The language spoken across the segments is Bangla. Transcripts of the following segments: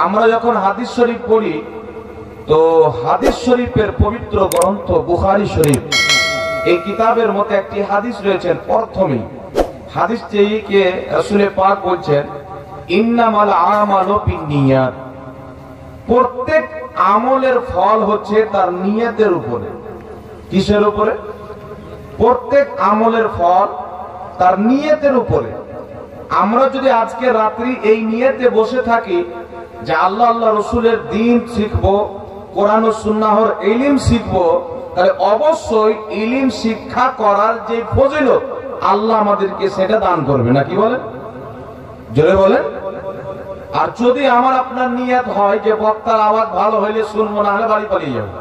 আমরা যখন হাদিস শরীফ পড়ি তো হাদিস শরীফের পবিত্র গ্রন্থ বুখারী শরীফ এই কিতাবের মধ্যে একটি হাদিস রয়েছে। প্রথমেই হাদিসটিকে রাসূল পাক বলছেন ইন্নামাল আমালু বিন্নিয়াত, প্রত্যেক আমলের ফল হচ্ছে তার নিয়তের উপরে। কিসের উপরে? প্রত্যেক আমলের ফল তার নিয়তের উপরে। আমরা যদি আজকে রাত্রি এই নিয়তে বসে থাকি যে আল্লাহ আল্লাহ রসুলের দ্বীন শিখবো, কোরআন ও সুন্নাহর ইলম শিখবো, তাহলে অবশ্যই ইলম শিক্ষা করার যে ফজিলত আল্লাহ আমাদেরকে সেটা দান করবে, নাকি বলেন? জোরে বলেন। আর যদি আমার আপনার নিয়ত হয় যে বক্তার আওয়াজ ভালো হইলে শুনবো, না হলে বাড়ি পালিয়ে যাবো,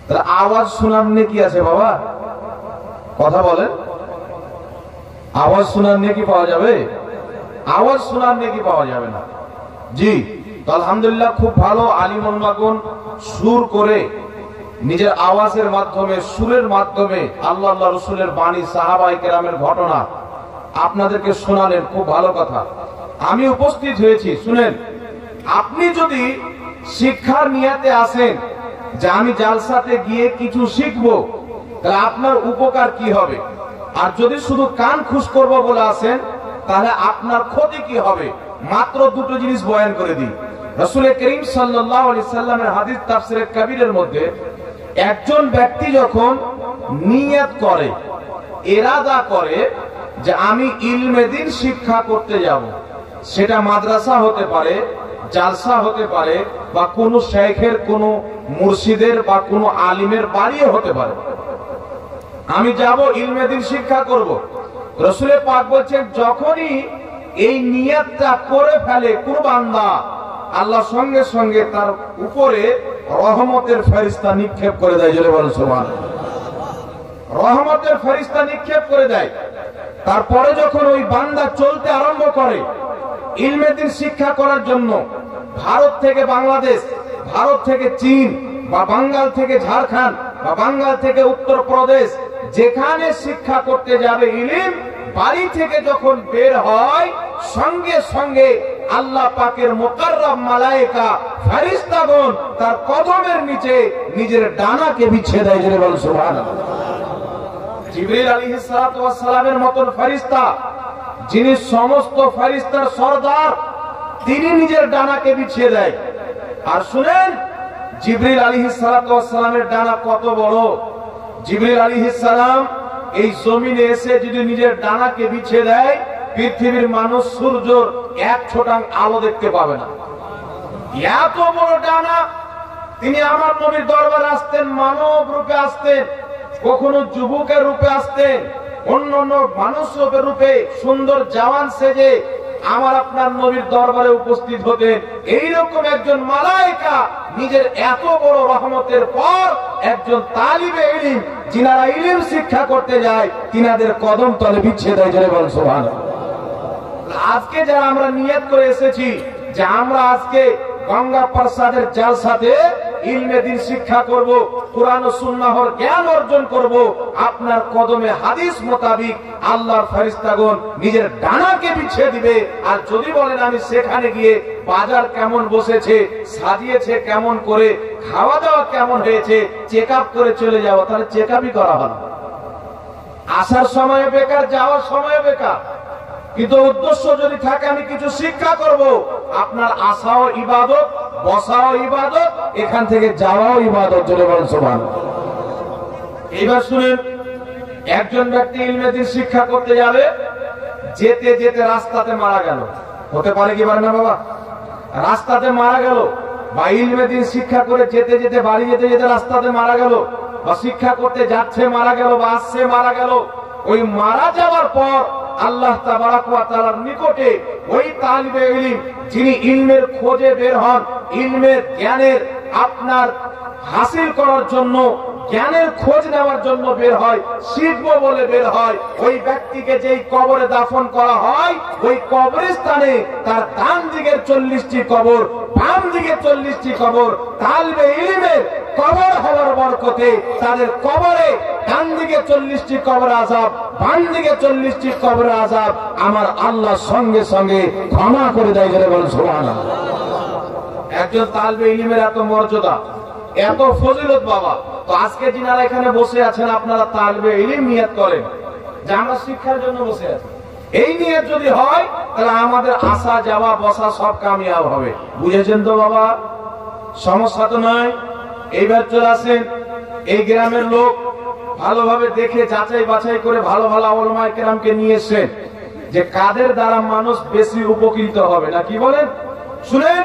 তাহলে আওয়াজ শোনার নেকি আছে বাবা? কথা বলেন। আওয়াজ শোনার নেকি পাওয়া যাবে? আওয়াজ শোনার নেকি পাওয়া যাবে না। জি, তো আলহামদুলিল্লাহ খুব ভালো আলিমুল মাগুন সুর করে নিজের আওয়াজের মাধ্যমে, সুরের মাধ্যমে আল্লাহ আল্লাহ রসুলের বাণী, সাহাবায়ে কেরামের ঘটনা আপনাদেরকে শোনালেন, খুব ভালো কথা। আমি উপস্থিত হয়েছি, শুনেন। আপনি যদি শিক্ষার নিয়তে আসেন যে আমি জালসাতে গিয়ে কিছু শিখবো, তাহলে আপনার উপকার কি হবে? আর যদি শুধু কান খুশ করবো বলে আসেন, তাহলে আপনার ক্ষতি কি হবে? মাত্র দুটো জিনিস বয়ান করে দিই। রাসূল করিম সাল্লাল্লাহু আলাইহি সাল্লামের হাদিস তাফসীরে কবিরের মধ্যে একজন ব্যক্তি যখন নিয়ত করে, ইরাদা করে যে আমি ইলমে দ্বীন শিক্ষা করতে যাব, সেটা মাদ্রাসা হতে পারে, জালসা হতে পারে, বা কোন শেখের, কোন মুর্শিদের বা কোন আলিমের বাড়িও হতে পারে। আমি যাব ইলমে দ্বীন শিক্ষা করব। রাসূল পাক বলছেন যখনই এই নিয়তটা করে ফেলে কোন বান্দা, আল্লাহ সঙ্গে সঙ্গে তার উপরে রহমতের ফেরেশতা নিক্ষেপ করে দেয়। জোরে বলেন সুবহানাল্লাহ। রহমতের ফেরেশতা নিক্ষেপ করে দেয়। তারপরে যখন ওই বান্দা চলতে আরম্ভ করে ইলমে দ্বীন শিক্ষা করার জন্য, ভারত থেকে বাংলাদেশ, ভারত থেকে চীন, বা বাঙ্গাল থেকে ঝাড়খণ্ড, বা বাঙ্গাল থেকে উত্তরপ্রদেশ, যেখানে শিক্ষা করতে যাবে ইলম, বাড়ি থেকে যখন বের হয় সঙ্গে সঙ্গে আল্লাহ পাকের মুকাররম মালায়েকা ফেরেশতাগণ তার কদমের নিচে নিজের ডানাকে বিছিয়ে দেয়। জোরে বলেন সুবহানাল্লাহ। জিবরিল আলাইহিস সালাতু ওয়াস সালামের মতন ফেরেশতা, যিনি সমস্ত ফেরেশতার সরদার, তিনি নিজের ডানাকে বিছিয়ে দেয়। আর শুনেন, জিবরিল আলাইহিস সালাতু ওয়াস সালামের ডানা কত বড়। জিবরিল আলাইহিস সালাম এই জমিনে এসে যদি নিজের ডানাকে বিছিয়ে দেয়, পৃথিবীর মানুষ সূর্যের এক ছোটাং আলো দেখতে পাবে না। এত বড় ডানা। তিনি আমার নবীর দরবারে আসতেন, মানব রূপে আসতেন, কখনো যুবকের রূপে আসতেন, অন্য অন্য মানুষ রূপে সুন্দর জওয়ান সেজে আমার আপনার নবীর দরবারে উপস্থিত হতেন। এইরকম একজন মালায়েকা নিজের এত বড় রহমতের পর একজন তালিবে ইলম, যিনারা ইলম শিক্ষা করতে যায়, তিনাদের কদম তলে বিছিয়ে দেয়। জোরে বলেন সুবহানাল্লাহ। আজকে যারা আমরা নিয়ত করে এসেছি যে আমরা আজকে গঙ্গা প্রসাদের জালসাতে ইলমে দ্বীন শিক্ষা করব, কোরআন ও সুন্নাহর জ্ঞান অর্জন করব, আপনার কদমে হাদিস মোতাবিক আল্লাহর ফেরেশতাগণ নিজের ডানাকে বিছিয়ে দিবে। আর যদি বলেন আমি সেখানে গিয়ে বাজার কেমন বসেছে, সাজিয়েছে কেমন করে, খাওয়া দাওয়া কেমন হয়েছে, চেক আপ করে চলে যাবো, তাহলে চেক আপই করা হলো। আসার সময় বেকার, যাওয়ার সময় বেকার। কিন্তু উদ্দেশ্য যদি থাকে আমি কিছু শিক্ষা করব, আপনার আসাও ইবাদত, বসাও ইবাদত, এখান থেকে যাওয়াও ইবাদত। জোরে বলেন সুবহানাল্লাহ। এবার শুনেন, একজন ব্যক্তি ইলমে দ্বীন শিক্ষা করতে যাবে, যেতে যেতে রাস্তাতে মারা গেল। হতে পারে কি পারে না বাবা? রাস্তাতে মারা গেল, বা ইলমে দ্বীন শিক্ষা করে যেতে যেতে, বাড়ি যেতে যেতে রাস্তাতে মারা গেল, বা শিক্ষা করতে যাচ্ছে মারা গেল, বা আসছে মারা গেল। ওই মারা যাওয়ার পর আল্লাহ তাবারাক ওয়া তাআলার নিকটে ওই তালিবে ইলম, যিনি ইলমের খোঁজে বের হন, ইলমের জ্ঞানের আপনার হাসিল করার জন্য, জ্ঞানের খোঁজ নেওয়ার জন্য বের হয়, শিখবো বলে বের হয়, ওই ব্যক্তিকে যেই কবরে দাফন করা হয়, ওই কবরস্থানে তার ডান দিকের 40টি কবর, বাম দিকে 40টি কবর, তালিবে ইলমের কবর হওয়ার বরকতে তাদের কবরে ডান দিকে 40টি কবর আযাব, বাম দিকে 40টি কবর আযাব আমার আল্লাহ সঙ্গে সঙ্গে ক্ষমা করে দেয়। বলে সুবহানাল্লাহ। একজন তালবে ইলমের এত মর্যাদা, এত ফজিলত বাবা। তো আজকে যিনারা এখানে বসে আছেন আপনারা তালবে ইলম নিয়ত করেন যে আমরা শিক্ষার জন্য বসে আছি। এই নিয়ত যদি হয় তাহলে আমাদের আসা যাওয়া বসা সব কামিয়াব হবে। বুঝেছেন তো বাবা? সমস্যা তো নয়। এইবার চলে আসেন, এই গ্রামের লোক ভালোভাবে দেখে যাচাই বাছাই করে ভালো ভালো উলামায়ে কেরামকে নিয়ে এসেছেন যে কাদের দ্বারা মানুষ বেশি উপকৃত হবে, না কি বলেন? শুনেন,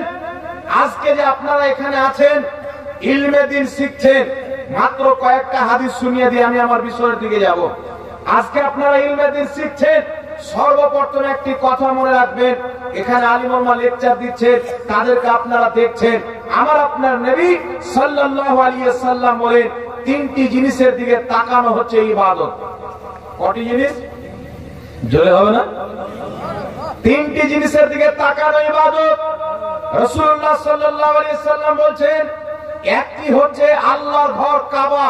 আজকে যে আপনারা এখানে আছেন ইলমে দ্বীন শিখছেন, মাত্র কয়েকটা হাদিস শুনিয়ে দিয়ে আমি আমার বিষয়ের দিকে যাব। আজকে আপনারা ইলমে দ্বীন শিখছেন, সর্বপ্রথম একটি কথা মনে রাখবেন, এখানে আলিম ওলামা লেকচার দিচ্ছেন, তাদেরকে আপনারা দেখছেন। আমার আপনার নবী সাল্লাল্লাহু আলাইহি ওয়াসাল্লাম বলেন তিনটি জিনিসের দিকে তাকানো হচ্ছে ইবাদত। কটি জিনিস? জোরে হবে না? তিনটি জিনিসের দিকে তাকানো ইবাদত। রাসূলুল্লাহ সাল্লাল্লাহু আলাইহি ওয়াসাল্লাম বলছেন একটি হচ্ছে আল্লাহর ঘর কাবা,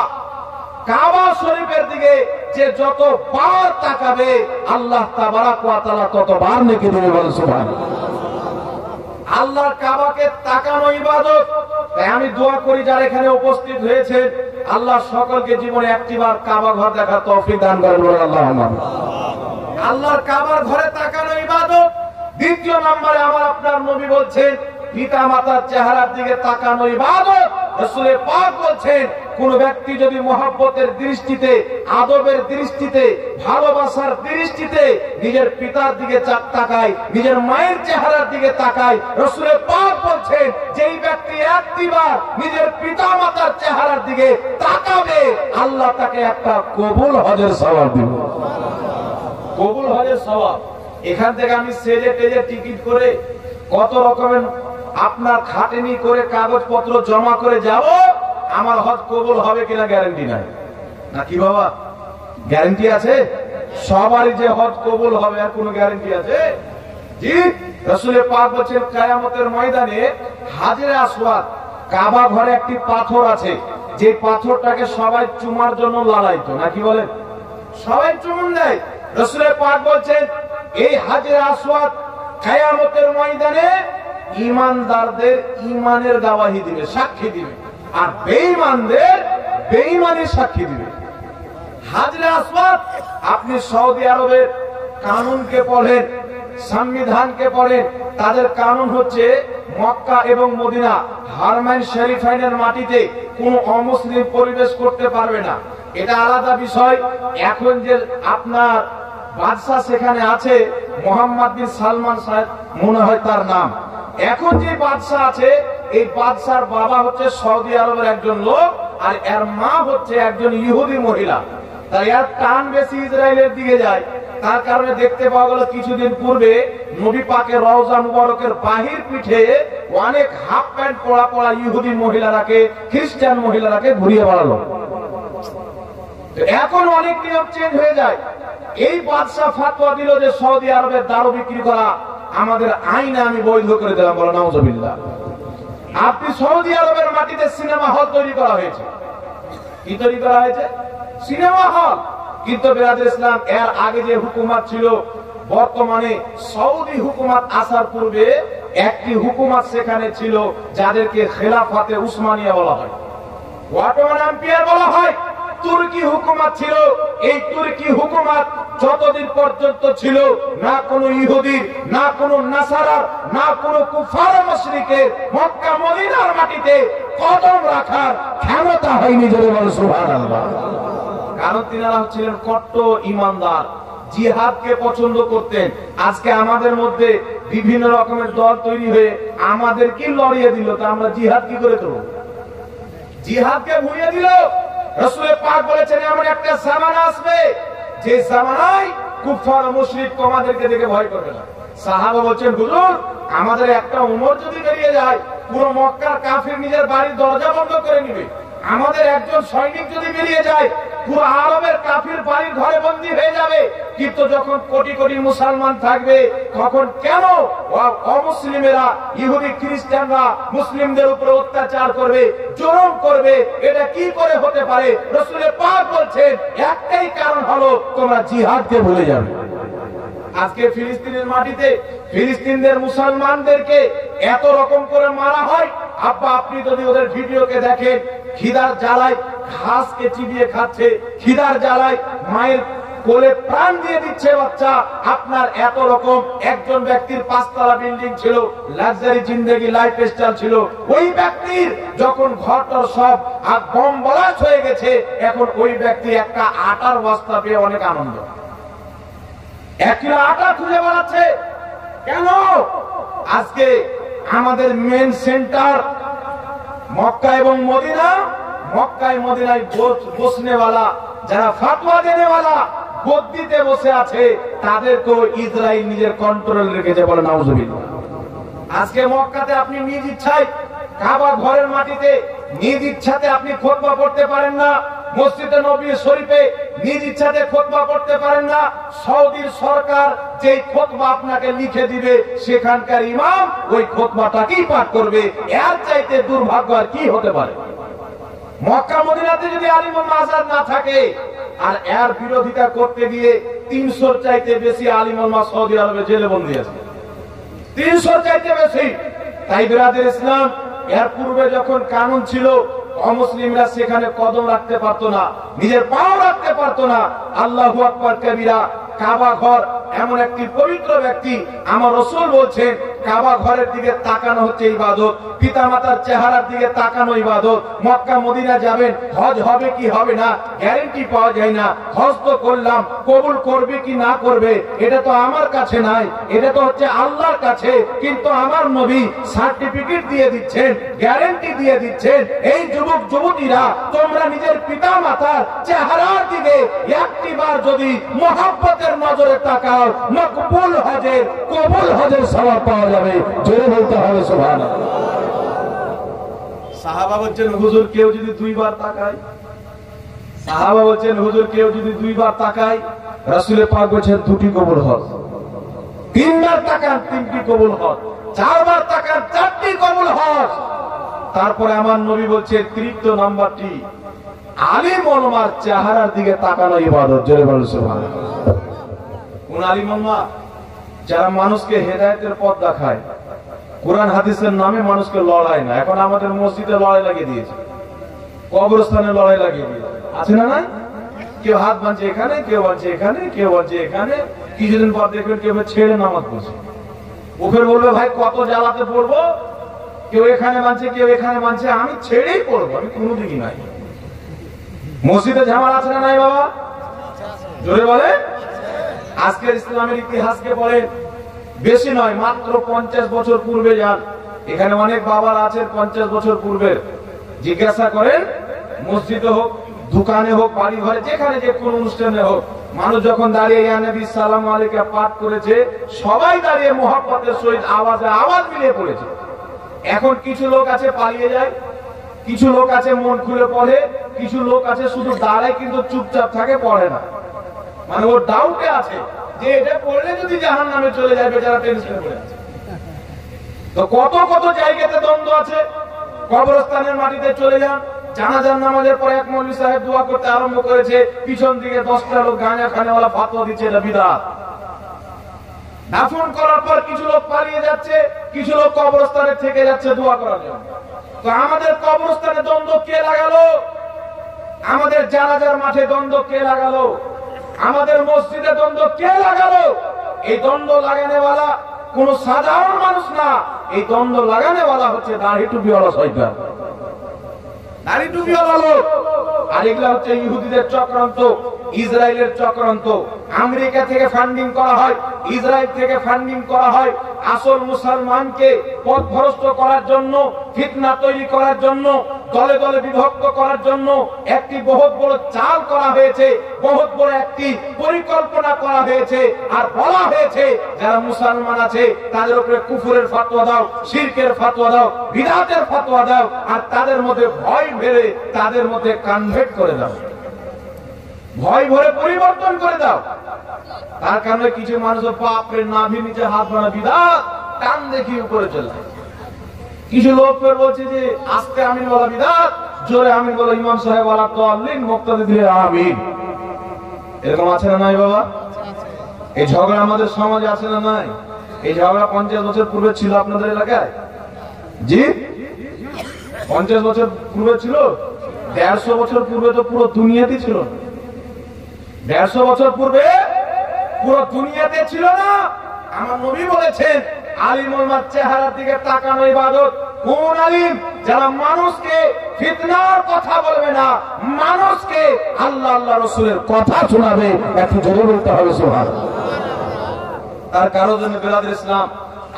কাবা শরীফের দিকে যে যতবার তাকাবে আল্লাহ তাবারাক ওয়া তাআলা ততবার নেকি দেবে, বলেন সুবহানাল্লাহ। আল্লাহর কাবাকে তাকানো ইবাদত। তাই আমি দোয়া করি যারা এখানে উপস্থিত হয়েছেন আল্লাহ সকলকে জীবনে একটিবার কাবা ঘর দেখার তৌফিক দান করেন, বলেন আল্লাহুম্মা। আল্লাহর কাবার ঘরে তাকানো ইবাদত। দ্বিতীয় নম্বরে আমার আপনার নবী বলছেন পিতা মাতার চেহারার দিকে তাকানো ইবাদত। রাসূল পাক বলছেন কোন ব্যক্তি যদি মহব্বতের দৃষ্টিতে, আদবের দৃষ্টিতে, ভালোবাসার দৃষ্টিতে নিজের পিতার দিকে তাকায়, নিজের মায়ের চেহারার দিকে তাকায়, রাসূল পাক বলছেন যেই ব্যক্তি একটিবার নিজের পিতা মাতার চেহারার দিকে তাকাবে আল্লাহ তাকে একটা কবুল হজের সওয়াব দিবে। কবুল হজের সওয়াব। এখান থেকে আমি সেজে টেজে টিকিট করে কত রকমের আপনার খাটেনি করে কাগজপত্র জমা করে যাব, আমার হজ কবুল হবে কিনা গ্যারান্টি নাই, নাকি বাবা? গ্যারান্টি আছে? সবারই যে হজ কবুল হবে আর কোনো গ্যারান্টি আছে? জি। রাসূল পাক বলেন কিয়ামতের ময়দানে হাজরে আসওয়াদ, কাবা ঘরে একটি পাথর আছে, যে পাথরটাকে সবাই চুমার জন্য লালাইতো, নাকি বলেন? সবাই চুমুন দেয়। রাসূল পাক বলেন এই হাজরে আসওয়াদ কিয়ামতের ময়দানে ঈমানদারদের ঈমানের গওয়াহি দিবে, সাক্ষী দিবে, আর বেঈমানদের বেঈমানের সাক্ষী দিবে। হাজরে আসওয়াদ, আপনি সৌদি আরবের কানুনকে পড়েন, সংবিধানকে পড়েন, তাদের কানুন হচ্ছে মক্কা এবং মদিনা হারমাইন শরীফাইনের মাটিতে কোন অমুসলিম পরিবেশ করতে পারবে না। এটা আলাদা বিষয়। এখন যে আপনার বাদশা সেখানে আছে মোহাম্মদ বিন সালমান সাহেব মনে হয় তার নাম, এখন যে বাদশা আছে এই বাদশার বাবা হচ্ছে সৌদি আরবের একজন লোক আর এর মা হচ্ছে একজন ইহুদি মহিলা। তাই এর টান বেশি ইসরায়েলের দিকে যায়। তার কারণে দেখতে পাওয়া গেল কিছুদিন পূর্বে নবী পাকের রওজা মুবারকের বাহির পিঠে অনেক হাফ প্যান্ট পরা পরা ইহুদি মহিলারাকে, খ্রিস্টান মহিলারাকে ঘুরিয়ে বেড়ালো। এখন অনেক নিয়ম চেঞ্জ হয়ে যায়। এই বাদশা ফাতোয়া দিল যে সৌদি আরবের দারু বিক্রি করা আমাদের আইনে আমি বৈধ করে দিলাম, বলো নাউজুবিল্লাহ। আপনি সৌদি আরবের মাটিতে সিনেমা হল তৈরি করা হয়েছে। কি তৈরি করা হয়েছে? Cinema hall. কিন্তু বিরাদর ইসলাম এর আগে যে হুকুমত ছিল, বর্তমানে সৌদি হুকুমত আসার পূর্বে একটি হুকুমত সেখানে ছিল যাদেরকে খেলাফতে উসমানিয়া বলা হয়, ওয়াটমান এম্পায়ার বলা হয়। তুর্কি হুকুমত ছিল। এই তুর্কি হুকুমত যতদিন পর্যন্ত ছিল না কোনো ইহুদির, না কোনো নাসারার, না কোনো কুফার মুশরিকের মক্কা মদিনার মাটিতে কদম রাখার ক্ষমতা হয়নি, জোরে বলো সুবহানাল্লাহ। কারণ তিনারা ছিলেন কট্টর ঈমানদার, জিহাদকে পছন্দ করতেন। আজকে আমাদের মধ্যে বিভিন্ন রকমের দল তৈরি হয়ে আমাদেরকে লড়িয়ে দিল, তা আমরা জিহাদ কি করে করব? জিহাদকে ভুলিয়ে দিল। রাসূল পাক বলেছেন এমন একটা জামানা আসবে যে জামানায় কুফার মুশরিক তোমাদেরকে দেখে ভয় করবে না। সাহাবা বলছেন হুজুর আমাদের একটা উমর যদি বেরিয়ে যায় পুরো মক্কার কাফির নিজের বাড়ির দরজা বন্ধ করে নেবে। আমাদের একজন সৈনিক যদি বেরিয়ে যায় পুরো আরবের কাফির বাড়ির ঘরে বন্দী হয়ে যাবে। কিন্তু যখন কোটি কোটি মুসলমান থাকবে তখন কেন অমুসলিমেরা, ইহুদি খ্রিস্টানরা মুসলিমদের উপর অত্যাচার করবে, জুলুম করবে? এটা কি করে হতে পারে? রাসূল পাক বলছেন একটাই কারণ হলো তোমরা জিহাদকে ভুলে যাবে। আজকে ফিলিস্তিনের মাটিতে ফিলিস্তিনদের মুসলমানদেরকে এত রকম করে মারা হয়, আব্বা আপনি যদি ওদের ভিডিওকে দেখেন, খিদার জ্বালায় ঘাসকে চিবিয়ে খাচ্ছে, খিদার জ্বালায় মায়ের কোলে প্রাণ দিয়ে দিচ্ছে বাচ্চা। আপনার এত রকম, একজন ব্যক্তির 5 তলা বিল্ডিং ছিল, লাক্সারি জিন্দেগি লাইফ স্টাইল ছিল, ওই ব্যক্তির যখন ঘরটার সব বম ব্লাস্ট হয়ে গেছে, এখন ওই ব্যক্তি একটা আটার বস্তা পেয়ে অনেক আনন্দ, 1 কিলো আটা খুঁজে বেড়াচ্ছে। কেন? আজকে আমাদের মেন সেন্টার মক্কা এবং মদিনা, মক্কায় মদিনায় বসনেওয়ালা যারা ফাতোয়া দেনেওয়ালা গদ্দিতে বসে আছে, তাদেরকেও ইসরায়েল নিজের কন্ট্রোল রেখেছে, বলে নাউজুবিল্লাহ। আজকে মক্কাতে আপনি নিজ ইচ্ছায় কাবা ঘরের মাটিতে নিজ ইচ্ছাতে আপনি খুতবা পড়তে পারেন না, মসজিদে নবী শরীফে নিজ ইচ্ছাতে খুতবা পড়তে পারেন না। সৌদির সরকার যেই খুতবা আপনাকে লিখে দিবে, সেখানকার ইমাম ওই খুতবাটাকেই পাঠ করবে। এর চাইতে দুর্ভাগ্য আর কি হতে পারে? মক্কা মদিনাতে যদি আলিমুল মাজার না থাকে, আর এর বিরোধিতা করতে গিয়ে 300 চাইতে বেশি আলিমুল মা সৌদি আরবে জেলে বন্দী আছে, 300 চাইতে বেশি। তাই বিরাদের ইসলাম, এর পূর্বে যখন কানুন ছিল, অমুসলিমরা সেখানে কদম রাখতে পারতো না, নিজের পাও রাখতে পারতো না। আল্লাহু আকবার কবিরা। কাবা ঘর এমন একটি পবিত্র ব্যক্তি, আমার রাসূল বলছেন কাবা ঘরের দিকে তাকানো হচ্ছে ইবাদত, পিতা মাতার চেহারার দিকে তাকানো ইবাদত। মক্কা মদিনা যাবেন, হজ হবে কি হবে না গ্যারান্টি পাওয়া যায় না। হজ তো করলাম, কবুল করবে কি না করবে এটা তো আমার কাছে নাই, এটা তো হচ্ছে আল্লাহর কাছে। কিন্তু আমার নবী সার্টিফিকেট দিয়ে দিচ্ছেন, গ্যারান্টি দিয়ে দিচ্ছেন, এই যুবক যুবতীরা তোমরা নিজের পিতা মাতার চেহারার দিকে একটিবার যদি মহব্বতের নজরে তাকাও, মকবুল হজের, কবুল হজের সওয়াব পাওয়া যাবে। জোরে বলতে হবে সুবহানাল্লাহ। সাহাবা বলছেন হুজুর কেউ যদি 2 বার তাকায়, সাহাবা বলছেন হুজুর কেউ যদি 2 বার তাকায়, রাসূল পাক বলেন 2টি কবুল হজ, 3 বার তাকান 3টি কবুল হজ, 4 বার তাকান 4টি কবুল হজ। তারপরে আমার নবী বলছে তৃতীয় নাম্বারটি আলিম ওলামার চেহারার দিকে তাকানো ইবাদত। জোরে বলুন সুবহানাল্লাহ। কোন আলিম ওলামা? যারা মানুষকে হেদায়েতের পথ দেখায়, কোরআন হাদিসের নামে মানুষকে লড়াই না। এখন আমাদের মসজিদে লড়াই লাগিয়ে দিয়েছে, কবরস্থানে লড়াই লাগিয়ে দিয়েছে, আছে না? নাই? কেউ হাত বাঁধছে এখানে, কেউ বাঁধছে এখানে, কেউ বাঁধছে এখানে। কিছুদিন পর দেখবেন কেউ ছেড়ে নামাজ পড়ছে, ওপর বলবে ভাই কত জ্বালাতে পড়বো, কেউ এখানে বাঁধছে কেউ এখানে বাঁধছে, আমি ছেড়েই পড়বো, আমি কোনোদিনই নাই। মসজিদে ঝামেলা আছে না নাই বাবা? জোরে বলে। আজকের ইসলামের ইতিহাসকে পড়ে, বেশি নয় মাত্র 50 বছর পূর্বে যান, এখানে অনেক বাবার আছেন 50 বছর পূর্বের, জিজ্ঞাসা করেন মসজিদে হোক, দোকানে হোক, বাড়ি ঘরে, যেখানে যে কোনো অনুষ্ঠানে হোক, মানুষ যখন দাঁড়িয়ে ইয়া নবী সালাম আলাইকা পাঠ করেছে, সবাই দাঁড়িয়ে মুহাব্বতের সহিত আওয়াজে আওয়াজ মিলিয়ে পড়েছে। এখন কিছু লোক আছে পালিয়ে যায়, কিছু লোক আছে মন খুলে পড়ে, কিছু লোক আছে শুধু দাঁড়ায় কিন্তু চুপচাপ থাকে, পড়ে না। মানে ওর ডাউটে আছে যে এটা পড়লে যদি জাহান্নামে চলে যায়, বেচারা টেনশনে পড়ে আছে। তো কত কত জায়গাতে দ্বন্দ্ব আছে। কবরস্থানের মাটিতে চলে যান, জানাজার নামাজের পর এক মৌলভী সাহেব দোয়া করতে আরম্ভ করেছে, পিছন দিকে 10টা লোক গাঁজা খানেওয়ালা ফাতোয়া দিচ্ছে এটা বিদআত। দাফন করার পর কিছু লোক পালিয়ে যাচ্ছে, কিছু লোক কবরস্থানে থেকে যাচ্ছে দোয়া করার জন্য। তো আমাদের কবরস্থানে দ্বন্দ্ব কে লাগালো? আমাদের জানাজার মাঠে দ্বন্দ্ব কে লাগালো? আমাদের মসজিদে দ্বন্দ্ব কে লাগালো? এই দ্বন্দ্ব লাগানেওয়ালা কোন সাধারণ মানুষ না, এই দ্বন্দ্ব লাগানেওয়ালা হচ্ছে দাড়ি টুপিওয়ালা শয়তান, দাড়ি টুপিওয়ালা লোক। আর এগুলা হচ্ছে ইহুদিদের চক্রান্ত, ইসরায়েলের চক্রান্ত। আমেরিকা থেকে ফান্ডিং করা হয়, ইসরায়েল থেকে ফান্ডিং করা হয়, আসল মুসলমানকে পথভ্রষ্ট করার জন্য, ফিতনা তৈরি করার জন্য, দলে দলে বিভক্ত করার জন্য একটি বহুত বড় চাল করা হয়েছে, বহুত বড় একটি পরিকল্পনা করা হয়েছে। আর বলা হয়েছে যারা মুসলমান আছে তাদের উপরে কুফরের ফতোয়া দাও, শিরকের ফতোয়া দাও, বিদআতের ফতোয়া দাও, আর তাদের মধ্যে ভয় ভরে তাদের মধ্যে কনভার্ট করে দাও, ভয় ভরে পরিবর্তন করে দাও। তার কারণে কিছু মানুষ বাপরে নাভি নিচে হাত বানা বিদআত, টান দেখি উপরে চলে যায়। কিছু লোক ফের বলছে যে আস্তে আমিন বলা বিদআত, জোরে আমিন বলা ইমাম সাহেব ওয়ালা তাআল্লিন, মুক্তাদি দিলে আমিন। এরকম আছে না নাই বাবা? এই ঝগড়া আমাদের সমাজে আছে না নাই? এই ঝগড়া 50 বছর পূর্বে ছিল আপনাদের এলাকায়? জি 50 বছর পূর্বে ছিল, 150 বছর পূর্বে তো পুরো দুনিয়াতে ছিল না। 150 বছর পূর্বে পুরো দুনিয়াতে ছিল না। আমার নবী বলেছেন আলিমুল মার চেহারার দিকে তাকানো ইবাদত। কোন আলিম? যারা মানুষকে ফিতনার কথা বলবে না, মানুষকে আল্লাহ আল্লাহ রাসূলের কথা শোনাবে। একটু জোরে বলতে হবে সুবহানাল্লাহ। তার কারো জন্য বেলাদুল ইসলাম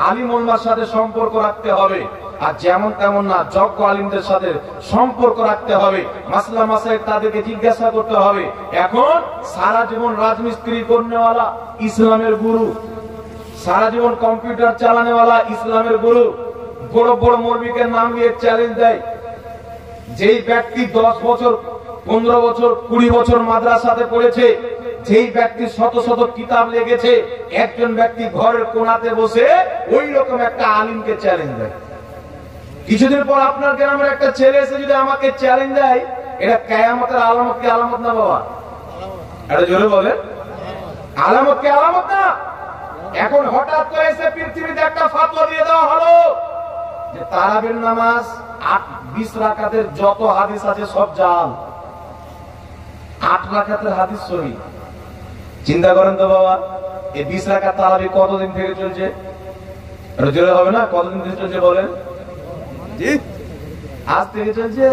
আলিমুল মার সাথে সম্পর্ক রাখতে হবে, আর যেমন তেমন না, যোগ্য আলিমদের সাথে সম্পর্ক রাখতে হবে। মাসলা মাসাইল তাদেরকে জিজ্ঞাসা করতে হবে। এখন সারা জীবন রাজমিস্ত্রি করনেওয়ালা ইসলামের গুরু, সারা জীবন কম্পিউটার চালানেওয়ালা ইসলামের গুরু, বড় বড় মৌলবীকে নাম নিয়ে চ্যালেঞ্জ দেয়। যেই ব্যক্তি 10 বছর 15 বছর 20 বছর মাদ্রাসাতে পড়েছে, যেই ব্যক্তি শত শত কিতাব লেগেছে, একজন ব্যক্তি ঘরের কোণাতে বসে ওই রকম একটা আলিমকে চ্যালেঞ্জ দেয়। কিছুদিন পর আপনার গ্রামের একটা ছেলে এসে যদি আমাকে চ্যালেঞ্জ দেয়, এটা কিয়ামতের আলামত কি আলামত না বাবা? এটা জোরে বলে, আলামত কি আলামত না? এখন হঠাৎ করে এসে পৃথিবীতে একটা ফতোয়া দিয়ে দেওয়া হলো যে তারাবির নামাজ 20 রাকাতের যত হাদিস আছে সব জাল, 8 রাকাতের হাদিস সহি। চিন্তা করেন তো বাবা, এই 20 রাকাত তারাবি কতদিন থেকে চলছে? এটা জোরে হবে না? কতদিন থেকে চলছে বলেন? জি, আজ থেকে চলছে।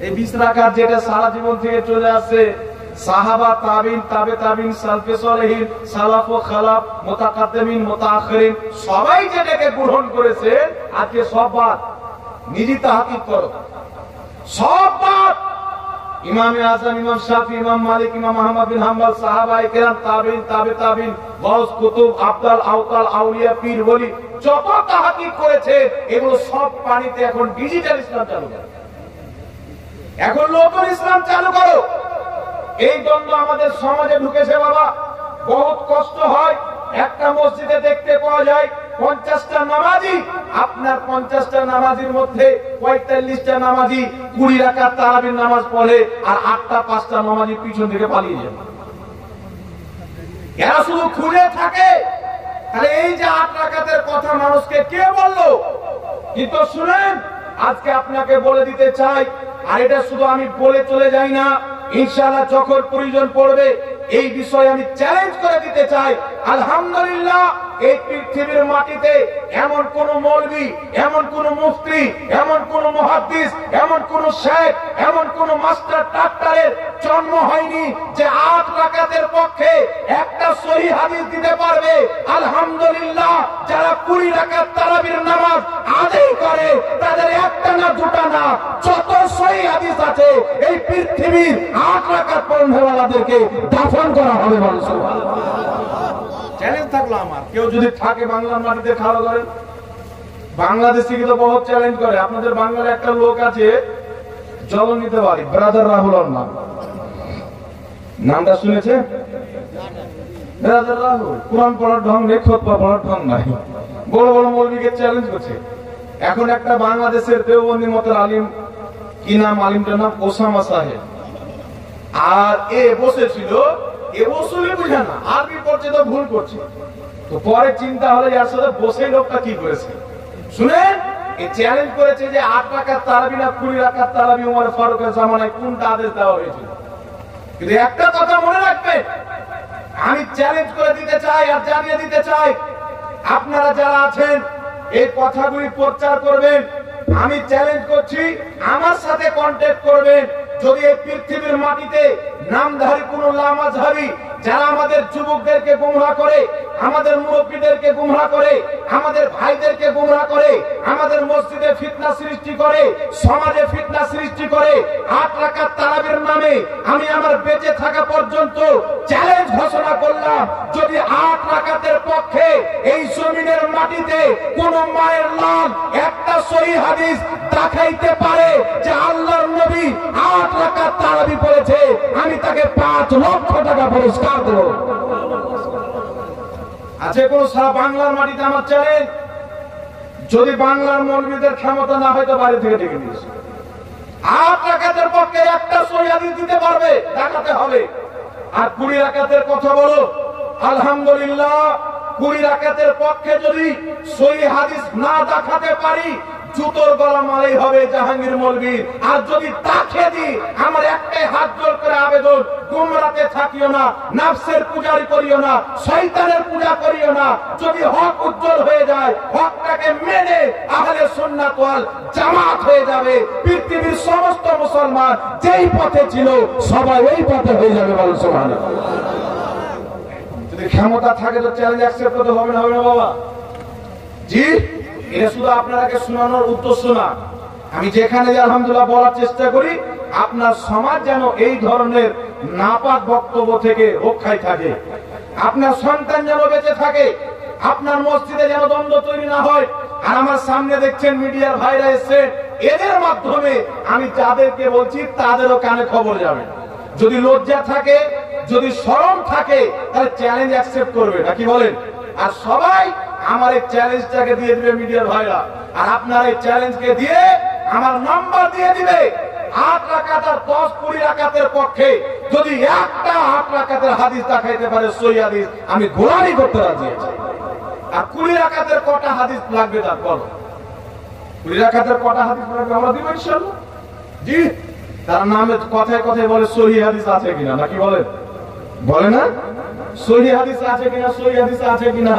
এই 20 রাকাত যেটা সারা জীবন থেকে চলে আসছে, সাহাবা, তাবিন, তাবে তাবিন, সালফে সালেহিন, সালাফ ও খালাফ, মুতাকাদ্দিমিন, মুতাআখিরিন সবাই যেটাকে গ্রহণ করেছে, আজকে সব বাদ। নিজে তাহকিক করো, সব বাদ। ইমামে আযম, ইমাম শাফি, ইমাম মালিক, ইমাম আহমদ বিন হাম্বল, সাহাবায়ে কেরাম, তাবিন, তাবে তাবিন, গাউস, কুতুব, আবদাল, আওতাল, আউলিয়া, পীর, ওলি যত তাহকিক করেছে, এগুলো সব পানিতে। এখন ডিজিটাল ইসলাম চালু করো, এখন নতুন ইসলাম চালু করো। এই দ্বন্দ্ব আমাদের সমাজে ঢুকেছে বাবা, বহুত কষ্ট হয়। একটা মসজিদে দেখতে পাওয়া যায় 50টা নামাজি, আপনার 50টা নামাজির মধ্যে 45টা নামাজি 20 রাকাত তারাবির নামাজ পড়ে, আর 8টা 5টা নামাজি পিছন থেকে পালিয়ে যায়। এরা শুধু খুলে থাকে। তাহলে এই যে 8 রাকাতের কথা মানুষকে কে বললো? কিন্তু শুনেন, আজকে আপনাকে বলে দিতে চাই, আর এটা শুধু আমি বলে চলে যাই না, ইনশাআল্লাহ যখন প্রয়োজন পড়বে এই বিষয়ে আমি চ্যালেঞ্জ করে দিতে চাই। আলহামদুলিল্লাহ, এই পৃথিবীর মাটিতে এমন কোন মৌলবী, এমন কোন মুফতি, এমন কোন মুহাদ্দিস, এমন কোন শেখ, এমন কোন মাস্টার ডাক্তারের জন্ম হয়নি যে 8 রাকাতের পক্ষে একটা সহিহ হাদিস দিতে পারবে। আলহামদুলিল্লাহ, যারা 20 রাকাত তারাবির নামাজ আদায় করে, তাদের একটা না দুটা না, যত সহিহ হাদিস আছে এই পৃথিবীর 8 রাকাত পড়নেওয়ালাদেরকে দাফন করা হবে। চ্যালেঞ্জ থাকলো আমার, কেউ যদি থাকে বাংলার মাটিতে খাওয়া করেন। বাংলাদেশে কিন্তু বহুত চ্যালেঞ্জ করে। আপনাদের বাংলার একটা লোক আছে, জল নিতে পারি, ব্রাদার রাহুল নাম, নামটা শুনেছে? ব্রাদার রাহুল কোরআন পড়ার ঢং নেই, খুতবা পড়ার ঢং নাই, বড় বড় মৌলবীকে চ্যালেঞ্জ করছে। এখন একটা বাংলাদেশের দেওবন্দি মতের আলিম, কি নাম আলিমটার নাম? ওসামা সাহেব। আর এ বসেছিল, এ ওসুলি বুঝে না, আরবি পড়ছে তো ভুল করছে। তো পরে চিন্তা হলো যার সাথে বসে লোকটা কি করেছে শুনেন, এ চ্যালেঞ্জ করেছে যে 8 রাকাত তারাবি না 20 রাকাত তারাবি উমর ফারুকের জামানায় কোনটা আদেশ দেওয়া হয়েছিল। কিন্তু একটা কথা মনে রাখবেন, আমি চ্যালেঞ্জ করে দিতে চাই আর জানিয়ে দিতে চাই, আপনারা যারা আছেন এই কথাগুলি প্রচার করবেন। আমি চ্যালেঞ্জ করছি, আমার সাথে কন্ট্যাক্ট করবেন। যদি এই পৃথিবীর মাটিতে নামধারী কোন লামাযহাবী যারা আমাদের যুবকদেরকে গুমরাহ করে, আমাদের মুরব্বীদেরকে গুমরাহ করে, আমাদের ভাইদেরকে গুমরাহ করে, আমাদের মসজিদে ফিতনা সৃষ্টি করে, সমাজে ফিতনা সৃষ্টি করে, 8 রাকাত তারাবির নামে আমি আমার বেঁচে থাকা পর্যন্ত চ্যালেঞ্জ ঘোষণা করলাম, যদি 8 রাকাতের পক্ষে এই জমিনের মাটিতে কোন মায়ের লাল একটা সহিহ হাদিস দেখাইতে পারে যে আল্লাহর নবী 8 রাকাত তারাবি পড়েছে, আমি তাকে 5 লক্ষ টাকা পুরস্কার দেব। আছে কোন সারা বাংলার মাটিতে আমার চ্যালেঞ্জ? যদি বাংলার মৌলবীদের ক্ষমতা না হয় তো বাইরে থেকে ডেকে নিয়েছে, 8 রাকাতের পক্ষে একটা সহিহ হাদিস দিতে পারবে, দেখাতে হবে। আর 20 রাকাতের কথা বলো, আলহামদুলিল্লাহ 20 রাকাতের পক্ষে যদি সহিহ হাদিস না দেখাতে পারি, জুতোর গলা মালাই হবে জাহাঙ্গীর মৌলবী। আর যদি তাকে দি আমার একটাই হাত জোর করে আবেদন, গুমরাতে থাকিও না, নাফসের পূজারি করিও না, শয়তানের পূজা করিও না। যদি হক উজ্জ্বল হয়ে যায়, হকটাকে মেনে আহলে সুন্নাত ওয়াল জামাত হয়ে যাবে। পৃথিবীর সমস্ত মুসলমান যেই পথে ছিল সবাই ওই পথে হয়ে যাবে। বলুন সুবহানাল্লাহ। যদি ক্ষমতা থাকে তো চ্যালেঞ্জ অ্যাকসেপ্ট করতে হবে না, হবে না বাবা? জি, এটা শুধু আপনাকে শোনানোর উদ্দেশ্য না। আমি যেখানে আলহামদুলিল্লাহ বলার চেষ্টা করি, আপনার সমাজ যেন এই ধরনের নাপাক বক্তব্য থেকে রক্ষায় থাকে, আপনার সন্তান যেন বেঁচে থাকে, আপনার মসজিদে যেন দ্বন্দ্ব তৈরি না হয়। আর আমার সামনে দেখছেন মিডিয়ার ভাইরা এসছে, এদের মাধ্যমে আমি যাদেরকে বলছি তাদেরও কানে খবর যাবে। যদি লজ্জা থাকে, যদি শরম থাকে, তাহলে চ্যালেঞ্জ অ্যাকসেপ্ট করবে, নাকি বলেন? আর সবাই আমার এই চ্যালেঞ্জটাকে দিয়ে দিবে মিডিয়ার ভাইরা, আর আপনার এই চ্যালেঞ্জকে দিয়ে আমার নাম্বার দিয়ে দিবে। 8 রাকাত আর 10-20 রাকাতের পক্ষে যদি একটা 8 রাকাতের হাদিস দেখাইতে পারে সহিহ হাদিস, আমি গোলামি করতে রাজি আছি। আর 20 রাকাতের কটা হাদিস লাগবে তার বলো? 20 রাকাতের কটা হাদিস লাগবে আমরা দিব ইনশাআল্লাহ। জি, তার নামে কথায় কথায় বলে সহিহ হাদিস আছে কিনা, নাকি বলেন? বলে না সহিহ হাদিস আছে কিনা, সহিহ হাদিস আছে কিনা।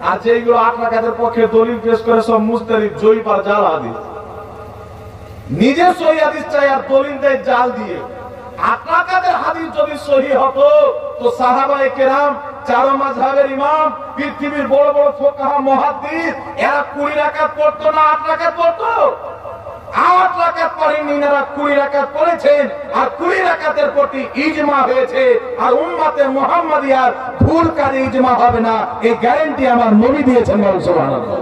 আর যেগুলো 8 রাকাতের পক্ষে দলিল পেশ করে সব মুস্তারিদ জয়ীফ আর জাল হাদিস, নিজে সহিহ হাদিস চাই আর দলিল দেয় জাল দিয়ে। 8 রাকাতের হাদিস যদি সহিহ হতো তো সাহাবায়ে কেরাম, চারো মাযহাবের ইমাম, পৃথিবীর বড় বড় ফুকাহা মুহাদ্দিস, এরা 20 রাকাত পড়তো না 8 রাকাত পড়তো? 8 রাকাত পড়েননি, এরা 20 রাকাত পড়েছেন। আর 20 রাকাতের প্রতি ইজমা হয়েছে। আর উম্মতে মুহাম্মাদিয়ার ভুল কাজে ইজমা হবে না, এই গ্যারান্টি আমার নবী দিয়েছেন। সুবহানাল্লাহ।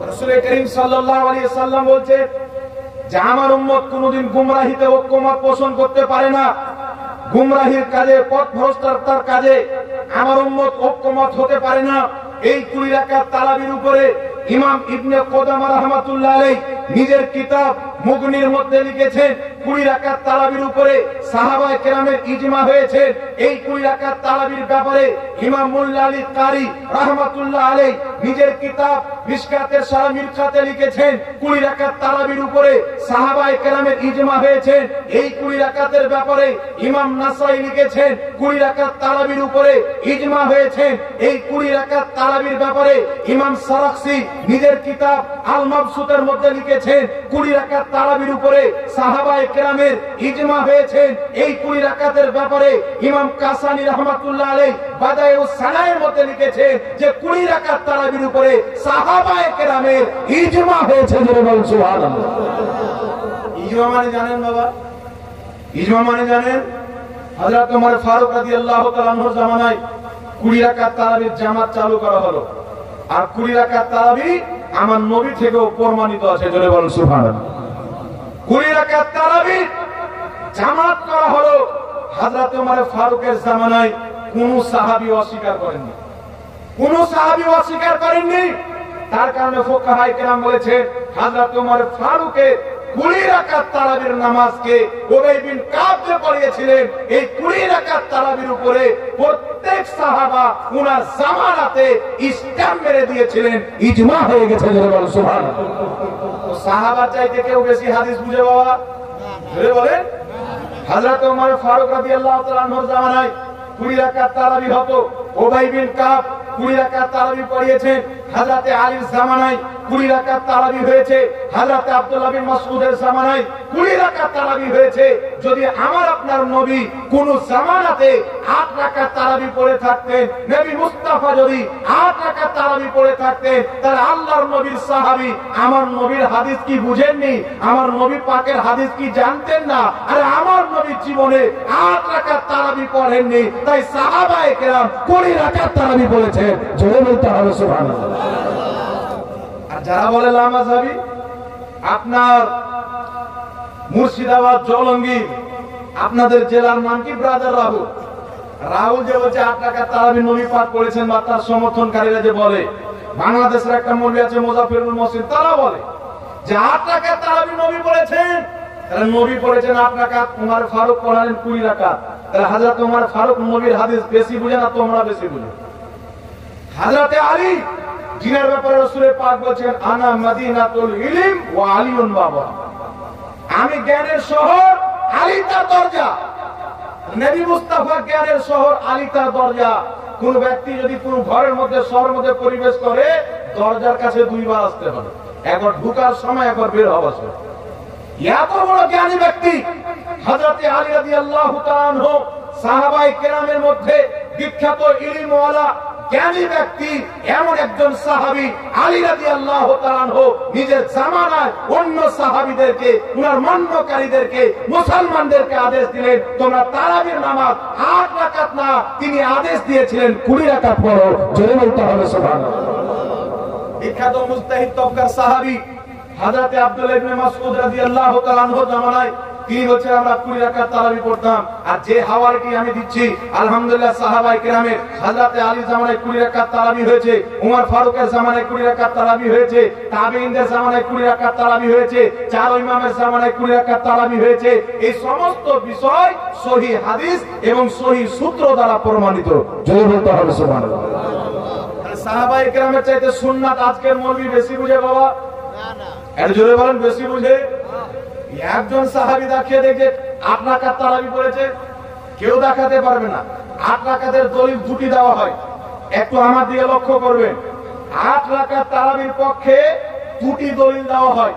রাসূল করিম সাল্লাল্লাহু আলাইহি ওয়াসাল্লাম বলছেন যে আমার উম্মত কোনদিন গুমরাহিতে ঐক্যমত পোষণ করতে পারে না। গুমরাহির কাজে, পথভ্রষ্টতার কাজে আমার উম্মত ঐক্যমত হতে পারে না। এই 20 রাকাত তারাবির উপরে ইমাম ইবনে কুদামা রাহমাতুল্লাহ আলাইহি নিজের কিতাব মুগনির মধ্যে লিখেছেন 20 রাকাত তারাবির উপরে সাহাবায়ে কেরামের ইজমা হয়েছে। এই 20 রাকাত তারাবির ব্যাপারে ইমাম মোল্লা আলী কারি রাহমাতুল্লাহ আলাইহি নিজের কিতাব মিশকাতের সারা মিরকাতে লিখেছেন 20 রাকাত তারাবির উপরে সাহাবায়ে কেরামের ইজমা হয়েছে। এই 20 রাকাতের ব্যাপারে ইমাম নাসাই লিখেছেন 20 রাকাত তারাবির উপরে ইজমা হয়েছে। এই 20 রাকাত তারাবির ব্যাপারে ইমাম সারাখসি নিজের কিতাব আল মাবসুতের মধ্যে লিখেছেন 20 রাকাত তারাবির উপরে সাহাবায়ে কেরামের ইজমা হয়েছে। এই 20 রাকাতের ব্যাপারে ইমাম কাসানি রাহমাতুল্লাহ আলাইহি বাদায়ুস সানায়ের মধ্যে লিখেছেন যে 20 রাকাত তারাবির উপরে সাহাবায়ে কেরামের ইজমা হয়েছে। জোরে বলুন সুবহানাল্লাহ। ইজমা মানে জানেন বাবা? ইজমা মানে জানেন? হযরত ওমর ফারুক রাদিয়াল্লাহু তাআলা আনহুর জামানায় 20 রাকাত তারাবির জামাত চালু করা হলো। আর 20 রাকাত তারাবি আমার নবী থেকেও প্রমাণিত আছে। জোরে বলুন সুবহানাল্লাহ। 20 রাকাত তারাবি জামাত করা হলো। হযরত ওমর ফারুকের জামানায় কোন সাহাবী অস্বীকার করেননি, কোন সাহাবী অস্বীকার করেননি। তার কারণে ফুকাহায়ে কেরাম বলেছেন হযরত ওমর ফারুকের 20 রাকাত তারাবির নামাজকে উবাই বিন কাব যে পড়িয়েছিলেন, এই 20 রাকাত তারাবির উপরে প্রত্যেক সাহাবা উনার জামানাতে স্ট্যাম্প মেরে দিয়েছিলেন, ইজমা হয়ে গেছে। জোরে বলুন সুবহানাল্লাহ। তো সাহাবা চাইতে কেউ বেশি হাদিস বুঝে বাবা? জোরে বলেন। হযরত ওমর ফারুক রাদিয়াল্লাহু তাআলা আনহুর জামানায় 20 রাকাত তারাবি হতো। উবাই বিন কাব 20 রাকাত তারাবি পড়িয়েছেন। হযরতে আলীর জামানায় 20 রাকাত তারাবি হয়েছে। হযরতে আব্দুল্লাহ বিন মাসউদের জামানায় 20 রাকাত তারাবি হয়েছে। যদি আমার আপনার নবী কোন জামানাতে 8 রাকাত তারাবি পড়ে থাকতেন, নবী মুস্তাফা যদি 8 রাকাত তারাবি পড়ে থাকতেন, তাহলে আল্লাহর নবীর সাহাবী আমার নবীর হাদিস কি বুঝেননি? আমার নবী পাকের হাদিস কি জানতেন না? আরে আমার নবীর জীবনে 8 রাকাত তারাবি পড়েননি, তাই সাহাবায়ে কেরাম 20 রাকাত তারাবি পড়েছেন। জোরে বলতে হবে সুবহানাল্লাহ। আর যারা বলে লামাযাবি, আপনার মুর্শিদাবাদ জলঙ্গি, আপনাদের জেলার নাম কি? ব্রাদার রাহুল। রাহুল যে বলছে 8 রাকাত তারাবি নবী পাক করেছেন, বা তার সমর্থনকারীরা যে বলে, বাংলাদেশের একটা মৌলভী আছে মুজাফফরুল মহসিন, তারা বলে যে 8 রাকাত তারাবি নবী পড়েছেন। তাহলে নবী পড়েছেন 8 রাকাত, ওমর ফারুক পড়ালেন 20 রাকাত। তাহলে হযরত ওমর ফারুক নবীর হাদিস বেশি বুঝে না তোমরা বেশি বুঝো? হযরতে আলী জিনার ব্যাপারে রাসূল পাক বলেছেন আনা মদিনাতুল ইলম ওয়া আলিউন বাবা, আমি জ্ঞানের শহর, আলী তার দরজা। নবী মুস্তাফা জ্ঞানের শহর, আলী তার দরজা। কোন ব্যক্তি যদি কোন ঘরের মধ্যে শহরের মধ্যে পরিবেশ করে, দরজার কাছে দুইবার আসতে হবে, একবার ঢোকার সময়, একবার বের হওয়ার সময়। এত বড় জ্ঞানী ব্যক্তি হযরত আলী রাদিয়াল্লাহু তাআলা আনহু, সাহাবায়ে কেরামের মধ্যে বিখ্যাত ইলমওয়ালা জ্ঞানী ব্যক্তি, এমন একজন সাহাবী আলী রাদিয়াল্লাহু তাআলা আনহু নিজের জামানায় অন্য সাহাবীদেরকে, উনার মান্যকারীদেরকে, মুসলমানদেরকে আদেশ দিলেন তোমরা তারাবির নামাজ 8 রাকাত না, তিনি আদেশ দিয়েছিলেন 20 রাকাত পড়ো। জোরে বলতে হবে সুবহানাল্লাহ। বিখ্যাত মুজতাহিদ তবকার সাহাবী হযরত আব্দুল্লাহ ইবনে মাসউদ রাদিয়াল্লাহু তাআলা আনহু জামানায় তিনি বলছেন আমরা 20 রাকাত তারাবি পড়তাম। আর যে হাওয়ালাটি আমি দিচ্ছি আলহামদুলিল্লাহ সাহাবায়ে কেরামের হযরত আলী জামানায় 20 রাকাত তারাবি হয়েছে, ওমর ফারুকের জামানায় 20 রাকাত তারাবি হয়েছে, তাবেঈনদের জামানায় 20 রাকাত তারাবি হয়েছে, চার ইমামের জামানায় 20 রাকাত তারাবি হয়েছে। এই সমস্ত বিষয় সহিহ হাদিস এবং সহিহ সূত্র দ্বারা প্রমাণিত। জয় বলতে হবে সুবহানাল্লাহ। সাহাবায়ে কেরামের চাইতে সুন্নাত আজকের মৌলবি বেশি বুঝে বাবা, না না, এর জোরে বলেন বেশি বুঝে। একজন সাহাবী দেখিয়ে দেখে 8 রাকাত তারাবি পড়েছে, কেউ দেখাতে পারবে না। 8 রাকাতের দলিল দুটি দেওয়া হয়, একটু আমার দিকে লক্ষ্য করবেন। 8 রাকাত তারাবির পক্ষে দুটি দলিল দেওয়া হয়।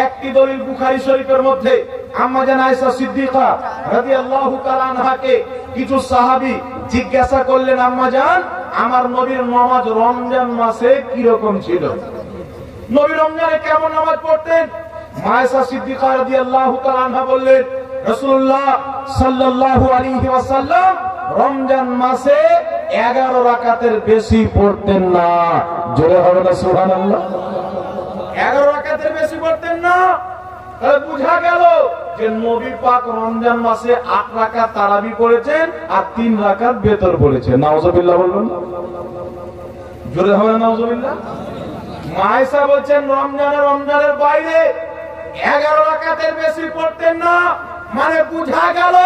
একটি দলিল বুখারী শরীফের মধ্যে আম্মা জান আয়েশা সিদ্দিকা রাদিয়াল্লাহু তাআলা আনহাকে কিছু সাহাবী জিজ্ঞাসা করলেন, আম্মা জান আমার নবীর নামাজ রমজান মাসে কি রকম ছিল, নবী রমজানে কেমন নামাজ পড়তেন? আয়েশা সিদ্দিকা রাদিয়াল্লাহু তাআলা আনহা বললেন, রাসূলুল্লাহ সাল্লাল্লাহু আলাইহি ওয়াসাল্লাম রমজান মাসে 11 রাকাতের বেশি পড়তেন না। জোরে হবে না সুবহানাল্লাহ। 11 রাকাতের বেশি পড়তেন না, তাহলে বোঝা গেল যে নবী পাক রমজান মাসে 8 রাকাত তারাবি পড়েছেন আর 3 রাকাত বেতর পড়েছেন। নাউজুবিল্লাহ বলুন, জোরে হবে না নাউজুবিল্লাহ। আয়েশা বলছেন রমজানের বাইরে 11 রাকাতের বেশি পড়তেন না, মানে বোঝা গেল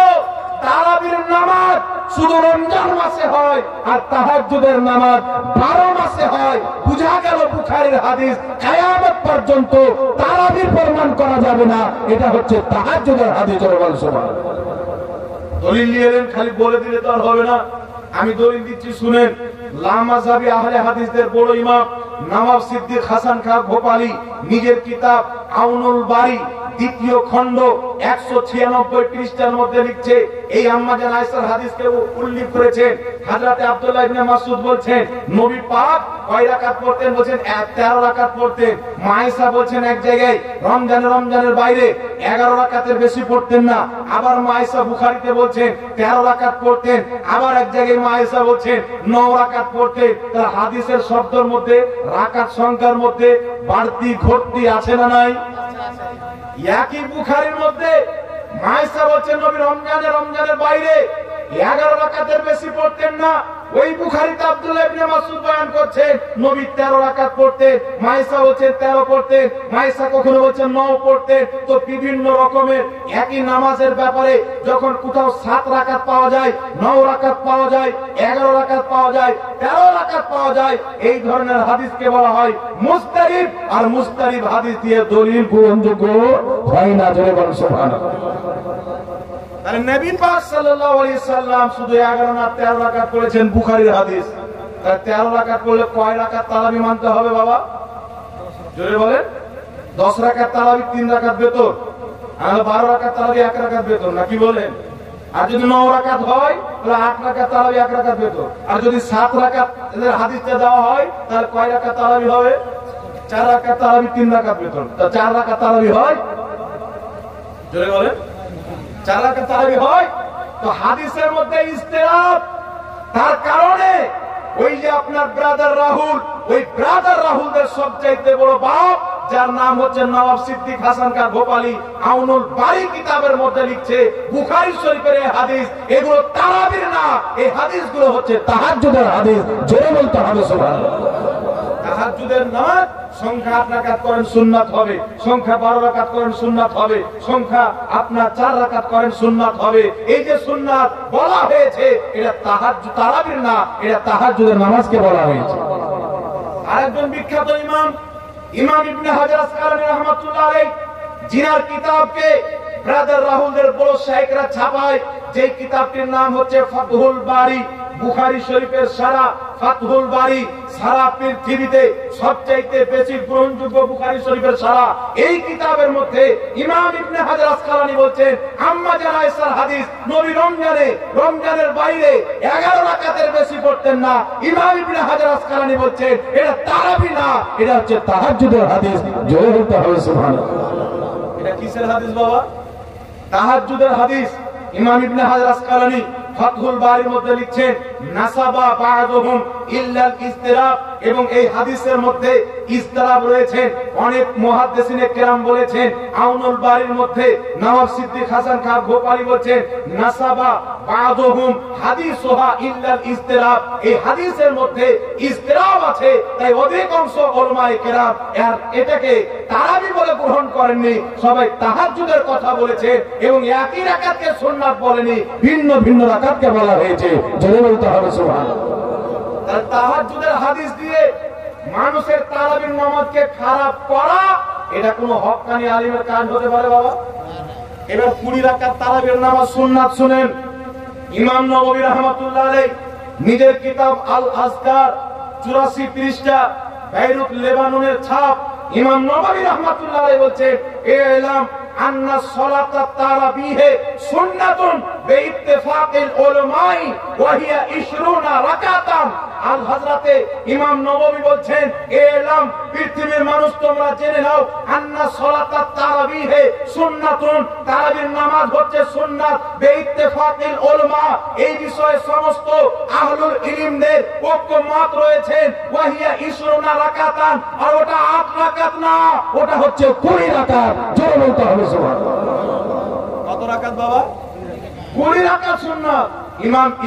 তারাবির নামাজ শুধু রমজান মাসে হয় আর তাহাজ্জুদের নামাজ 12 মাসে হয়। বোঝা গেল বুখারীর হাদিস কিয়ামত পর্যন্ত তারাবির প্রমাণ করা যাবে না, এটা হচ্ছে তাহাজ্জুদের হাদিস। সুবহানাল্লাহ। দলিল নিয়ে এলেন, খালি বলে দিলে তো আর হবে না। আমি দলিল দিচ্ছি শুনেন। লামাযাবি আহলে হাদিসদের বড় ইমাম নওয়াব সিদ্দিক হাসান খাঁ ভোপালী নিজের কিতাব আউনুল বারী দ্বিতীয় খণ্ড 196 পৃষ্ঠার মধ্যে লিখছে, এই আম্মা জান আয়েশার হাদিসকে উল্লেখ করেছেন। হযরত আব্দুল্লাহ ইবনে মাসউদ বলছেন নবী পাক কয় রাকাত পড়তেন? বলেন 13 রাকাত পড়তেন। আয়েশা বলেন এক জায়গায় রমজানের বাইরে 11 রাকাতের বেশি পড়তেন না। আবার আয়েশা বুখারীতে বলেন 13 রাকাত পড়তেন। আবার এক জায়গায় আয়েশা বলেন 9 রাকাত পড়তেন। তার হাদিসের শব্দের মধ্যে, রাকাত সংখ্যার মধ্যে বাড়তি ঘটতি আছে না নাই? একই বুখারীর মধ্যে আয়েশা বলেন নবী রমজানের বাইরে 11 রাকাতের বেশি পড়তেন না। ওই বুখারীতে আব্দুল্লাহ ইবনে মাসউদ বয়ান করছেন নবী 13 রাকাত পড়তেন, আয়েশা বলেন 13 পড়তেন, আয়েশা কখনো বলেন 9 পড়তেন। তো বিভিন্ন রকমের একই নামাজের ব্যাপারে যখন কোথাও 7 রাকাত পাওয়া যায়, 9 রাকাত পাওয়া যায়, 11 রাকাত পাওয়া যায়, 13 রাকাত পাওয়া যায়, এই ধরনের হাদিসকে বলা হয় মুস্তারিব। আর মুস্তারিব হাদিস দিয়ে দলিল গ্রহণযোগ্য হয় না। জোরে বলেন সুবহানাল্লাহ। তাহলে নবী পাক সাল্লাল্লাহু আলাইহি সাল্লাম শুধু 11 না 13 রাকাত করেছেন, বুখারীর হাদিস। তাহলে 13 রাকাত করলে কয় রাকাত তারাবি মানতে হবে বাবা? জোরে বলেন। 10 রাকাত তারাবি 3 রাকাত বেতর, আর 12 রাকাত তারাবি 1 রাকাত বেতর, নাকি বলেন? আর যদি 9 রাকাত হয় তাহলে 8 রাকাত তারাবি 1 রাকাত বেতর। আর যদি 7 রাকাত এর হাদিসটা দেওয়া হয় তাহলে কয় রাকাত তারাবি হবে? 4 রাকাত তারাবি 3 রাকাত বেতর। তা 4 রাকাত তারাবি হয়? জোরে বলেন। 4 রাকাত তারাবি হয়। তো হাদিসের মধ্যে ইস্তিরাব, তার কারণে ওই যে আপনার ব্রাদার রাহুল, ওই ব্রাদার রাহুলদের সবচাইতে বড় বাপ যার নাম হচ্ছে নওয়াব সিদ্দিক হাসান খাঁ ভোপালী আউনুল বারী কিতাবের মধ্যে লিখছে বুখারী শরীফের এই হাদিস এগুলো তারাবির না, এই হাদিসগুলো হচ্ছে তাহাজ্জুদের হাদিস। জোরে বলতে হবে সুবহানাল্লাহ। তাহাজ্জুদের নামাজ সংখ্যা 8 রাকাত করেন সুন্নাত হবে, সংখ্যা 12 রাকাত করেন সুন্নাত হবে, সংখ্যা আপনার 4 রাকাত করেন সুন্নাত হবে। এই যে সুন্নাত বলা হয়েছে এটা তারাবির না, এটা তাহাজ্জুদের নামাজকে বলা হয়েছে। আরেকজন বিখ্যাত ইমাম ইমাম ইবনে হাজার আসকালানী রাহমাতুল্লাহ আলাইহি, জিনার কিতাবকে ব্রাদার রাহুলদের বড় শাইখরা ছাপায়, যে কিতাবটির নাম হচ্ছে ফাতহুল বারি, বুখারী শরীফের সারা ফাতহুল বারি, সারা পৃথিবীতে সবচাইতে বেশি গ্রহণযোগ্য বুখারী শরীফের সারা। এই কিতাবের মধ্যে ইমাম ইবনে হাজার আসকালানী বলছেন, আম্মা জান আয়েশার হাদিস, নবী রমজানের বাইরে 11 রাকাতের বেশি পড়তেন না। ইমাম ইবনে হাজার আসকালানী বলছেন এটা তারাবি না, এটা হচ্ছে তাহাজ্জুদের হাদিস। জয় বলতে হবে সুবহানাল্লাহ। এটা কিসের হাদিস বাবা? তাহাজ্জুদের হাদিস। ইমাম ইবনে হাজার আসকালানী ফাতহুল বারির মধ্যে লিখছেন, নাসাবা বা'দুহুম ইল্লাল ইসতিরাব, এবং এই হাদিসের মধ্যে ইসতিরাব রয়েছে। অনেক মুহাদ্দিসিনে কেরাম বলেছেন, আউনুল বারির মধ্যে নওয়াব সিদ্দিক হাসান খান গোপালী বলেছেন, নাসাবা বা'দুহুম হাদিসুহা ইল্লাল ইসতিরাব, এই হাদিসের মধ্যে ইসতিরাব আছে, তাই অধিকাংশ উলামায়ে কেরাম এটাকে তারাবি বলে গ্রহণ করেননি, সবাই তাহাজ্জুদের কথা বলেছে, এবং একই রাকাতকে সুন্নাত বলেনি, ভিন্ন ভিন্ন রাকাতকে বলা হয়েছে। জোরে বলতে হবে সুবহানাল্লাহ। তাহাজ্জুদের হাদিস দিয়ে মানুষের তারাবির নামাজকে খারাপ করা, এটা কোনো হক্কানি আলিমের কাজ হতে পারে বাবা? এবার 20 রাকাত তারাবির নামাজ সুন্নাত শুনেন। ইমাম নববী রাহমাতুল্লাহ আলাইহি নিজের কিতাব আল আজকার 84 পৃষ্ঠা, বেইরুত লেবাননের ছাপ, ইমাম নববী রাহমাতুল্লাহ আলাইহি বলছেন, ইলাম আন্না সালাতাত তারাবিহে সুন্নাতুন বিইত্তিফাকিল উলামাই ওয়া হিয়া 20 রাকাতান। আল হযরতে ইমাম নববী বলছেন, ইলাম পৃথিবীর মানুষ তোমরা জেনে নাও, আন্না সালাতাত তারাবিহে সুন্নাতুন, তারাবির নামাজ হচ্ছে সুন্নাত, বিইত্তিফাকিল উলামা, এই বিষয়ে সমস্ত আহলুল ইলমদের ঐকমত রয়েছে। ওয়া হিয়া 20 রাকাতান, আর ওটা 8 রাকাত না, ওটা হচ্ছে 20 রাকাত। জোরে বলতে হবে সুবহানাল্লাহ। কত রাকাত বাবা? 20 রাকাত সুন্নাত।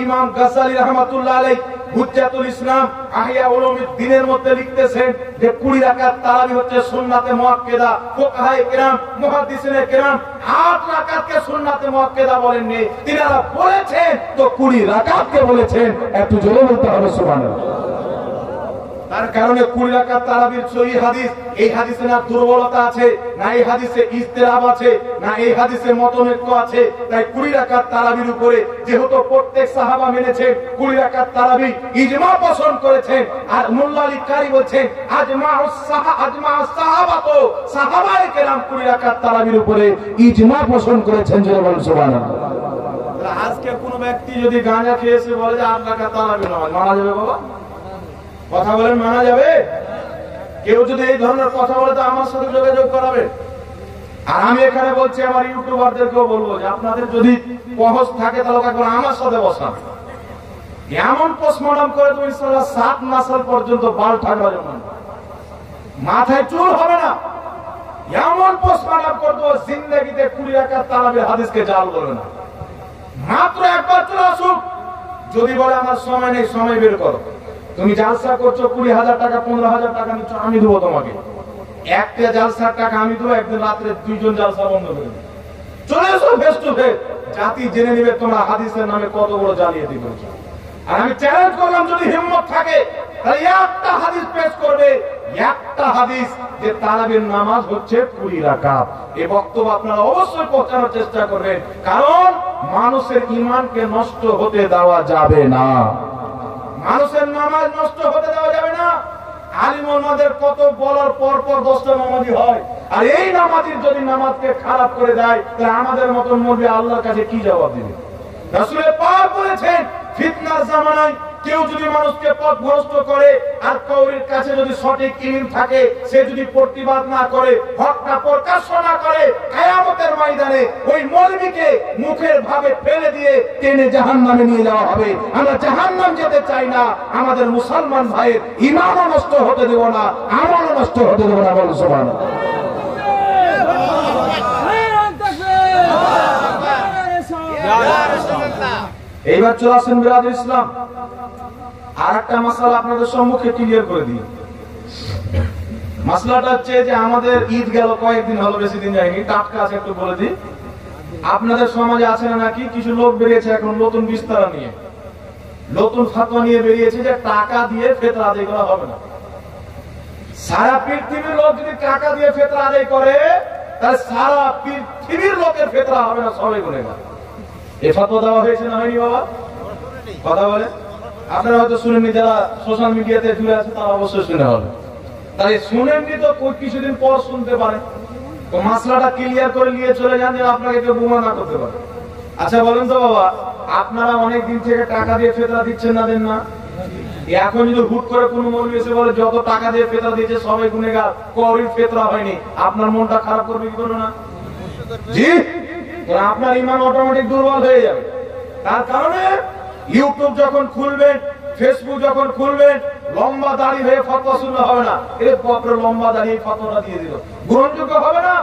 ইমাম গাজ্জালী রাহমাতুল্লাহ আলাইহি হুজ্জাতুল ইসলাম আহিয়া উলুমিদ্দিনের মধ্যে লিখতেছেন যে 20 রাকাত তারাবি হচ্ছে সুন্নাতে মুআক্কাদা। ফুকাহায়ে কেরাম, মুহাদ্দিসিনে কেরাম 8 রাকাতকে সুন্নাতে মুআক্কাদা বলেননি, তিনারা বলেছেন তো 20 রাকাতকে বলেছেন। একটু জোরে বলতে হবে সুবহানাল্লাহ। তার কারণে 20 রাকাত তারাবির সহিহ হাদিস, এই হাদিসে না দুর্বলতা আছে, না এই হাদিসে ইজতিরাব আছে, না এই হাদিসে মতনৈক্য আছে। তাই 20 রাকাত তারাবির উপরে যেহেতু প্রত্যেক সাহাবা মেনেছে, 20 রাকাত তারাবি ইজমা পোষণ করেছেন। আর মোল্লা আলী কারি বলছেন, আজমাউস সাহাবাতো, সাহাবায়ে কেরাম 20 রাকাত তারাবির উপরে ইজমা পোষণ করেছেন। জোরে বলুন সুবহানাল্লাহ। আজকে কোন ব্যক্তি যদি গাঁজা খেয়েছে বলে যে 8 রাকাত তারাবি নামাজ মানা যাবে বাবা? কথা বলেন, মানা যাবে? কেউ যদি এই ধরনের কথা বলে তো আমার সাথে যোগাযোগ করাবে। আর আমি এখানে বলছি আমার ইউটিউবারদেরকেও বলবো যে আপনাদের যদি পহস থাকে তাহলে একবার আমার সাথে বসান, এমন পোস্টমর্টম করে তুমি ইনশাআল্লাহ 7 মাসের পর্যন্ত বাল ঠান্ডা জমান, মাথায় চুল হবে না, এমন পোস্টমর্টম করবো জিন্দেগিতে 20 রাকাত তারাবির হাদিসকে জাল বলবে না। মাত্র একবার চলে আসুক, যদি বলে আমার সময় নেই, সময় বের করো। তুমি জালসা করছো 20,000 টাকা 15,000 টাকা নিচ্ছ, আমি দেবো তোমাকে। একটা জালসার টাকা আমি দেবো, একদিন রাত্রে 2 জন জালসা বন্ধ করে দেবো। চলে এসো ফেস টু ফেস, জাতি জেনে নিবে তোমরা হাদিসের নামে কত বড় জালিয়াতি করেছো। আর আমি চ্যালেঞ্জ করলাম, যদি হিম্মত থাকে তাহলে একটা হাদিস পেশ করবে, একটা হাদিস যে তারাবির নামাজ হচ্ছে 20 রাকাত। এই বক্তব্য আপনারা অবশ্যই পৌঁছানোর চেষ্টা করবেন, কারণ মানুষের ঈমানকে নষ্ট হতে দেওয়া যাবে না। মানুষের নামাজ নষ্ট হতে দেওয়া যাবে না। আলিম ওলামাদের কত বলার পর পর 10টা নামাজি হয়, আর এই নামাজির যদি নামাজকে খারাপ করে দেয় তাহলে আমাদের মতো মুরব্বি আল্লাহর কাছে কি জবাব দিবে? রাসূল পাক বলেছেন, ফিতনার জামানায় কেউ যদি মানুষকে পথভ্রষ্ট করে আর কাউরির কাছে যদি সঠিক ইলম থাকে, সে যদি প্রতিবাদ না করে, হকটা প্রকাশ না করে, কিয়ামতের ময়দানে ওই মৌলবীকে মুখের ভাবে ফেলে দিয়ে টেনে জাহান্নামে নিয়ে যাওয়া হবে। আমরা জাহান্নাম যেতে চাই না, আমাদের মুসলমান ভাইয়ের ঈমানও নষ্ট হতে দেব না, আমলও নষ্ট হতে দেব না। বলুন সুবহানাল্লাহ। এইবার চলে আসেন বিরাদ ইসলাম, আর একটা মাসলা আপনাদের সম্মুখে ক্লিয়ার করে দিই। মাসলাটা হচ্ছে যে আমাদের ঈদ গেল কয়েকদিন হলো, বেশি দিন যায়নি, টাটকা আছে, একটু বলে দিই। আপনাদের সমাজে আছে না নাকি কিছু লোক বেরিয়েছে এখন নতুন বিস্তারা নিয়ে, নতুন ফাতোয়া নিয়ে বেরিয়েছে যে টাকা দিয়ে ফিতরা আদায় করা হবে না। সারা পৃথিবীর লোক যদি টাকা দিয়ে ফিতরা আদায় করে তাহলে সারা পৃথিবীর লোকের ফিতরা হবে না, সবাই গুনেগার। এই ফতোয়া দেওয়া হয়েছে না হয়নি বাবা? কথা বলে আপনারা হয়তো শুনেননি, যারা সোশ্যাল মিডিয়াতে জুড়ে আছে তারা অবশ্যই শুনে হবে। তাই শুনেননি তো কিছুদিন পর শুনতে পারে, তো মাসলাটা ক্লিয়ার করে নিয়ে চলে যান যেন আপনাকে কেউ বোমা না করতে পারে। আচ্ছা বলেন তো বাবা, আপনারা অনেক দিন থেকে টাকা দিয়ে ফিতরা দিচ্ছেন না, দেন না? এখন যদি হুট করে কোনো মৌলবি এসে বলে যত টাকা দিয়ে ফিতরা দিয়েছে সবাই গুনেগার, করির ফিতরা হয়নি, আপনার মনটা খারাপ করবে কি করবে না? জি, আপনার ইমান অটোমেটিক দুর্বল হয়ে যাবে। তার কারণে ইউটিউব যখন খুলবেন, ফেসবুক যখন খুলবেন, লম্বা দাড়ি হয়ে ফতোয়া শুনলে হবে না। এর পরে লম্বা দাঁড়িয়ে ফতোয়াটা দিয়ে দিল, গ্রহণযোগ্য হবে না।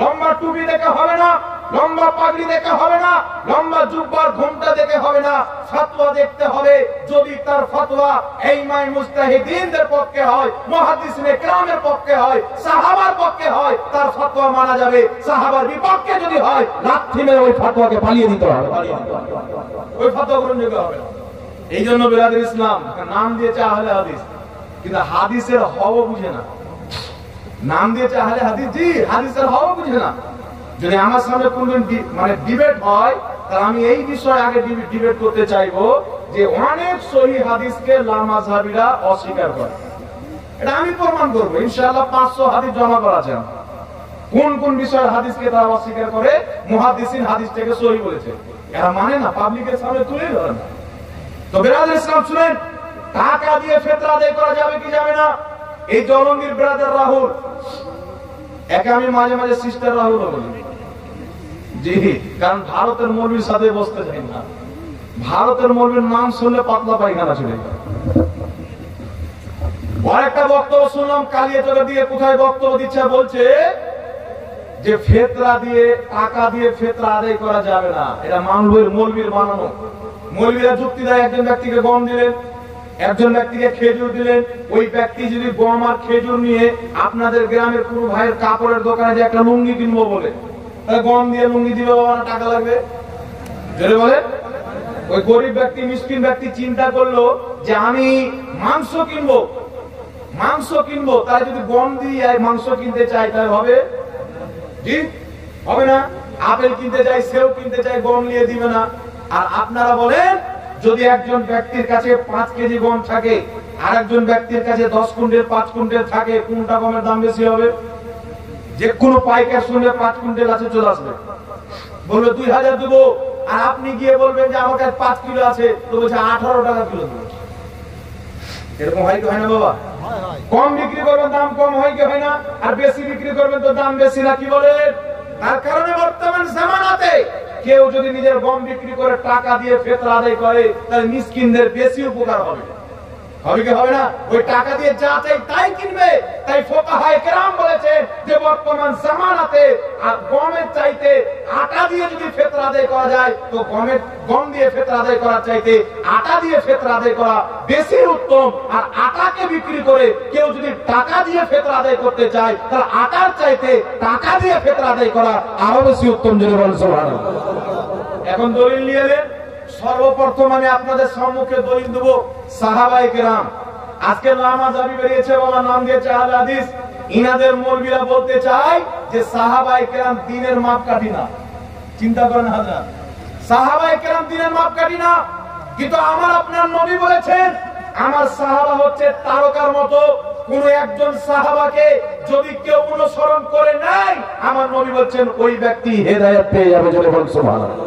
লম্বা টুপি দেখে হবে না, লম্বা পাগড়ি দেখে হবে না, লম্বা জুব্বার ঘোমটা দেখে হবে না। ফতোয়া দেখতে হবে, যদি তার ফতোয়া ইমাম মুজতাহিদিনদের পক্ষে হয়, মুহাদ্দিসিনে কেরামের পক্ষে হয়, সাহাবার পক্ষে হয়, তার ফতোয়া মানা যাবে। সাহাবার বিপক্ষে যদি হয়, লাথি মেরে ওই ফতোয়াকে পালিয়ে দিতে হবে, ওই ফতোয়া গ্রহণযোগ্য হবে না। এই জন্য বিরাদর ইসলাম নাম দিয়েছে আহলে হাদিস, কিন্তু হাদিসের হওয়া বুঝে না। নাম দিয়েছে আহলে হাদিস, জি, হাদিসের হওয়া বুঝে না। যদি আমার সামনে কোনদিন মানে ডিবেট হয়, তাহলে আমি এই বিষয়ে আগে ডিবেট করতে চাইবো যে অনেক সহিহ হাদিসকে লামাযহাবীরা অস্বীকার করে। এটা আমি প্রমাণ করবো ইনশাআল্লাহ। 500 হাদিস জমা করা আছে। কোন কোন বিষয়ের হাদিসকে তারা অস্বীকার করে, মুহাদ্দিসিন হাদিসটাকে সহিহ বলেছে, এরা মানে না, পাবলিকের সামনে তুলে ধরে না। তো বিরাদর ইসলাম শুনেন, টাকা দিয়ে ফিতরা আদায় করা যাবে কি যাবে না? এই জলঙ্গির ব্রাদার রাহুল, একে আমি মাঝে মাঝে সিস্টার রাহুল বলি, জি, কারণ ভারতের মৌলবীর সাথে বসতে চাই না। ভারতের মৌলবীর নাম শুনলে পাতলা পায়খানা চলে যায়। আরেকটা বক্তব্য শুনলাম কালিয়াচক দিয়ে, কোথায় বক্তব্য দিচ্ছে, বলছে যে ফিতরা দিয়ে, টাকা দিয়ে ফিতরা আদায় করা যাবে না, এটা মৌলবীর বানানো। মৌলবীরা যুক্তি দেয়, একজন ব্যক্তিকে গম দিলেন, একজন ব্যক্তিকে খেজুর দিলেন, ওই ব্যক্তি যদি গম আর খেজুর নিয়ে আপনাদের গ্রামের কোন ভাইয়ের কাপড়ের দোকানে যে একটা লুঙ্গি কিনবো বলে, তাহলে গম দিয়ে লুঙ্গি দিবে, বাবা টাকা লাগবে? যদি বলে ওই গরিব ব্যক্তি, মিসকিন ব্যক্তি চিন্তা করলো যে আমি মাংস কিনবো, তাই যদি গম দিয়ে মাংস কিনতে চাই তাহলে হবে? জি, হবে না। আপেল কিনতে চাই, সেও কিনতে চাই, গম নিয়ে দিবে না। আর আপনারা বলেন, যদি একজন ব্যক্তির কাছে 5 কেজি গম থাকে আর একজন ব্যক্তির কাছে 10 কুইন্টাল 5 কুইন্টাল থাকে, কোনটা গমের দাম বেশি হবে? যে কোনো পাইকার শুনলে 5 কুইন্টাল আছে চলে আসবে, বলবে 2000 দেবো, আর আপনি গিয়ে বলবেন যে আমার কাছে 5 কিলো আছে, তো বলছে 18 টাকা কিলো দেবো। এরকম হয় কি হয় না বাবা? কম বিক্রি করবেন দাম কম হয় কি হয় না? আর বেশি বিক্রি করবেন তো দাম বেশি না, কি বলেন? তার কারণে বর্তমান জামানাতে কেউ যদি নিজের গম বিক্রি করে টাকা দিয়ে ফিতরা আদায় করে, তাহলে মিসকিনদের বেশি উপকার হবে। হবে কি হবে না? ওই টাকা দিয়ে যা চাই তাই কিনবে। তাই ফুকাহায়ে কেরাম বলেছে যে বর্তমান জামানাতে গমের চাইতে আটা দিয়ে যদি ফিতরা আদায় করা যায়, তো গম দিয়ে ফিতরা আদায় করার চাইতে আটা দিয়ে ফিতরা আদায় করা বেশি উত্তম। আর আটাকে বিক্রি করে কেউ যদি টাকা দিয়ে ফিতরা আদায় করতে চায়, তাহলে আটার চাইতে টাকা দিয়ে ফিতরা আদায় করা আরো বেশি উত্তম। যদি বলেন সুবহানাল্লাহ। এখন দলিল নিয়ে এলেন, সর্বপ্রথম আমি আপনাদের সম্মুখে দলিল দেব সাহাবায়ে কেরাম। আজকে লামাযহাবী বেরিয়েছে, বাবা নাম দিয়েছে আহলে হাদিস। ইনাদের মৌলবীরা বলতে চায় যে সাহাবায়ে কেরাম দ্বীনের মাপকাঠি না। চিন্তা করেন হাজরাত, সাহাবায়ে কেরাম দ্বীনের মাপকাঠি না, কিন্তু আমার আপনার নবী বলেছেন আমার সাহাবা হচ্ছে তারকার মতো। কোন একজন সাহাবাকে যদি কেউ অনুসরণ করে নেয়, আমার নবী বলছেন ওই ব্যক্তি হেদায়েত পেয়ে যাবে। যদি বলেন সুবহানাল্লাহ।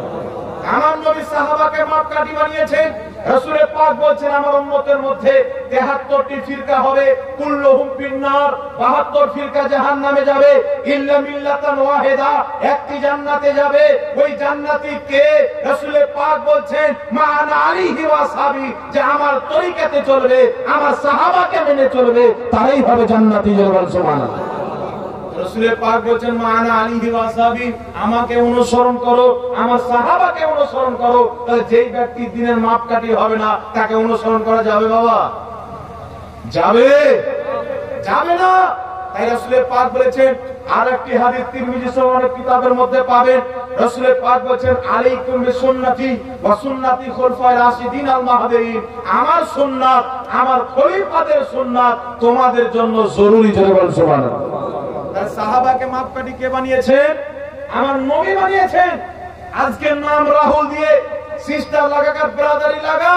আমার নবী সাহাবাকে মাপকাঠি বানিয়েছেন। রাসূল পাক বলছেন আমার উম্মতের মধ্যে 73টি ফিরকা হবে, কুল্লুহুম ফিন্নার, 72 ফিরকা জাহান্নামে যাবে, ইল্লা মিল্লাতান ওয়াহিদা, একটি জান্নাতে যাবে। ওই জান্নাতি কে? রাসূল পাক বলছেন মা আনা আলাইহি ওয়া আসহাবি, যে আমার তরিকাতে চলবে, আমার সাহাবাকে মেনে চলবে, তারাই হবে জান্নাতি। বলেন সুবহানাল্লাহ। রাসূল পাক বলেন মা আনা আলাইহি ওয়া আসহাবি, আমাকে অনুসরণ করো, আমার সাহাবাকে অনুসরণ করো। তাহলে যেই ব্যক্তি দ্বীনের মাপকাঠি হবে না, তাকে অনুসরণ করা যাবে বাবা? যাবে? যাবে না। তাই রাসূল পাক বলেছেন, আর একটি হাদিস তিরমিজি সহ অনেক কিতাবের মধ্যে পাবেন, রাসূল পাক বলেছেন, আলাইকুম বিসুন্নতি ওয়া সুন্নাতি খুলফায়ে রাশিদিন আল মাহদিয়িন, আমার সুন্নাত, আমার খলিফাদের সুন্নাত তোমাদের জন্য জরুরি। জোরে বলেন সুবহানাল্লাহ। তাই সাহাবাকে মাপকাঠি কে বানিয়েছেন? আমার নবী বানিয়েছেন। আজকে নাম রাহুল দিয়ে সিস্টার লাগাকার ব্রাদারি লাগা,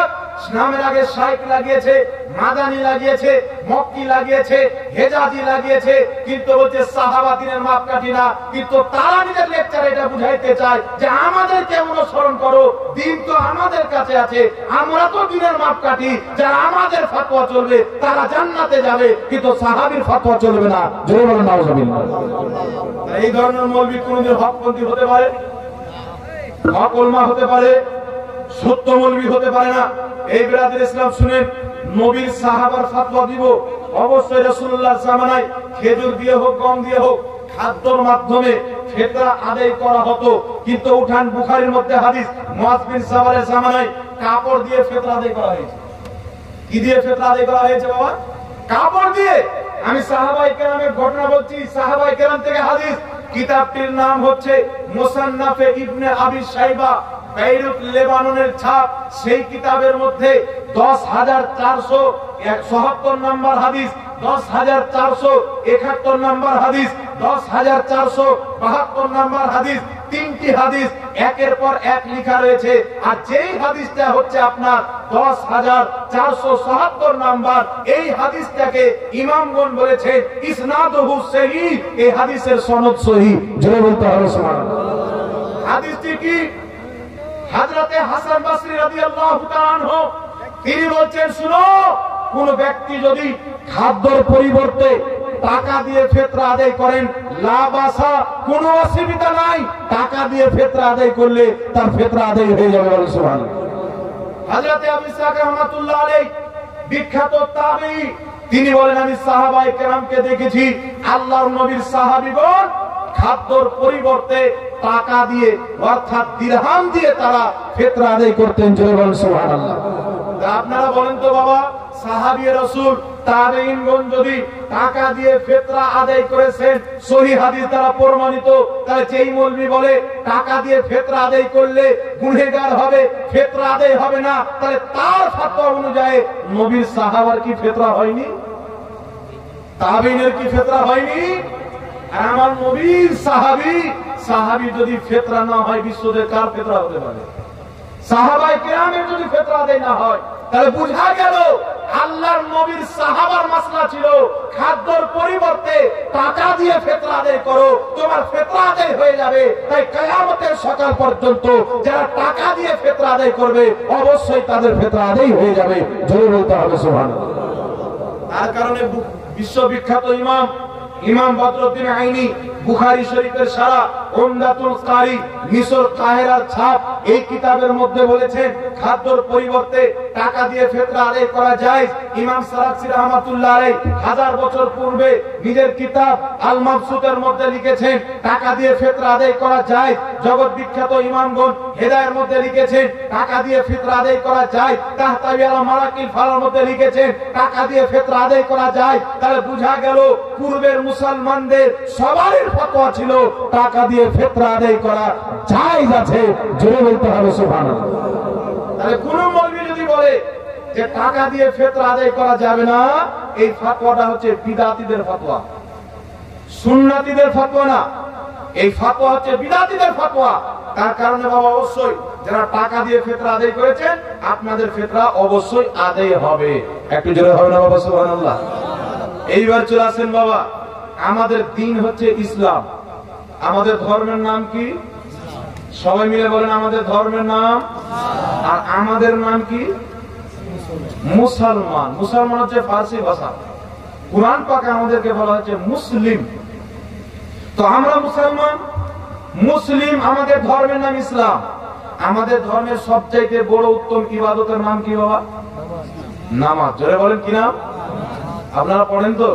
নামের আগে শাইখ লাগিয়েছে, মাদানি লাগিয়েছে, মক্কি লাগিয়েছে, হেজাজি লাগিয়েছে, কিন্তু বলছে সাহাবা দিনের মাপকাঠি না। কিন্তু তারা নিজের লেকচারে এটা বুঝাইতে চায় যে আমাদেরকে অনুসরণ করো, দিন তো আমাদের কাছে আছে, আমরা তো দিনের মাপকাঠি, যারা আমাদের ফতোয়া চলবে তারা জান্নাতে যাবে, কিন্তু সাহাবীর ফতোয়া চলবে না। জোরে বলেন নাউজুবিল্লাহ। এই ধরনের মৌলবি কোনদিন হকপন্থী হতে পারে, হক উলমা হতে পারে, সত্য মৌলবি হতে পারে না। এই বিরাদের ইসলাম শুনেন, নবীর সাহাবার ফতোয়া দিব, অবশ্যই রাসূলুল্লাহর জামানায় খেজুর দিয়ে হোক, গম দিয়ে হোক, খাদ্যর মাধ্যমে ফিতরা আদায় করা হতো। কিন্তু উঠান বুখারীর মধ্যে হাদিস, মুআয বিন জাবালের জামানায় কাপড় দিয়ে ফিতরা আদায় করা হয়েছে। কি দিয়ে ফিতরা আদায় করা হয়েছে বাবা? কাপড় দিয়ে। আমি সাহাবায়ে কেরামের ঘটনা বলছি, সাহাবায়ে কেরাম থেকে হাদিস। কিতাবটির নাম হচ্ছে মুসান্নাফে ইবনে আবি শাইবা, বেইরুত লেবাননের ছাপ। সেই কিতাবের মধ্যে 10,471 নম্বর হাদিস, 10,471 নম্বর হাদিস, 10,472 নম্বর হাদিস, তিনটি হাদিস একের পর এক লেখা রয়েছে। আর যেই হাদিসটা হচ্ছে আপনার 10,477 নাম্বার, এই হাদিসটাকে ইমামগণ বলেছে ইসনাদুহু সহিহ, এই হাদিসের সনদ সহিহ। জোরে বলতে হবে সুবহানাল্লাহ। হাদিসটি কি? হযরতে হাসান বসরি রাদিয়াল্লাহু তাআলা আনহু তিনি বলছেন, শুনো, কোন ব্যক্তি যদি খাদ্যের পরিবর্তে টাকা দিয়ে ফিতরা আদায় করেন, লা বাসা, কোনো অসুবিধা নাই, টাকা দিয়ে ফিতরা আদায় করলে তার ফিতরা আদায় হয়ে যাবে। বলেন সুবহানাল্লাহ। হযরতে আবু ইসহাক রাহমাতুল্লাহ আলাইহি বিখ্যাত তাবেঈ, তিনি বলেন, আমি সাহাবায়ে কেরামকে দেখেছি, আল্লাহর নবীর সাহাবীগণ খাদ্যর পরিবর্তে টাকা দিয়ে, অর্থাৎ দিরহাম দিয়ে তারা ফিতরা আদায় করতেন। জোরে বলেন সুবহানাল্লাহ। আপনারা বলেন তো বাবা, সাহাবী রাসূল তাবেঈনগণ যদি টাকা দিয়ে ফিতরা আদায় করেছেন, সহিহ হাদিস দ্বারা প্রমাণিত, তাহলে যেই মৌলবি বলে টাকা দিয়ে ফিতরা আদায় করলে গুনাহগার হবে, ফিতরা আদায় হবে না, তাহলে তার ফতোয়া অনুযায়ী নবীর সাহাবার কি ফিতরা হয়নি? তাবেঈনের কি ফিতরা হয়নি? আর আমার নবীর সাহাবী যদি ফিতরা না হয়, বিশ্বদের কার ফিতরা হতে পারে? সাহাবায়ে কেরামের যদি ফিতরা আদায় না হয়, তাহলে বুঝা গেল আল্লাহর নবীর সাহাবার মাসলা ছিল খাদ্যর পরিবর্তে টাকা দিয়ে ফিতরা আদায় করো, তোমার ফিতরা আদায় হয়ে যাবে। তাই কিয়ামতের সকাল পর্যন্ত যারা টাকা দিয়ে ফিতরা আদায় করবে, অবশ্যই তাদের ফিতরা আদায় হয়ে যাবে। জোরে বলতে হবে সুবহানাল্লাহ। তার কারণে বিশ্ববিখ্যাত ইমাম বদরুদ্দিন আইনি বুখারী শরীফের সারা উমদাতুল কারি, মিশর কাহিরার ছাপ, এই কিতাবের মধ্যে বলেছেন খাদ্যর পরিবর্তে টাকা দিয়ে ফিতরা আদায় করা যায়। ইমাম সারাকসি রাহমাতুল্লাহ আলাইহি 1000 বছর পূর্বে নিজের কিতাব আল মাবসুতের মধ্যে লিখেছেন টাকা দিয়ে ফিতরা আদায় করা যায়। জগৎ বিখ্যাত ইমামগণ হেদায়ের মধ্যে লিখেছেন টাকা দিয়ে ফিতরা আদায় করা যায়। তাহতাবি আল মারাকিল ফালার মধ্যে লিখেছেন টাকা দিয়ে ফিতরা আদায় করা যায়। তাহলে বুঝা গেল পূর্বের মুসলমানদের সবারই ফতোয়া ছিল টাকা দিয়ে ফিতরা আদায় করা জায়েজ আছে। জোরে বলতে হবে সুবহানাল্লাহ। তাহলে কোন মৌলবি যদি বলে যে টাকা দিয়ে ফিতরা আদায় করা যাবে না, এই ফতোয়াটা হচ্ছে বিদআতীদের ফতোয়া, সুন্নাতীদের ফতোয়া না। এই ফতোয়া হচ্ছে বিদআতীদের ফতোয়া। তার কারণে বাবা, অবশ্যই যারা টাকা দিয়ে ফিতরা আদায় করেছেন, আপনাদের ফিতরা অবশ্যই আদায় হবে। একটু জোরে হবে না বাবা সুবহানাল্লাহ। এইবার চলে আসেন বাবা, আমাদের দিন হচ্ছে ইসলাম, আমাদের ধর্মের নাম কি? সবাই মিলে বলেন, আমাদের ধর্মের নাম। আর আমাদের নাম কি? মুসলমান। মুসলমান হচ্ছে ফার্সি ভাষা, কুরআন পাকে আমাদেরকে বলা হচ্ছে মুসলিম। তো আমরা মুসলমান, মুসলিম, আমাদের ধর্মের নাম ইসলাম। আমাদের ধর্মের সবচাইতে বড় উত্তম ইবাদতের নাম কি বাবা? নামাজ। জোরে বলেন কি নাম? আপনারা পড়েন তো?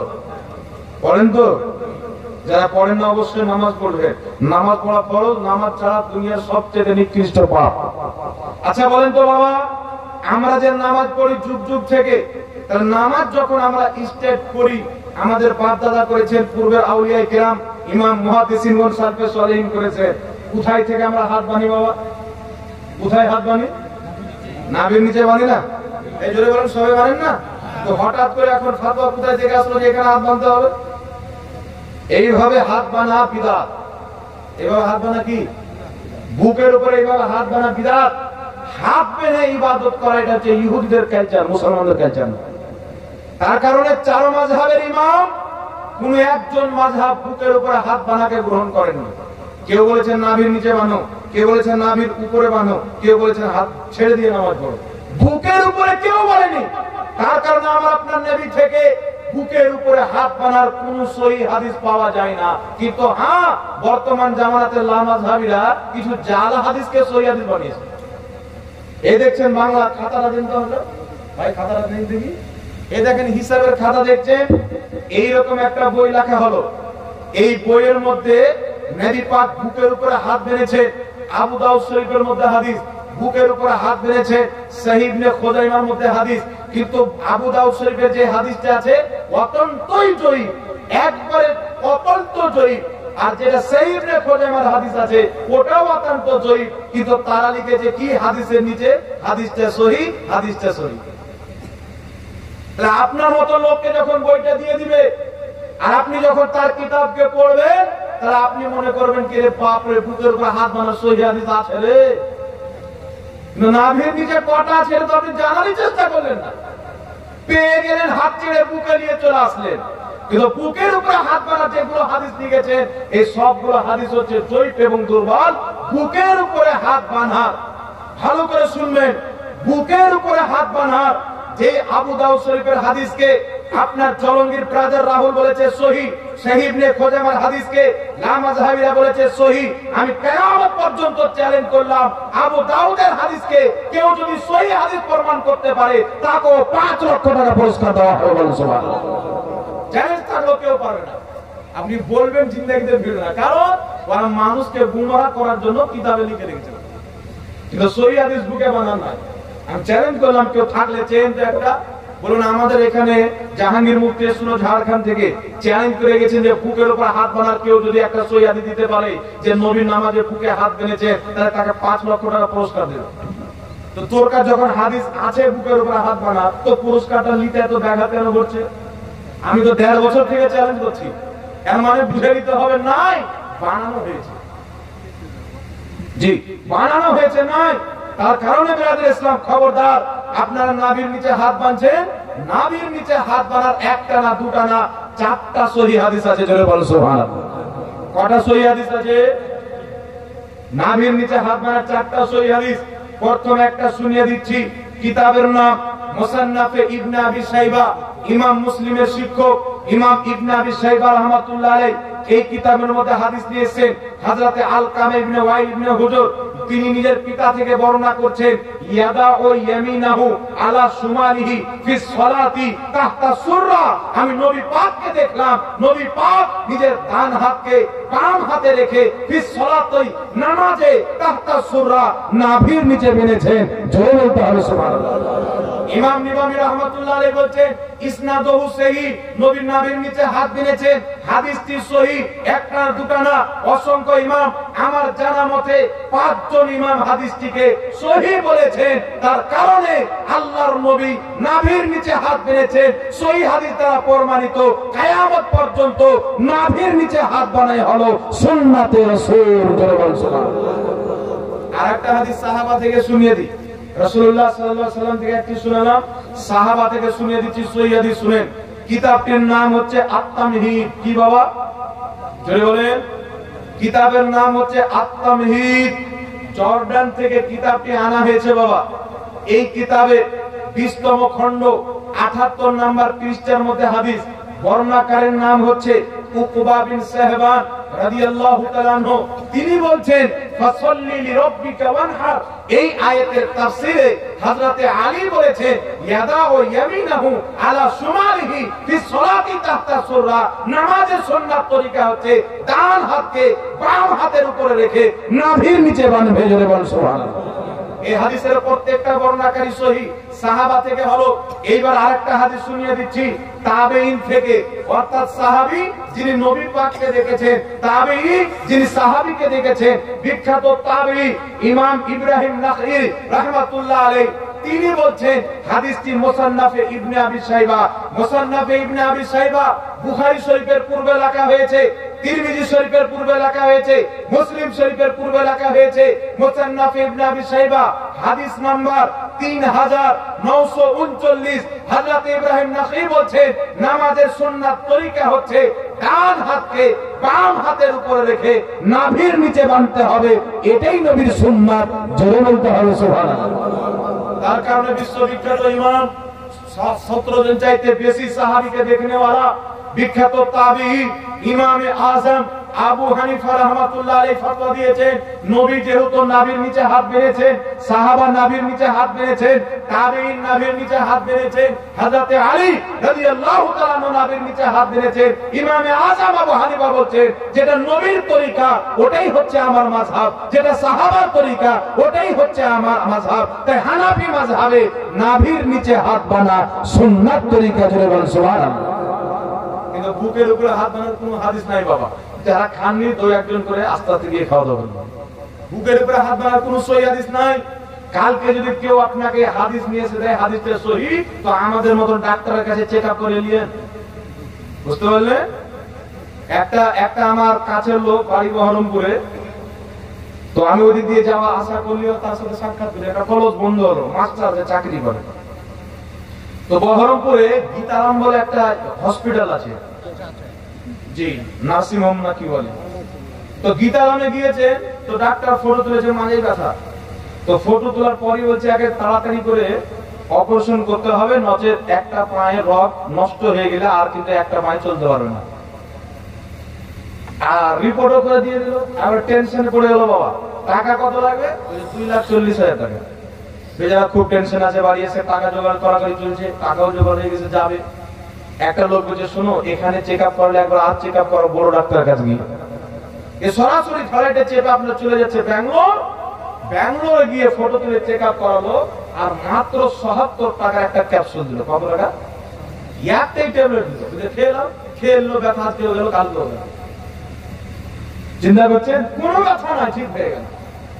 পড়েন তো? যারা পড়েন না অবশ্যই নামাজ পড়বে। নামাজ পড়া ফরজ, নামাজ ছাড়া দুনিয়ার সবচেয়ে নিকৃষ্ট পাপ। আচ্ছা বলেন তো বাবা, আমরা যে নামাজ পড়ি যুগ যুগ থেকে, তাহলে নামাজ যখন আমরা স্টার্ট করি আমাদের বাপ দাদা করেছেন, পূর্বের আউলিয়ায়ে কেরাম ইমাম মুহাদ্দিসিনগণ সালফে সালেহিন করেছে। কোথায় থেকে আমরা হাত বানি বাবা? কোথায় হাত বানি? নাভির নিচে বানি না? এই জোরে বলেন, সবাই বানেন না? তো হঠাৎ করে এখন ফাতোয়া কোথায় থেকে আসলো যে এখানে হাত বানতে হবে? এইভাবে হাত বানা বিদআত। এইভাবে হাত বানা কি? বুকের উপরে এইভাবে হাত বানা বিদআত। হাত বেঁধে ইবাদত করা এটা হচ্ছে ইহুদিদের কালচার, মুসলমানদের কালচার। তার কারণে চার মাযহাবের ইমাম কোন একজন মাযহাব বুকের উপরে হাত বানাকে গ্রহণ করেননি। কেউ বলেছেন নাভির নিচে বানো, কেউ বলেছেন নাভির উপরে বানো, কেউ বলেছেন হাত ছেড়ে দিয়ে নামাজ পড়ো। বুকের উপরে কেউ বলেনি। তার কারণে আমার আপনার নবী থেকে বুকের উপরে হাত বানার কোন সহিহ হাদিস পাওয়া যায় না। কিন্তু হ্যাঁ, বর্তমান জামানাতে লামাযহাবীরা কিছু জাল হাদিসকে সহিহ হাদিস বানিয়েছে। এই দেখছেন বাংলা খাতাটা দিন তো হলো ভাই, খাতাটা দিন দেখি। এই দেখেন হিসাবের খাতা দেখছেন, এইরকম একটা বই লেখা হলো। এই বইয়ের মধ্যে নবী পাক বুকের উপরে হাত বেঁধেছে। আবু দাউদ শরীফের মধ্যে হাদিস, বুকের উপরে হাত বেঁধেছে সহিহ ইবনে খুজাইমার মধ্যে হাদিস। কিন্তু আবু দাউদ শরীফের যে হাদিসটা আছে অত্যন্তই জয়ীফ, একবারে অত্যন্ত জয়ীফ। আর যেটা সহিহ ইবনে খুজাইমার হাদিস আছে ওটাও অত্যন্ত জয়ীফ। কিন্তু তারা লিখেছে কি হাদিসের নিচে? হাদিসটা সহিহ, হাদিসটা সহিহ। তাহলে আপনার মতো লোককে যখন বইটা দিয়ে দিবে আর আপনি যখন তার কিতাবকে পড়বেন, তাহলে আপনি মনে করবেন কি রে বাপ রে, বুকের উপর হাত বানার সহিহ হাদিস আছে রে। নাভির নিচে কটা আছে তো আপনি জানারই চেষ্টা করলেন না, পেয়ে গেলেন, হাত ছেড়ে বুকে নিয়ে চলে আসলেন। কিন্তু বুকের উপরে হাত বানা যেগুলো হাদিস লিখেছেন এই সবগুলো হাদিস হচ্ছে জয়ীফ এবং দুর্বল। বুকের উপরে হাত বাঁধার, ভালো করে শুনবেন, বুকের উপরে হাত বাঁধার যে আবু দাউদ শরীফের হাদিসকে আপনার জলঙ্গির ব্রাদার রাহুল বলেছে সহিহ, সহিহ ইবনে খুজাইমার হাদিসকে লামাযহাবীরা বলেছে সহিহ। আমি কিয়ামত পর্যন্ত চ্যালেঞ্জ করলাম, আবু দাউদের হাদিসকে কেউ যদি সহিহ হাদিস প্রমাণ করতে পারে তাকে 5 লক্ষ টাকা পুরস্কার দেওয়া হবে। বলেন সুবহানাল্লাহ। চ্যালেঞ্জ থাকলেও কেউ পারবে না। আপনি বলবেন জিন্দেগিতে ভিড় না, কারণ ওরা মানুষকে গুমরাহ করার জন্য কিতাবে লিখে রেখেছে, কিন্তু সহিহ হাদিস বুকে বানান না। আমি চ্যালেঞ্জ করলাম, কেউ থাকলে চেন তো একটা বলুন। আমাদের এখানে জাহাঙ্গীর মুফতি এসেছিল ঝাড়খণ্ড থেকে, চ্যালেঞ্জ করে গেছেন যে বুকের উপর হাত বানার কেউ যদি একটা সহিহ হাদিস দিতে পারে যে নবীর নামাজে বুকে হাত বেঁধেছে, তাহলে তাকে 5 লক্ষ টাকা পুরস্কার দেবে। তো তোর কাছে যখন হাদিস আছে বুকের উপর হাত বানা, তো পুরস্কারটা নিতে এত ব্যাঘাত কেন ঘটছে? আমি তো 1.5 বছর থেকে চ্যালেঞ্জ করছি। এর মানে বুঝে নিতে হবে নাই, বানানো হয়েছে। জি, বানানো হয়েছে নাই। তার কারণে বিরাদর ইসলাম খবরদার, আপনারা নাভির নিচে হাত বাঁধছেন, নাভির নিচে হাত বাঁধার একটা না, দুটা না, 4টা সহিহ হাদিস আছে। জোরে বলো সুবহানাল্লাহ। কটা সহিহ হাদিস আছে? নাভির নিচে হাত বাঁধার 4টা সহিহ হাদিস। প্রথম একটা শুনিয়ে দিচ্ছি, কিতাবের নাম মুসান্নাফে ইবনে আবি শাইবা, ইমাম মুসলিমের শিক্ষক ইমাম ইবনে আবি শাইবা রাহমাতুল্লাহ আলাইহি এই কিতাবের মধ্যে হাদিস নিয়েছেন হযরতে আলকামা ইবনে ওয়াইল ইবনে হুজর। তিনি নিজের পিতা থেকে বর্ণনা করছেন, ইয়াদা ও ইয়ামিনাহু আলা শুমালিহি ফি সলাতি তাহতা সুররা। আমি নবী পাককে দেখলাম, নবী পাক নিজের ডান হাতকে বাম হাতে রেখে ফি সলাতি নামাজে তাহতা সুররা নাভির নিচে বেঁধেছেন। জোরে বলতে হবে সুবহানাল্লাহ। ইমাম নিবামী রাহমাতুল্লাহ আলাইহি বলেন ইসনাদুহু সহিহ, নবীর নাভির নিচে হাত বেঁধেছেন, হাদিসটি সহিহ। একটা দুটা না, অসংখ্য ইমাম, আমার জানা মতে 5 জন ইমাম হাদিসটিকে সহিহ বলেছেন। তার কারণে আল্লাহর নবী নাভির নিচে হাত বেঁধেছেন, সহিহ হাদিস দ্বারা প্রমাণিত। কিয়ামত পর্যন্ত নাভির নিচে হাত বানাই হলো সুন্নাতে রাসূল। জোরে বলুন সুবহানাল্লাহ। আরেকটা হাদিস সাহাবা থেকে শুনিয়ে দিই, রাসূলুল্লাহ সাল্লাল্লাহু আলাইহি ওয়াসাল্লাম থেকে একটি শুনালাম, সাহাবা থেকে শুনিয়ে দিচ্ছি সহিহ হাদিস শুনেন। কিতাবটির নাম হচ্ছে আত-তামহিদ। কি বাবা? জোরে বলেন। কিতাবের নাম হচ্ছে আত-তামহিদ। জর্ডান থেকে কিতাবটি আনা হয়েছে বাবা। এই কিতাবে 20তম খণ্ড 78 নম্বর পৃষ্ঠার মধ্যে হাদিস। বর্ণনাকারীর নাম হচ্ছে উকবা বিন সাহবান রাদিয়াল্লাহু তাআলা আনহু। তিনি বলছেন ফাসাল্লি লিরাব্বিকা ওয়ানহার। এই আয়াতের তাফসীরে হযরতে আলী বলেছেন ইয়াদা ও ইয়ামিনাহু আলা শুমালিহি ফি সলাতি তাহতা সুররা। নামাজের সুন্নাত তরিকা হচ্ছে ডান হাতকে বাম হাতের উপরে রেখে নাভির নিচে বাঁধবে। জোরে বল সুবহানাল্লাহ। এই হাদিসের প্রত্যেকটা বর্ণনাকারী সহিহ সাহাবা থেকে হলো। এইবার আরেকটা হাদিস শুনিয়ে দিচ্ছি তাবেঈন থেকে, অর্থাৎ সাহাবী যিনি নবী পাককে দেখেছেন, তাবেঈ যিনি সাহাবীকে দেখেছেন। বিখ্যাত তাবেঈ ইমাম ইব্রাহিম নাখঈ রাহমাতুল্লাহ আলাইহি তিনি বলছেন হাদিসটি মুসান্নাফে ইবনে আবি শাইবা, মুসান্নাফে ইবনে আবি শাইবা বুখারী শরীফের পূর্বে লেখা হয়েছে, তিরমিজি শরীফের পূর্বে লেখা হয়েছে, মুসলিম শরীফের পূর্বে লেখা হয়েছে। মুসান্নাফে ইবনে আবি শাইবা হাদিস নাম্বার 3939। হযরত ইব্রাহিম নাখঈ বলছেন নামাজের সুন্নাত তরিকা হচ্ছে ডান হাতকে বাম হাতের উপরে রেখে নাভির নিচে বাঁধতে হবে, এটাই নবীর সুন্নাত। জোরে বলতে হবে সুবহানাল্লাহ। তার কারণে বিশ্ববিখ্যাত ইমাম 17 জন চাইতে বেশি সাহাবীকে দেখনেওয়ালা বিখ্যাত তাবেঈ ইমামে আযম আবু হানিফা রাহমাতুল্লাহ আলাইহি ফতোয়া দিয়েছেন নবী যেহেতু নাভির নিচে হাত বেঁধেছেন, সাহাবা নাভির নিচে হাত বেঁধেছেন, তাবেঈন নাভির নিচে হাত বেঁধেছেন, হযরত আলী রাদিয়াল্লাহু তাআলা নাভির নিচে হাত বেঁধেছেন। ইমামে আযম আবু হানিফা বলছেন যেটা নবীর তরিকা ওটাই হচ্ছে আমার মাযহাব, যেটা সাহাবার তরিকা ওটাই হচ্ছে আমার মাযহাব। তাই হানাফি মাযহাবে নাভির নিচে হাত বাঁধা সুন্নাত তরিকা। জোরে বলেন সুবহানাল্লাহ। কিন্তু বুকের উপরে হাত বাঁধার কোনো হাদিস নাই বাবা। যারা খাননি তো একজন করে আস্তে আস্তে গিয়ে খাওয়া দাওয়া করবেন। বুকের উপরে হাত বাঁধার কোনো সহিহ হাদিস নাই। কালকে যদি কেউ আপনাকে হাদিস নিয়ে এসে দেয় হাদিসটা সহিহ, তো আমাদের মতন ডাক্তারের কাছে চেক আপ করে নিলেন, বুঝতে পারলে? একটা আমার কাছের লোক বাড়ি বহরমপুরে, তো আমি ওদিক দিয়ে যাওয়া আশা করলেও তার সাথে সাক্ষাৎ করি। একটা কলেজ বন্ধ হলো, মাস্টার চাকরি করে। তো বহরমপুরে গীতারাম বলে একটা হসপিটাল আছে, জি নার্সিং হোম না কি বলে। তো গীতারামে গিয়েছে, তো ডাক্তার ফটো তুলেছে মাঝে ব্যথা। তো ফটো তোলার পরই বলছে আগে তাড়াতাড়ি করে অপারেশন করতে হবে, নচেত একটা পায়ের রগ নষ্ট হয়ে গেলে আর কিন্তু একটা পায়ে চলতে পারবে না। আর রিপোর্টও করে দিয়ে দিল। আবার টেনশনে পড়ে গেল বাবা, টাকা কত লাগবে? 2,40,000 টাকা। বেচারা খুব টেনশন আছে, বাড়ি এসে টাকা জোগাড় করাকরি চলছে, টাকাও জোগাড় হয়ে গেছে, যাবে। একটা লোক বলছে শোনো এখানে চেক আপ করলে একবার আর চেক আপ করো বড় ডাক্তারের কাছে গিয়ে। এ সরাসরি ফ্লাইটে চেপে আপনার চলে যাচ্ছে ব্যাঙ্গালোর গিয়ে ফটো তুলে চেক আপ করালো, আর মাত্র 77 টাকা একটা ক্যাপসুল দিল। কত টাকা? একটাই ট্যাবলেট দিল, খেয়ে এলো, ব্যথা আজকে গেল, কালকে গেল। চিন্তা করছেন কোনো ব্যথা নাই, ঠিক হয়ে গেল।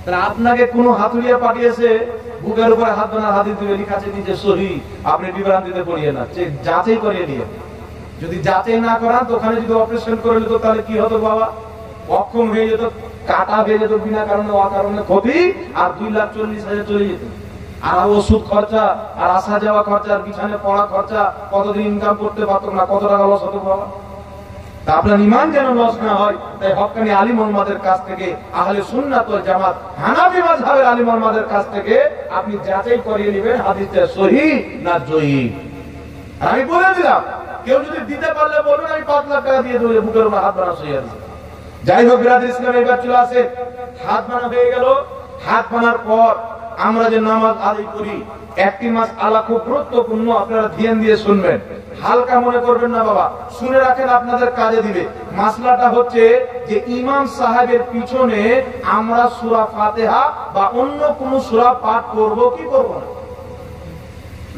তাহলে আপনাকে কোনো হাতুড়িয়া পাঠিয়েছে বুকের উপরে হাত বাঁধার হাদিস দিয়ে লেখা আছে নিচে সহিহ, আপনি বিভ্রান্তিতে পড়িয়ে না, যাচাই করিয়ে নিয়ে। যদি যাচাই না করান তো ওখানে যদি অপারেশন করে নিত তাহলে কি হতো বাবা? অক্ষম হয়ে যেত, কাটা হয়ে যেত, বিনা কারণে অকারণে ক্ষতি, আর 2,40,000 চলে যেত। আর ওষুধ খরচা, আর আসা যাওয়া খরচা, আর বিছানে পড়া খরচা, কতদিন ইনকাম করতে পারতো না, কত টাকা লস হতো বাবা। তা আপনার ঈমান যেন লস না হয়, তাই হক্কানি আলিম ওলামাদের কাছ থেকে, আহলে সুন্নাত ওয়াল জামাত হানাফি মাযহাবের আলিম ওলামাদের কাছ থেকে আপনি যাচাই করিয়ে নেবেন হাদিসটা সহিহ না জয়ীফ। আমি বলে দিলাম, কেউ যদি দিতে পারলে বলুন আমি 5 লাখ টাকা দিয়ে দেবো বুকের উপর হাত বাঁধা সহিহ আছে। যাই হোক বিরাদর ইসলাম, এবার চলে আসে হাত বাঁধা হয়ে গেল। হাত বাঁধার পর আমরা যে নামাজ আদায় করি, একটি মাসআলা খুব গুরুত্বপূর্ণ, আপনারা ধ্যান দিয়ে শুনবেন, হালকা মনে করবেন না বাবা, শুনে রাখেন, আপনাদের কাজে দিবে। মাসলাটা হচ্ছে যে ইমাম সাহেবের পিছনে আমরা সূরা ফাতিহা বা অন্য কোন সূরা পাঠ করব কি করব না,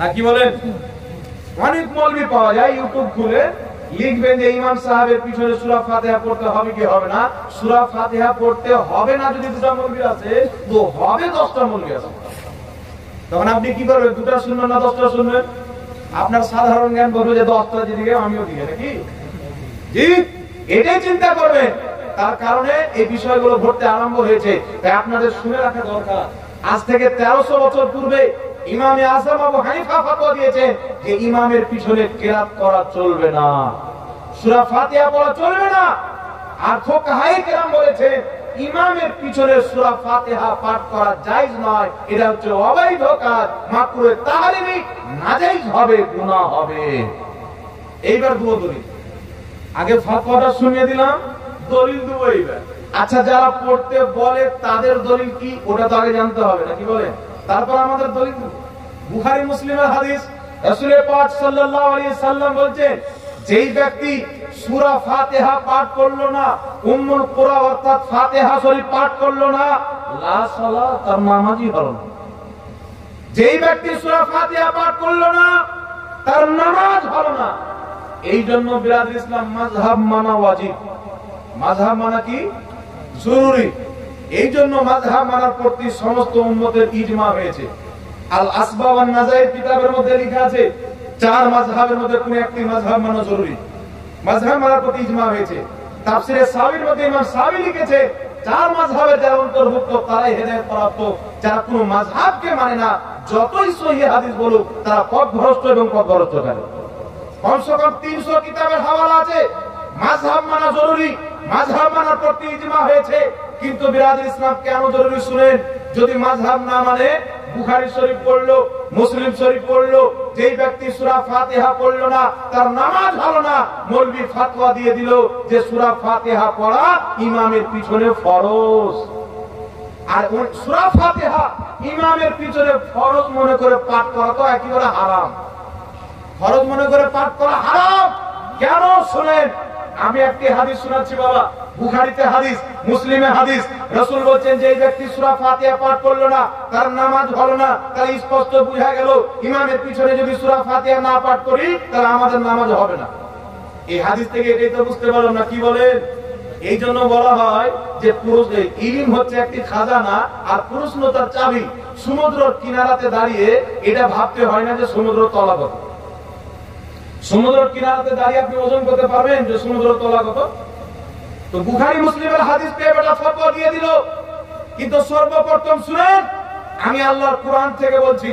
নাকি বলেন? অনেক মৌলবি পাওয়া যায়, ইউটিউব খুলে লিখবেন যে ইমাম সাহেবের পিছনে সূরা ফাতিহা পড়তে হবে কি হবে না। সূরা ফাতিহা পড়তে হবে না যদি 2টা মৌলবি আছে, তো হবে 10টা মৌলবি আছে। তখন আপনি কি করবেন? 2টা শুনবেন না 10টা শুনবেন? আপনার সাধারণ জ্ঞান বলবে যে 10টা দিকে আমিও দিকে, নাকি? জি, এটাই চিন্তা করবেন। তার কারণে এই বিষয়গুলো ঘটতে আরম্ভ হয়েছে, তাই আপনাদের শুনে রাখা দরকার। আজ থেকে 1300 বছর পূর্বে ইমামে আযম আবু হানিফা ফতোয়া দিয়েছেন যে ইমামের পিছনে কিরাত করা চলবে না, সূরা ফাতিহা পড়া চলবে না। আর ফুকাহায়ে কেরাম বলেছেন ইমামের পিছনে সূরা ফাতিহা পাঠ করা জায়েজ নয়, এটা হচ্ছে অবৈধ কাজ, মাকরুহে তাহরিমি, নাজায়েজ হবে, গুনাহ হবে। এইবার দুটো দলিল, আগে ফাতোয়াটা শুনিয়ে দিলাম, দলিল দেব এইবার। আচ্ছা, যারা পড়তে বলে তাদের দলিল কি, ওটা তো আগে জানতে হবে, নাকি বলেন? তারপর আমাদের দলিল। বুখারী মুসলিমের হাদিস, রাসূল পাক সাল্লাল্লাহু আলাইহি সাল্লাম বলেছেন যেই ব্যক্তি সূরা ফাতিহা পাঠ করলো না, উম্মুল কুরআন অর্থাৎ ফাতিহা শরীফ পাঠ করলো না, লা সালাত, তার নামাজই হলো না। যেই ব্যক্তি সূরা ফাতিহা পাঠ করলো না তার নামাজ হলো না। এই জন্য বিরাদর ইসলাম মাযহাব মানা ওয়াজিব। মাযহাব মানা কি জরুরি। এই জন্য মাযহাব মানার প্রতি সমস্ত উম্মতের ইজমা হয়েছে। আল আসবাব ওয়ান নাযাইর কিতাবের মধ্যে লেখা আছে চার মাযহাবের মধ্যে কোন একটি মাযহাব মানা জরুরি। মাযহাব মানার প্রতি ইজমা হয়েছে। তাফসীরে সাবির মধ্যে ইমাম সাবি লিখেছে চার মাযহাবের যারা অন্তর্ভুক্ত তারাই হেদায়েত প্রাপ্ত। যারা কোনো মাযহাবকে মানে না যতই সহিহ হাদিস বলুক তারা পথভ্রষ্ট এবং পথভ্রষ্টকারী। কমসে কম 300 কিতাবের হাওয়ালা আছে। মাযহাব মানা জরুরি, মাযহাব মানার প্রতি ইজমা হয়েছে। কিন্তু বিরাদর ইসলাম কেন জরুরি শুনেন, যদি মাযহাব না মানে বুখারী শরীফ পড়লো, মুসলিম শরীফ পড়লো, যেই ব্যক্তি সূরা ফাতিহা পড়লো না তার নামাজ হলো না। মৌলভী ফতোয়া দিয়ে দিল যে সূরা ফাতিহা পড়া ইমামের পিছনে ফরজ। আর সূরা ফাতিহা ইমামের পিছনে ফরজ মনে করে পাঠ করা তো একেবারে হারাম। ফরজ মনে করে পাঠ করা হারাম। কেন শুনেন, আমি একটি হাদিস শোনাচ্ছি বাবা, বুখারীতে হাদিস, মুসলিমে হাদিস। রাসূল বলেন যে এই ব্যক্তি সূরা ফাতিহা পাঠ করলো না তার নামাজ হলো না। তাহলে স্পষ্ট বোঝা গেল ইমামের পিছনে যদি সূরা ফাতিহা না পাঠ করি তাহলে আমাদের নামাজ হবে না। এই হাদিস থেকে এটাই তো বুঝতে পারলাম না, কি বলেন? এই জন্য বলা হয় যে পুরুষ ইলম হচ্ছে একটি খাজানা আর প্রশ্নতার চাবি। সমুদ্রের কিনারাতে দাঁড়িয়ে এটা ভাবতে হয় না যে সমুদ্র তলা কত। সমুদ্রের কিনারাতে দাঁড়িয়ে আপনি ওজন করতে পারবেন যে সমুদ্র তলা কত? তো বুখারী মুসলিমের হাদিস পেয়ে বেটা ফতোয়া দিয়ে দিল। কিন্তু সর্বপ্রথম শুনেন, আমি আল্লাহর কোরআন থেকে বলছি।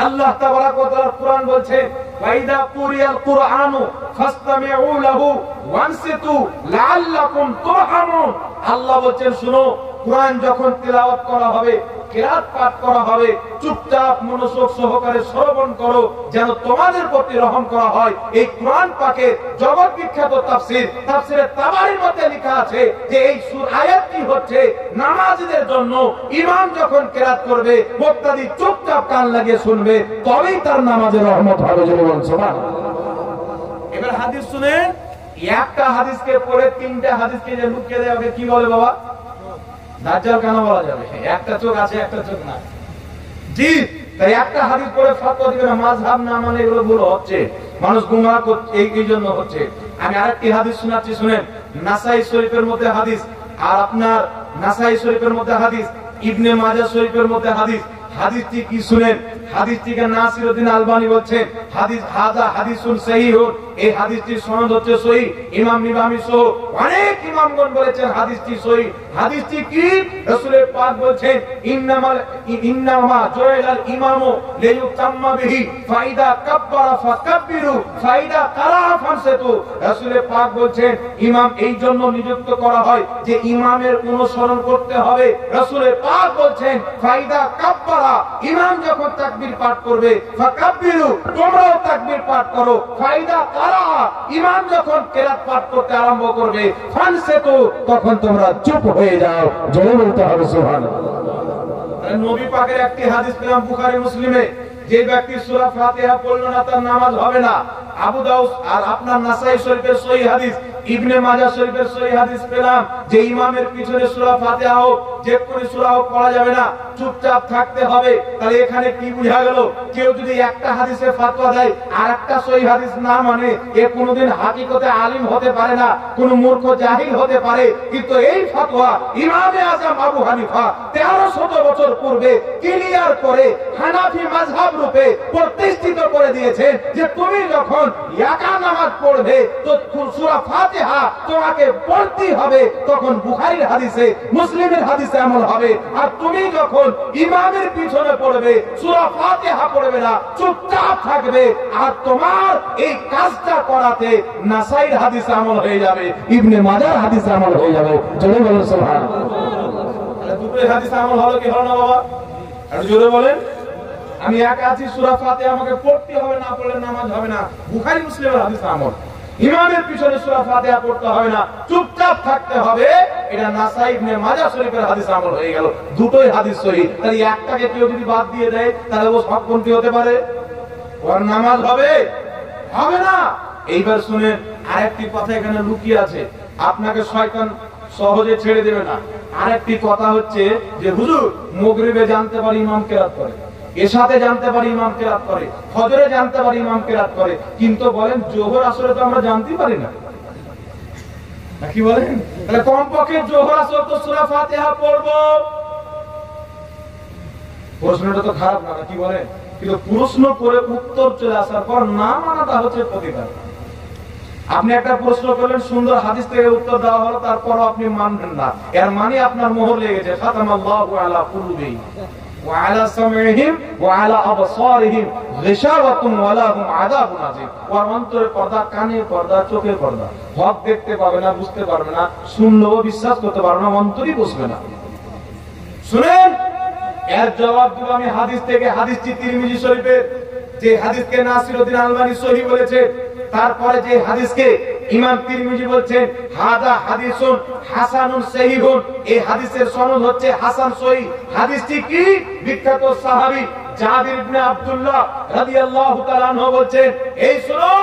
আল্লাহ তাবারাক ওয়া তাআলা কোরআন বলছে ওয়াইদা কুরিয়াল কুরআনু ফাসতামিউ লাহু ওয়ানসিতু লাআল্লাকুম তুরহামুন। আল্লাহ বলেন শুনো, কোরআন যখন তিলাওয়াত করা হবে, কিরাত পাঠ করা হবে, চুপচাপ মনোযোগ সহকারে শ্রবণ করো যেন তোমাদের প্রতি রহম করা হয়। এই কোরআন পাকের জগৎ বিখ্যাত তাফসীর, তাফসীরে তাবারীর মধ্যে লেখা আছে যে এই আয়াতটি হচ্ছে নামাজীদের জন্য। ইমাম যখন কিরাত করবে মুক্তাদি চুপচাপ কান লাগিয়ে শুনবে, তবেই তার নামাজে রহমত হবে। বলুন সুবহানাল্লাহ। এবার হাদিস শুনেন, একটা হাদিসকে পড়ে তিনটা হাদিসকে যে লুকিয়ে দেয় ওকে কি বলে বাবা? দাজ্জাল কেন বলা যাবে? একটা চোখ আছে একটা চোখ নাই। জি, তাই একটা হাদিস পড়ে ফতোয়া দিবে না, মাযহাব না মানে এগুলো ভুল হচ্ছে, মানুষ গুমরাহ করছে, এই জন্য হচ্ছে। আমি আরেকটি হাদিস শোনাচ্ছি শুনেন, নাসাই শরীফের মধ্যে হাদিস, আর আপনার নাসাই শরীফের মধ্যে হাদিস, ইবনে মাজাহ শরীফের মধ্যে হাদিস। হাদিসটি কি শুনেন, হাদিসটিকে নাসিরউদ্দিন আলবানী বলছেন হাদিস হাযা হাদিসুন সহিহুন। এই হাদিসটির সনদ হচ্ছে সহিহ। ইমাম নিবামী সহ অনেক ইমামগণ বলেছেন হাদিসটি সহিহ। হাদিসটি কি? রাসূলের পাক বলেছেন ইন্নামা জুইলাল ইমামু লিয়ুতাম্মা বিহি ফাইদা কাব্বারা ফাকাব্বিরু ফাইদা কারা ফানসিতু। রাসূলের পাক বলেছেন ইমাম এই জন্য নিযুক্ত করা হয় যে ইমামের অনুসরণ করতে হবে। রাসূলের পাক বলেছেন ফাইদা কাব্বারা, ইমাম যখন তাকবীর পাঠ করবে, ফাকাব্বিরু, তোমরাও তাকবীর পাঠ করো। ফাইদা কারা, ইমাম যখন কিরাত পাঠ করতে আরম্ভ করবে, ফানসিতু, তখন তোমরা চুপ হয়ে যাও। জোরে বলতে হবে সুবহানাল্লাহ। নবী পাকের একটি হাদিস পেলাম বুখারী মুসলিমে, যে ব্যক্তি সূরা ফাতিহা পড়ল না তার নামাজ হবে না। আবু দাউদ আর আপনার নাসাই শরীফের সহিহ হাদিস, ইবনে মাজাহ শরীফের সহিহ হাদিস পেলাম যে ইমামের পিছনে সূরা ফাতিহা হোক যে কোনো সূরা হোক পড়া যাবে না, চুপচাপ থাকতে হবে। তাহলে এখানে কি বোঝা গেল? কেউ যদি একটা হাদিসে ফতোয়া দেয় আর একটা সহিহ হাদিস না মানে, এ কোনোদিন হাকিকতে আলিম হতে পারে না, কোন মূর্খ জাহিল হতে পারে। কিন্তু এই ফতোয়া ইমামে আযম আবু হানিফা 1300 বছর পূর্বে ক্লিয়ার করে হানাফি মাযহাব রূপে প্রতিষ্ঠিত করে দিয়েছেন যে তুমি যখন একা নামাজ পড়বে তো সূরা ফাতিহা তোমাকে পড়তেই হবে। তখন বুখারীর হাদিসে, মুসলিমের হাদিসে আমল হবে। আর তুমি যখন ইমামের পিছনে পড়বে সূরা ফাতিহা পড়বে না, চুপচাপ থাকবে। আর তোমার এই কাজটা করাতে নাসাইর হাদিসে আমল হয়ে যাবে, ইবনে মাজাহর হাদিসে আমল হয়ে যাবে। জোরে বলেন সুবহানাল্লাহ। তাহলে দুটোই হাদিসে আমল হলো কি হলো না বাবা? আর জোরে বলেন। আমি একা আছি, সূরা ফাতিহা আমাকে পড়তে হবে, না পড়লে নামাজ হবে না। বুখারী মুসলিমের হাদিসে আমল। ইমামের পিছনে সূরা ফাতিহা পড়তে হবে না, চুপচাপ থাকতে হবে। এটা নাসাই ইবনে মাজাহ শরীফের হাদিস আমল হয়ে গেল। দুটোই হাদিস সহিহ। তাহলে একটাকে কেউ যদি বাদ দিয়ে দেয় তাহলে ও সবপন্থী হতে পারে? ওর নামাজ হবে? হবে না। এইবার শুনে আরেকটি কথা এখানে লুকিয়ে আছে, আপনাকে শয়তান সহজে ছেড়ে দেবে না। আরেকটি কথা হচ্ছে যে হুজুর মাগরিবে জানতে পারি ইমাম কিরাত করে, এশাতে জানতে পারি ইমাম কিরাত করে, ফজরে জানতে পারি ইমাম কিরাত করে, কিন্তু বলেন জোহর আসরে তো আমরা জানতেই পারি না, নাকি বলেন? তাহলে কমপক্ষে জোহর আসর তো সূরা ফাতিহা পড়বো। প্রশ্নটা তো খারাপ না, নাকি বলেন? কিন্তু প্রশ্ন করে উত্তর চলে আসার পর না মানাটা হচ্ছে প্রতিকার। আপনি একটা প্রশ্ন করলেন, সুন্দর হাদিস থেকে উত্তর দেওয়া হলো, তারপরও আপনি মানবেন না, এর মানে আপনার মোহর লেগেছে। খাতামাল্লাহু আলা কুলুবিহিম ওয়া আলা সামঈহিম ওয়া আলা আবসারিহিম গিশাওয়াতুন ওয়া লাহুম আযাবুন আযীম। ওর অন্তরে পর্দা, কানে পর্দা, চোখে পর্দা, হক দেখতে পাবে না, বুঝতে পারবে না, শুনলেও বিশ্বাস করতে পারবে না, অন্তরই বুঝবে না। শুনেন, এর জবাব দেব আমি হাদিস থেকে। হাদিসটি তিরমিজি শরীফের, যে হাদিসকে নাসিরউদ্দিন আলবানী সহিহ বলেছে, তারপরে যে হাদিসকে ইমাম তিরমিজি বলছেন হাদা হাদিসুন হাসানুন সহিহুন, এই হাদিসের সনদ হচ্ছে হাসান সহিহ। হাদিসটি কি? বিখ্যাত সাহাবী জাবির ইবনে আব্দুল্লাহ রাদিয়াল্লাহু তাআলা আনহু বলছেন, এই শুনো,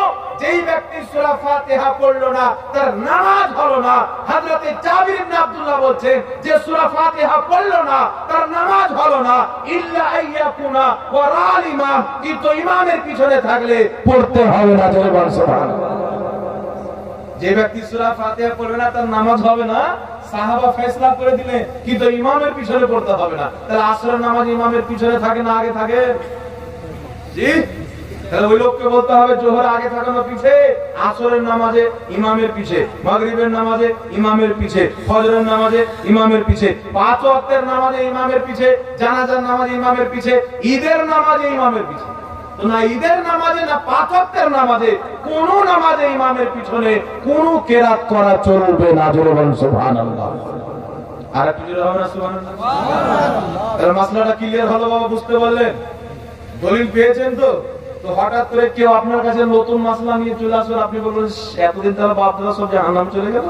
যেই ব্যক্তি সূরা ফাতিহা পড়লো না তার নামাজ হলো না। হযরতে জাবির ইবনে আব্দুল্লাহ বলছেন যে সূরা ফাতিহা পড়লো না তার নামাজ হলো না, ইল্লা আইয়াকুনা ওয়ারাল ইমাম, কিন্তু ইমামের পিছনে থাকলে পড়তে হবে না। সুবহানাল্লাহ। যে ব্যক্তি সূরা ফাতিহা পড়বে না তার নামাজ হবে না, সাহাবা ফয়সালা করে দিলেন, কিন্তু ইমামের পিছনে পড়তে হবে না। তাহলে আসরের নামাজ ইমামের পিছনে থাকে না আগে থাকে? জি, তাহলে ওই লোককে বলতে হবে জোহর আগে থাকে না পিছে, আসরের নামাজে ইমামের পিছে, মাগরিবের নামাজে ইমামের পিছে, ফজরের নামাজে ইমামের পিছে, পাঁচ ওয়াক্তের নামাজে ইমামের পিছে, জানাজার নামাজে ইমামের পিছে, ঈদের নামাজে ইমামের পিছে। তো না ঈদের নামাজে না পাঁচ ওয়াক্তের নামাজে, কোন নামাজে ইমামের পিছনে কোন কেরাত করা চলবে না। জোরে বলুন সুবহানাল্লাহ। আর একটু জোরে হবে না সুবহানাল্লাহ? তাহলে মাসলাটা ক্লিয়ার হলো বাবা, বুঝতে পারলেন? দলিল পেয়েছেন তো? তো হঠাৎ করে কেউ আপনার কাছে নতুন মাসলা নিয়ে চলে আসবে, আপনি বলবেন এতদিন তাহলে বাপদাদা সব জাহান্নাম চলে গেল,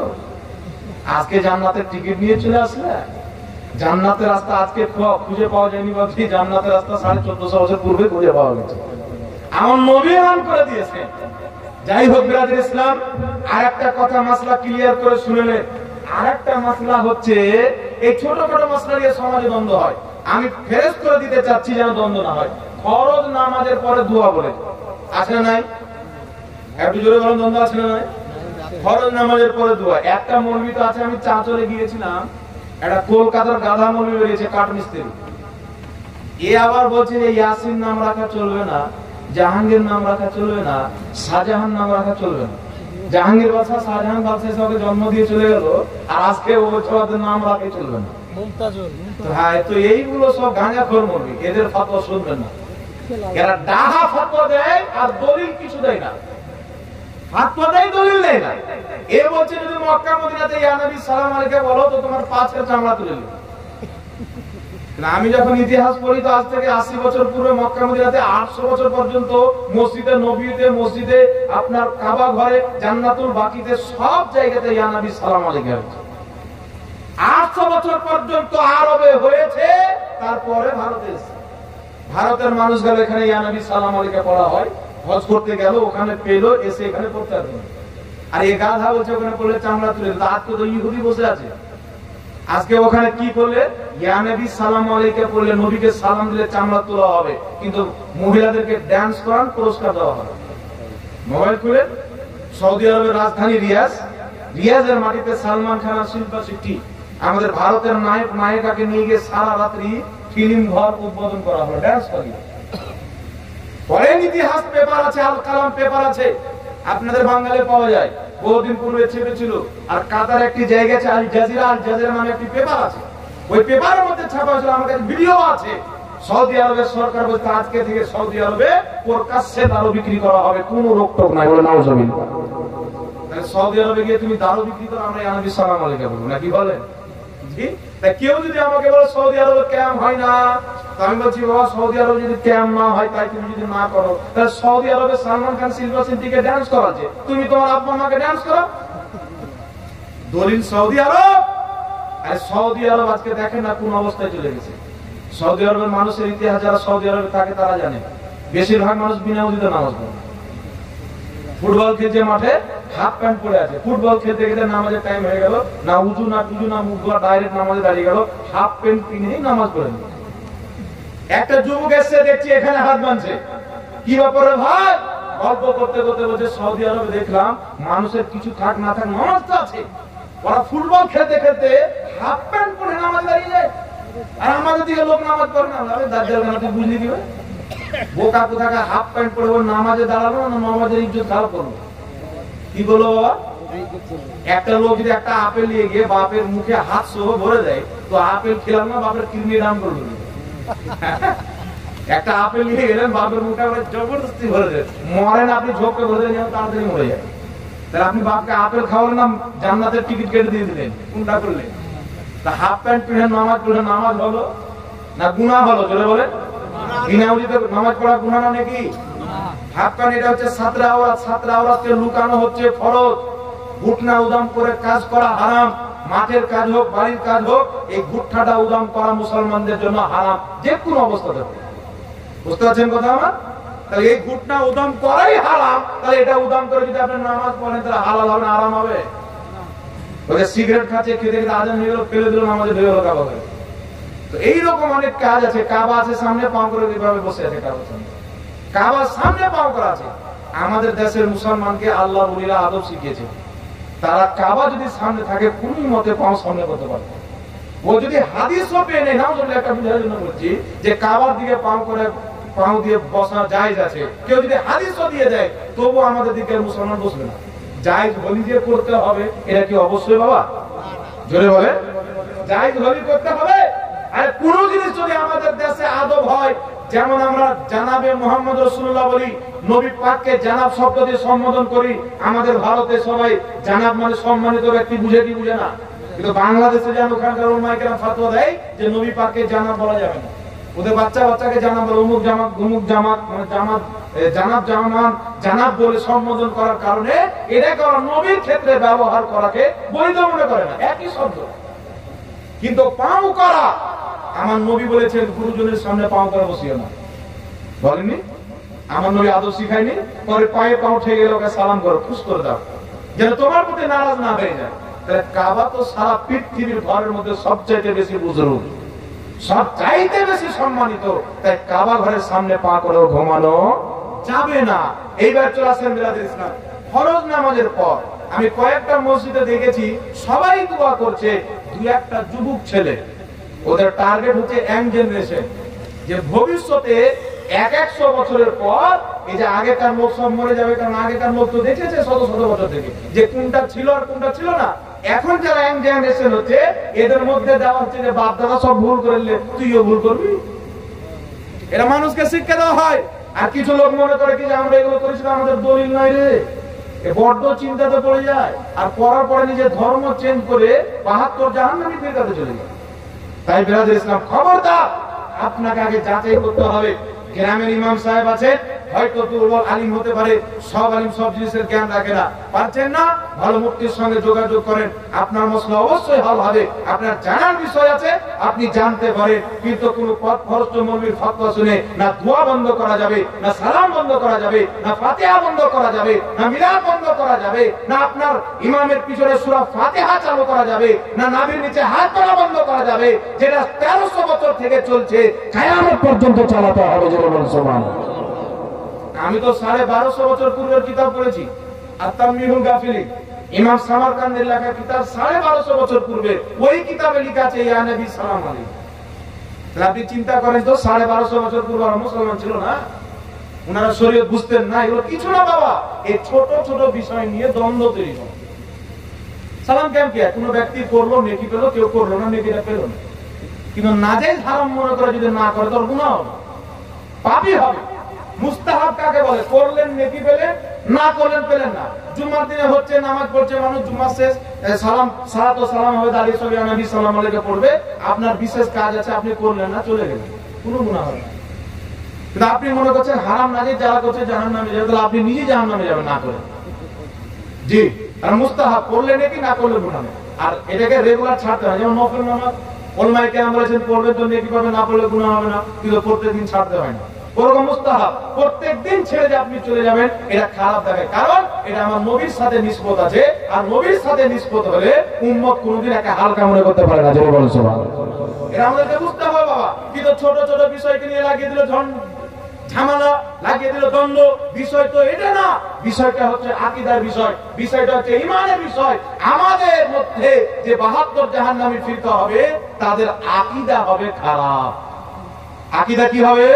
আজকে জান্নাতের টিকিট নিয়ে চলে আসলে। জান্নাতের রাস্তা আজকে খুঁজে পাওয়া যায়নি, বাকি জান্নাতের রাস্তা 1450 বছর পূর্বে খুঁজে পাওয়া গেছে, আমার নবী এলান করে দিয়েছে। যাই হোক বিরাদর ইসলাম, আরেকটা কথা মাসলা ক্লিয়ার করে শুনেলেন। আরেকটা মাসলা হচ্ছে, এই ছোটখাটো মাসলা নিয়ে সমাজে দ্বন্দ্ব হয়, আমি ফেরেজ করে দিতে চাচ্ছি যেন দ্বন্দ্ব না হয়। ফরজ নামাজের পরে দোয়া বলে আছে না নাই? একটু জোরে বলেন, দ্বন্দ্ব আছে না নাই? ফরজ নামাজের পরে দোয়া। একটা মৌলবি তো আছে, আমি চাঁচলে গিয়েছিলাম, একটা কলকাতার গাধা মৌলবি বেরিয়েছে, কাঠমিস্ত্রি। এ আবার বলছে যে ইয়াসিন নাম রাখা চলবে না, জাহাঙ্গীর নাম রাখা চলবে না, শাহজাহান নাম রাখা চলবে না। জাহাঙ্গীর বাদশা শাহজাহান বাদশা হিসেবে জন্ম দিয়ে চলে গেল, আর আজকে ও বছর নাম রাখে চলবে না। হ্যাঁ, তো এইগুলো সব গাঁজাখোর মৌলবি, এদের ফতোয়া শুনবেন না। এরা ডাহা ফতোয়া দেয় আর দলিল কিছু দেয় না, ফতোয়া দেয় দলিল দেয় না। এ বলছে যদি মক্কা মদিনাতে ইয়া নবী সালাম আলাইকে বলো তো তোমার 5 চামড়া তুলে নেব। না, আমি যখন ইতিহাস পড়ি তো আজ থেকে 80 বছর পূর্বে মক্কা মদিনাতে 800 বছর পর্যন্ত মসজিদে নববীতে, মসজিদে আপনার কাবা ঘরে, জান্নাতুল বাকিতে, সব জায়গাতে ইয়া নবী সালাম আলাইকে হয়েছে। 800 বছর পর্যন্ত আরবে হয়েছে, তারপরে ভারতে এসেছে। ভারতের মানুষ গেল এখানে ইয়া নবী সালাম আলাইকে পড়া হয়, হজ করতে গেল, ওখানে পেলো, এসে এখানে পড়তে পারবে। আর এই গাধা বলছে ওখানে পড়লে চামড়া তুলে দিত। আজকে তো ইহুদি বসে আছে, আজকে ওখানে কি করলে ইয়া নবী সালাম আলাইকে পড়লে, নবীকে সালাম দিলে চামড়া তোলা হবে, কিন্তু মহিলাদেরকে ডান্স করান, পুরস্কার দেওয়া হবে। মোবাইল খুলে সৌদি আরবের রাজধানী রিয়াজ, রিয়াজের মাটিতে সালমান খান আর শিল্পা শেট্টি, আমাদের ভারতের নায়ক নায়িকাকে নিয়ে গিয়ে সারা রাত্রি ফিল্ম ঘর উদ্বোধন করা হলো, ডান্স করিয়ে। পরের ইতিহাস পেপার আছে, আল কালাম পেপার আছে, আপনাদের বাঙালি পাওয়া যায়, বহুদিন পূর্বে ছেপেছিল। আর কাতার একটি জায়গা আছে আল জাজিরা, আল জাজিরা নামে একটি পেপার আছে, ওই পেপারের মধ্যে ছাপা হয়েছিল, আমার কাছে ভিডিও আছে। সৌদি আরবের সরকার বলছে আজকে থেকে সৌদি আরবে প্রকাশ্যে দারু বিক্রি করা হবে, কোনো রোকটোক নাই, বলে নাউজুবিল্লাহ। তাহলে সৌদি আরবে গিয়ে তুমি দারু বিক্রি করো, আমরা ইয়া নবী সালাম আলাইকে বলবো না, কি বলেন? জি, তা কেউ যদি আমাকে বলে সৌদি আরবে ক্যাম্প হয় না, আমি বলছি বাবা সৌদি আরবে যদি ক্যাম্প না হয়, তাই তুমি যদি না করো, তাহলে সৌদি আরবে সালমান খান শিল্পা শেট্টিকে ডান্স করাচ্ছে, তুমি তোমার আব্বা মাকে ডান্স করো। দলিল সৌদি আরব। আর সৌদি আরব আজকে দেখেন না কোন অবস্থায় চলে গেছে। সৌদি আরবের মানুষের ইতিহাস যারা সৌদি আরবে থাকে তারা জানে, বেশিরভাগ মানুষ বিনা উযুতে নামাজ পড়ে। ফুটবল খেলছে মাঠে, হাফ প্যান্ট পরে আছে, ফুটবল খেলতে গেলে নামাজের টাইম হয়ে গেল, না উযু না টুজু না মুখ ধোয়া, ডাইরেক্ট নামাজে দাঁড়িয়ে গেল, হাফ প্যান্ট পিনেই নামাজ পড়ে। একটা যুবক এসে দেখছি এখানে হাত বাঁধছে, কি ব্যাপারে ভাই? গল্প করতে করতে বলছে সৌদি আরবে দেখলাম মানুষের কিছু থাক না থাক নামাজ তো আছে, ওরা ফুটবল খেলতে খেলতে হাফ প্যান্ট পরে নামাজ দাঁড়িয়ে যায়, আর আমাদের দিকে লোক নামাজ পড়ে না। দাজ্জাল কেন তুই বুঝলি কি? বোকা কোথাকা হাফ প্যান্ট পরে ওর নামাজে দাঁড়ালো না নামাজের ইজ্জত খারাপ করলো? কি বলো বাবা? একটা লোক যদি একটা আপেল নিয়ে গিয়ে বাপের মুখে হাত সহ ভরে দেয়, তো আপেল খেলাম না বাপের কিডনি দান করলো। একটা আপেল নিয়ে গেলেন বাপের মুখে জবরদস্তি ভরে দেয়, মরেন আপনি ঝোঁককে ভরে দেন তাড়াতাড়ি মরে যায়। তাহলে আপনি বাপকে আপেল খাওয়ালেন না জান্নাতের টিকিট কেটে দিয়ে দিলেন, কোনটা করলেন? তা হাফ প্যান্ট পরে নামাজ পড়ে নামাজ হলো না গুনাহ হলো? জোরে বলেন। বিনা উজিতে নামাজ পড়া গুনাহ না নাকি? হাফ প্যান্ট এটা হচ্ছে সাতরা আওরাত, সাতরা আওরাতকে লুকানো হচ্ছে ফরজ। ঘুটনা উদাম করে কাজ করা হারাম, মাঠের কাজ হোক বাড়ির কাজ হোক, এই গুট্টাটা উদাম করা মুসলমানদের জন্য হারাম যে কোনো অবস্থাতে। বুঝতে পারছেন কথা আমার? তাহলে এই ঘুটনা উদাম করাই হারাম, তাহলে এটা উদাম করে যদি আপনি নামাজ পড়েন তাহলে হালাল হবে না আরাম হবে? ওই সিগারেট খাচ্ছে খেতে খেতে আজান হয়ে গেল, ফেলে দিল নামাজে ঢেকে গেল কাবা করে। তো এইরকম অনেক কাজ আছে। কাবা আছে সামনে, পাও করে এইভাবে বসে আছে কাবার সামনে, কাবার সামনে পাও করা আছে। আমাদের দেশের মুসলমানকে আল্লাহ ওলিরা আদব শিখিয়েছে, তারা কাবা যদি সামনে থাকে কোন মতে পাও সামনে করতে পারবে। ও যদি হাদিসও পেয়ে নেই, নাও যদি একটা বুঝার জন্য বলছি যে কাবার দিকে পাও করে পাও দিয়ে বসা জায়েজ আছে, কেউ যদি হাদিসও দিয়ে দেয় তবু আমাদের দিকে মুসলমান বসবে না। জায়েজ হলি দিয়ে করতে হবে, এটা কি অবশ্যই বাবা? জোরে বলে। জায়েজ হলি করতে হবে। আর কোন জিনিস যদি আমাদের দেশে আদব হয়, যেমন আমরা জানাবে মোহাম্মদ রাসূলুল্লাহ বলি, নবী পাককে জানাব শব্দ দিয়ে সম্বোধন করি, আমাদের ভারতে সবাই জানাব মানে সম্মানিত ব্যক্তি বুঝে কি বুঝে না? কিন্তু বাংলাদেশে যেন ওখানকার উলামায়ে কেরাম ফতোয়া দেয় যে নবী পাককে জানাব বলা যাবে না, ওদের বাচ্চাকে জানাব বলে অমুক জামাত অমুক জামাত, মানে জামাত জানাব জামান জানাব বলে সম্বোধন করার কারণে এটাকে ওরা নবীর ক্ষেত্রে ব্যবহার করাকে বৈধ মনে করে না, একই শব্দ। কিন্তু পাও করা, আমার নবী বলেছেন গুরুজনের সামনে পাও করা বসিও না, বলেননি? আমার নবী আদব শিখায়নি? পরে পায়ে পাও ঠেকে গেলে ওকে সালাম করো, খুশ করে দাও, যেন তোমার প্রতি নারাজ না হয়ে যায়। তাহলে কাবা তো সারা পৃথিবীর ঘরের মধ্যে সবচাইতে বেশি বুজুর্গ, সবচাইতে বেশি সম্মানিত, তাই কাবা ঘরের সামনে পা করে ঘুমানো যাবে না। এইবার চলে আসেন বিরাদুল ইসলাম, ফরজ নামাজের পর আমি কয়েকটা মসজিদে দেখেছি সবাই দোয়া করছে, দুই একটা যুবক ছেলে, ওদের টার্গেট হচ্ছে ইয়াং জেনারেশন, যে ভবিষ্যতে 100 বছরের পর এই যে আগেকার লোক সব মরে যাবে, কারণ আগেকার লোক তো দেখেছে শত শত বছর থেকে যে কোনটা ছিল আর কোনটা ছিল না। এখন যারা ইয়াং জেনারেশন হচ্ছে এদের মধ্যে দেওয়া হচ্ছে যে বাপ দাদা সব ভুল করলে তুইও ভুল করবি, এটা মানুষকে শিক্ষা দেওয়া হয়। আর কিছু লোক মনে করে কি যে আমরা এগুলো করেছিলাম আমাদের দলিল নয় রে, বড্ড চিন্তাতে পড়ে যায়, আর পড়ার পরে নিজের ধর্ম চেঞ্জ করে 72 জাহান্নামী ফিরকাতে চলে যায়। তাই বিরাদুল ইসলাম খবরদার, আপনাকে আগে যাচাই করতে হবে। গ্রামের ইমাম সাহেব আছেন, হয়তো দুর্বল আলিম হতে পারে, সব আলিম সব জিনিসের জ্ঞান রাখে না, পারছেন না, ভালো মুফতির সঙ্গে যোগাযোগ করেন, আপনার মসলা অবশ্যই হল হবে। আপনার জানার বিষয় আছে আপনি জানতে পারেন, কিন্তু কোন পথ ভ্রষ্ট মৌলবীর ফতোয়া শুনে না দোয়া বন্ধ করা যাবে, না সালাম বন্ধ করা যাবে, না ফাতিহা বন্ধ করা যাবে, না মিলাদ বন্ধ করা যাবে, না আপনার ইমামের পিছনে সূরা ফাতিহা চালু করা যাবে, না নাভির নিচে হাত ধরা বন্ধ করা যাবে, যেটা 1300 বছর থেকে চলছে, কিয়ামত পর্যন্ত চালাতে হবে। যেমন সুবহানাল্লাহ। আমি তো 1250 বছর পূর্বের কিতাব পড়েছি, আত-তামমিহুল গাফিলিন, ইমাম সামারকান্দির লেখা কিতাব 1250 বছর পূর্বে, ওই কিতাবে লেখা আছে ইয়া নবী সালাম আলাইকুম। তাহলে আপনি চিন্তা করেন তো 1250 বছর পূর্বে মুসলমান ছিল না, ওনারা শরীয়ত বুঝতেন না, এগুলো কিছু না বাবা। এই ছোট ছোট বিষয় নিয়ে দ্বন্দ্ব তৈরি হয়। সালাম কেন কি কোনো ব্যক্তি করলো নেকি পেলো, কেউ করলো না নেকিটা পেল না, কিন্তু নাজায়েজ হারাম মনে করে যদি না করে তোর গুনাহ হবে, পাপই হবে। মুস্তাহাব কাকে বলে? করলেন নেকি পেলেন, না করলেন পেলেন না। জুমার দিনে হচ্ছে নামাজ পড়ছে মানুষ, জুমার শেষ সালাম সালাত ও সালাম হবে, দাঁড়িয়ে সবাই নবী সাল্লাল্লাহু আলাইহি পড়বে, আপনার বিশেষ কাজ আছে আপনি করলেন না, চলে গেলেন, কোনো গুনাহ হবে না। কিন্তু আপনি মনে করছেন হারাম নাজায়েজ যারা করছে জাহান্নামে যাবে, তাহলে আপনি নিজে জাহান্নামে যাবেন না করে। জি, আর মুস্তাহাব করলে নেকি, না করলে গুনাহ। আর এটাকে রেগুলার ছাড়তে হয়, যেমন নফল নামাজ ওলামায়ে কেরাম বলেছেন পড়বেন তো নেকি পাবেন, না পড়লে গুনাহ হবে না, কিন্তু প্রত্যেকদিন ছাড়তে হয় না। ওরকম মুস্তাহাব, প্রত্যেকদিন ছেড়ে যে আপনি চলে যাবেন এটা খারাপ দেখায়, কারণ এটা আমার নবীর সাথে নিসবত আছে, আর নবীর সাথে নিসবত হলে উম্মত কোনোদিন একা হালকা মনে করতে পারে না। জোরে বলুন সুবহানাল্লাহ। এটা আমাদেরকে বুঝতে হবে বাবা। কিন্তু ছোট ছোট বিষয়কে নিয়ে লাগিয়ে দিল ঝামেলা, লাগিয়ে দিল দ্বন্দ্ব। বিষয় তো এটা না, বিষয়টা হচ্ছে আকীদার বিষয়, বিষয়টা হচ্ছে ঈমানের বিষয়। আমাদের মধ্যে যে 72 জাহান্নামী ফিরকা হবে তাদের আকীদা হবে খারাপ। আকীদা কি হবে?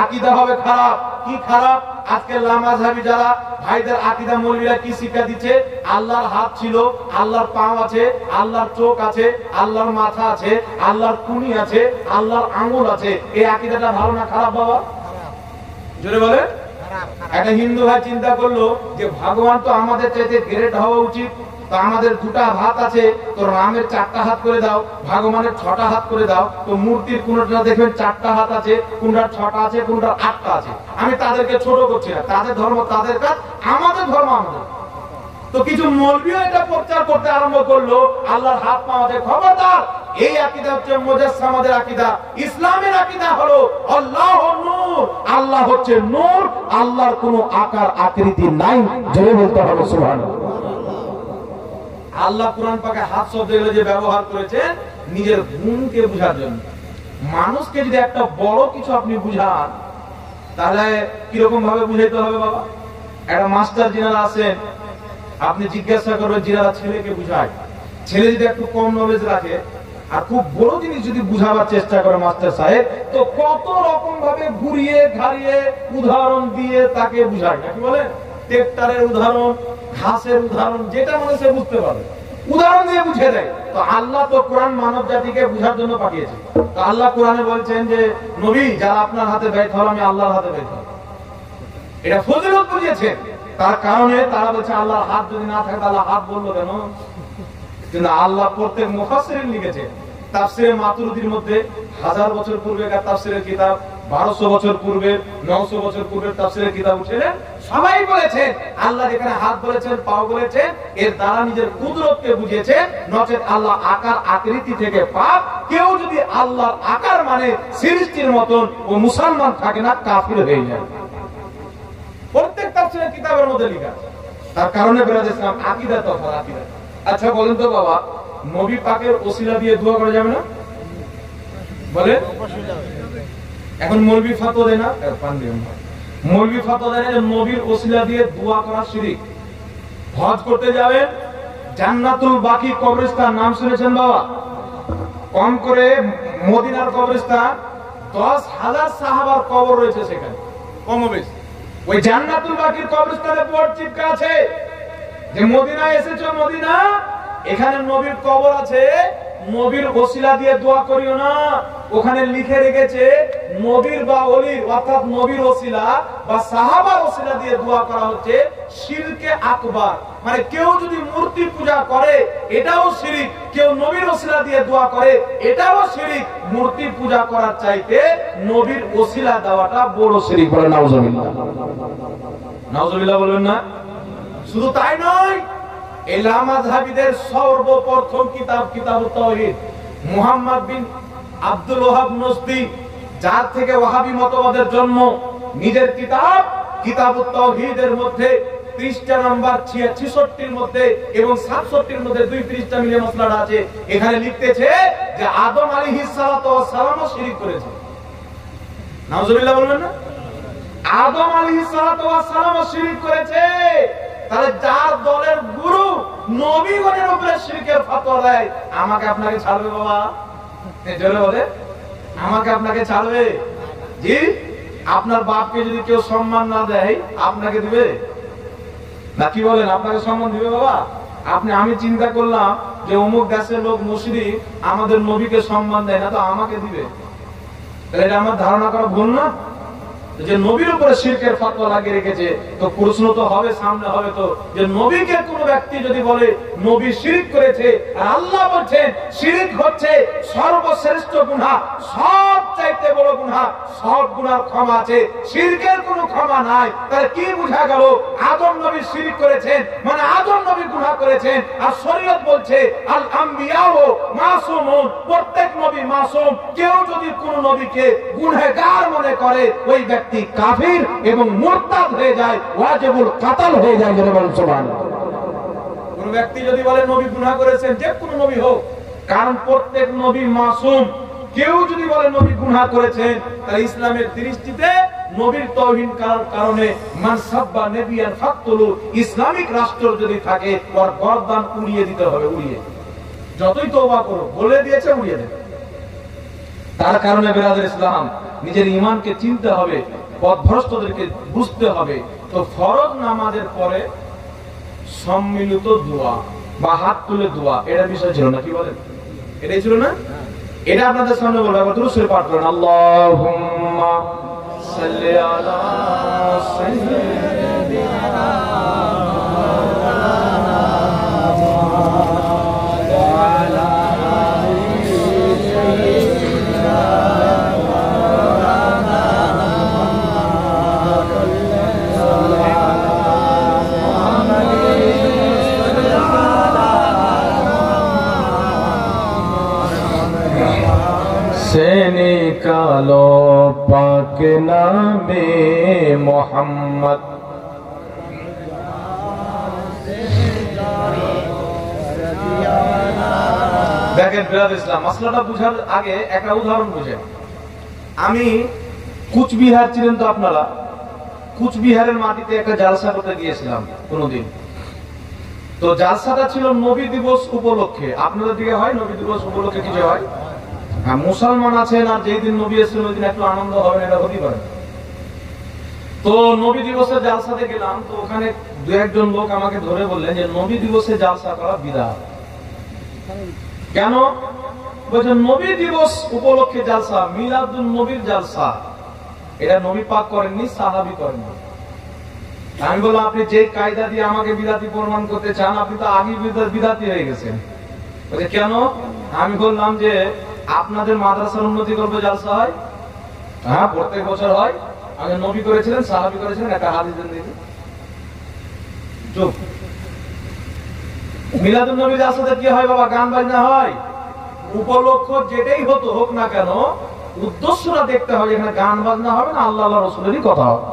আকীদা হবে খারাপ। কি খারাপ? আজকে লামাযহাবী যারা ভাইদের আকীদা মৌলবীরা কি শিক্ষা দিচ্ছে? আল্লাহর হাত ছিল, আল্লাহর পা আছে, আল্লাহর চোখ আছে, আল্লাহর মাথা আছে, আল্লাহর কুনি আছে, আল্লাহর আঙ্গুল আছে। এই আকীদাটা ভালো না খারাপ বাবা? জোরে বলে। একটা হিন্দু ভাই চিন্তা করলো যে ভগবান তো আমাদের চাইতে গ্রেট হওয়া উচিত, তো আমাদের দুটা হাত আছে, তো রামের 4টা হাত করে দাও, ভগবানের 6টা হাত করে দাও। তো মূর্তির কোনটা দেখবেন 4টা হাত আছে, কোনটার 6টা আছে, কোনটার 8টা আছে। আমি তাদেরকে ছোট করছি না, তাদের ধর্ম তাদের কাজ, আমাদের ধর্ম আমাদের। তো কিছু মৌলবীও এটা প্রচার করতে আরম্ভ করলো আল্লাহর হাত পা আছে। খবরদার, এই আকীদা হচ্ছে মুজাসসামাদের আকীদা। ইসলামের আকীদা হলো আল্লাহ নূর, আল্লাহ হচ্ছে নূর, আল্লাহর কোনো আকার আকৃতি নাই। জোরে বলতে হবে সুবহানাল্লাহ। আল্লাহ কোরআন পাকে হাত শব্দগুলো যে ব্যবহার করেছেন নিজের গুণকে বোঝার জন্য। মানুষকে যদি একটা বড় কিছু আপনি বুঝান তাহলে কিরকম ভাবে বুঝাইতে হবে বাবা? একটা মাস্টার যিনারা আছেন, আপনি জিজ্ঞাসা করবেন যিনারা ছেলেকে বুঝায়, ছেলে যদি একটু কম নলেজ রাখে আর খুব বড় জিনিস যদি বুঝাবার চেষ্টা করে মাস্টার সাহেব, তো কত রকম ভাবে ঘুরিয়ে ঘাড়িয়ে উদাহরণ দিয়ে তাকে বুঝায়। নাকি বলেন? ট্রাক্টরের উদাহরণ, ঘাসের উদাহরণ, যেটা মনে সে বুঝতে পারে উদাহরণ দিয়ে বুঝিয়ে দেয়। তো আল্লাহ তো কোরআন মানব জাতিকে বুঝার জন্য পাঠিয়েছে। তো আল্লাহ কোরআনে বলছেন যে নবী, যারা আপনার হাতে ব্যয় হল আমি আল্লাহর হাতে ব্যয় হল, এটা ফজিলত বুঝিয়েছেন। তার কারণে তারা বলছে আল্লাহর হাত যদি না থাকে তাহলে হাত বললো কেন? কিন্তু আল্লাহ প্রত্যেক মুফাসসিরিন লিখেছে। তাফসীরে মাতুরিদির মধ্যে 1000 বছর পূর্বেকার তাফসীরের কিতাব, 1200 বছর পূর্বে, 900 বছর পূর্বের তাফসীরের কিতাব উঠেলেন, সবাই বলেছেন আল্লাহ যেখানে হাত বলেছেন, পা বলেছেন, এর দ্বারা নিজের কুদরতকে বুঝিয়েছেন। নচেত আল্লাহ আকার আকৃতি থেকে পাপ। কেউ যদি আল্লাহর আকার মানে সৃষ্টির মতন ও মুসলমান থাকে না, কাফির হয়ে যায়। প্রত্যেক তাফসীরের কিতাবের মধ্যে লেখা আছে। তার কারণে বেরাদ ইসলাম আকীদা তথা আকীদা। আচ্ছা বলেন তো বাবা, নবী পাকের ওসিলা দিয়ে দোয়া করা যাবে না? বলেন। এখন মৌলবী ফতোয়া দেয় না, মৌলবী ফতোয়া দেয় না যে নবীর ওসিলা দিয়ে দোয়া করা শিরক। হজ করতে যাবেন, জান্নাতুল বাকি কবরস্থান নাম শুনেছেন বাবা? কম করে মদিনার কবরস্থান 10,000 সাহাবার কবর রয়েছে সেখানে, কম বেশি। ওই জান্নাতুল বাকির কবরস্থানে বোর্ড চিপকা আছে যে মদিনায় এসেছো, মদিনা এখানে নবীর কবর আছে, নবীর ওসিলা দিয়ে দোয়া করিও না। ওখানে লিখে রেখেছে নবীর বা ওলির অর্থাৎ নবীর ওসিলা বা সাহাবার ওসিলা দিয়ে দোয়া করা হচ্ছে শিরকে আকবার। মানে কেউ যদি মূর্তি পূজা করে এটাও শিরক, কেউ নবীর ওসিলা দিয়ে দোয়া করে এটাও শিরক। মূর্তি পূজা করার চাইতে নবীর ওসিলা দেওয়াটা বড় শিরক। বলে নাউজুবিল্লাহ। নাউজুবিল্লাহ বলবেন না? শুধু তাই নয়, এই লামাযহাবীদের সর্বপ্রথম কিতাব কিতাবুত তাওহীদ, মুহাম্মদ বিন আব্দুল ওয়াহাব নজদি, যার থেকে ওয়াহাবী মতবাদের জন্ম, নিজের কিতাব কিতাবুত তাওহীদের মধ্যে পৃষ্ঠা নাম্বার 66 মধ্যে এবং 67 মধ্যে 2 পৃষ্ঠা মিলে মসলাটা আছে। এখানে লিখতেছে যে আদম আলাইহিস সালাতু ওয়াস সালাম শিরক করেছে। নাউজুবিল্লাহ বলবেন না? আদম আলাইহিস সালাতু ওয়াস সালাম শিরক করেছে। তাহলে যার দলের গুরু নবীগণের উপরে শিরকের ফতোয়া দেয়, আমাকে আপনাকে ছাড়বে বাবা? জোরে বলে, আমাকে আপনাকে ছাড়বে? জি। আপনার বাপকে যদি কেউ সম্মান না দেয় আপনাকে দিবে না? কি বলেন? আপনাকে সম্মান দিবে বাবা? আমি চিন্তা করলাম যে অমুক দেশের লোক মুশরিক, আমাদের নবীকে সম্মান দেয় না, তো আমাকে দিবে? তাহলে এটা আমার ধারণা করা ভুল না? যে নবীর উপরে শিরকের ফতোয়া লাগিয়ে রেখেছে, তো প্রশ্ন তো হবে, সামনে হবে তো, যে নবীকে কোন ব্যক্তি যদি বলে নবী শিরক করেছে, আর আল্লাহ বলছেন শিরক হচ্ছে সর্বশ্রেষ্ঠ গুনাহ, সবচাইতে সবচেয়ে বড় গুনাহ, সব গুনার ক্ষমা আছে, শিরকের কোনো ক্ষমা নাই। তাহলে কি বোঝা গেল? আদম নবী শিরক করেছেন, মানে আদম নবী গুনাহ করেছেন। আর শরীয়ত বলছে আল আম্বিয়াউ মাসুমুন, প্রত্যেক নবী মাসুম। কেউ যদি কোন নবীকে গুনাহগার মনে করে, ওই ব্যক্তি কাফির এবং মুরতাদ হয়ে যায়, ওয়াজিবুল কাতাল হয়ে যায়। বলেন সুবহানাল্লাহ। কোন ব্যক্তি যদি বলে নবী গুনাহ করেছেন, যে কোন নবী হোক, কারণ প্রত্যেক নবী মাসুম। কেউ যদি বলে নবী গুনাহ করেছেন, তাহলে ইসলামের দৃষ্টিতে নবীর তাওহীদ করার কারণে মান সাব্বা নবিয়ান ফাকতুলু, ইসলামিক রাষ্ট্র যদি থাকে ওর গর্দান উড়িয়ে দিতে হবে, উড়িয়ে। যতই তওবা করো, বলে দিয়েছে উড়িয়ে দেবে। তার কারণে বিরাদর ইসলাম, নিজের ঈমানকে চিনতে হবে, পথভ্রষ্টদেরকে বুঝতে হবে। তো ফরজ নামাজের পরে সম্মিলিত দোয়া বা হাত তুলে দোয়া, এটা বিষয় ছিল না, কি বলেন? এটাই ছিল না? এটা আপনাদের সামনে বলবো, একবার দুরূদ শরীফ পাঠ করেন। আল্লাহুম্মা সাল্লি আলা সাইয়্যিদিনা से निकालो पाक नामे मोहम्मद। দেখেন বিরাদর ইসলাম, মাসলাটা বুঝার আগে একটা উদাহরণ বুঝেন। আমি কুচবিহার ছিলেন তো আপনারা, কুচবিহারের মাটিতে একটা জালসা করতে গিয়েছিলাম কোনদিন। তো জালসাটা ছিল নবী দিবস উপলক্ষে। আপনাদের দিকে হয় নবী দিবস উপলক্ষে কিছু হয়? হ্যাঁ, মুসলমান আছেন, আর যেই দিন নবী এসেছেন ওই দিন একটু আনন্দ হবে, এটা হতেই পারে। তো নবী দিবসের জালসাতে গেলাম, তো ওখানে দু একজন লোক আমাকে ধরে বললেন যে নবী দিবসে জালসা করা বিদআত। কেন? বলছে নবী দিবস উপলক্ষে জালসা, মিলাদুন নবীর জালসা, এটা নবী পাক করেননি, সাহাবী করেননি। আমি বললাম আপনি যে কায়দা দিয়ে আমাকে বিদাতি প্রমাণ করতে চান, আপনি তো আগে বিদাতি হয়ে গেছেন। বলছে কেন? আমি বললাম যে আপনাদের মাদ্রাসার উন্নতি করবে জালসা হয়? হ্যাঁ, প্রত্যেক বছর হয়। আগে নবী করেছিলেন, সাহাবী করেছিলেন, একটা হাদিস দেন দেখি। চুপ। মিলাদুন নবী জালসাতে কি হয় বাবা? গান বাজনা হয়। উপলক্ষ যেটাই হতো হোক না কেন, উদ্দেশ্যটা দেখতে হবে। এখানে গান বাজনা হবে না, আল্লাহ রাসূলেরই কথা হবে।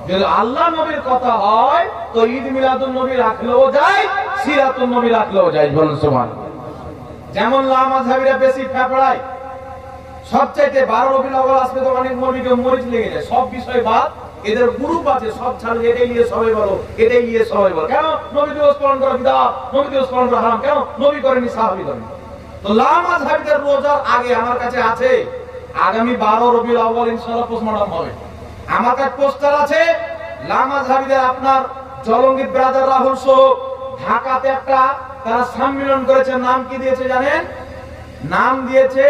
যদি আল্লাহ নবীর কথা হয় তো ঈদ মিলাদুন নবী রাখলেও যায়, সিরাতুন নবী রাখলেও যায়। বলুন সুবহানাল্লাহ। যেমন লামাযহাবীরা বেশি ফেফড়ায়, সবচাইতে 12 রবিউল আউয়াল আসলে তো অনেক মৌলবীকে মরিচ লেগে যায়। সব বিষয় বাদ, এদের গ্রুপ আছে, সব ছাড় এটাই নিয়ে সবাই বলো, এটাই নিয়ে সবাই বলো। কেন? নবী দিবস পালন করা বিদআত, নবী দিবস পালন করা হারাম। কেন? নবী করেনি, সাহাবী করেনি। তো লামাযহাবীদের রোজার আগে আমার কাছে আছে, আগামী 12 রবিউল আউয়াল ইনশাআল্লাহ পোস্টমর্টম হবে। আমার কাছে পোস্টার আছে। লামাযহাবীদের আপনার জলঙ্গিত ব্রাদার রাহুল সহ ঢাকাতে একটা তারা সম্মেলন করেছে। নাম কি দিয়েছে জানেন? নাম দিয়েছে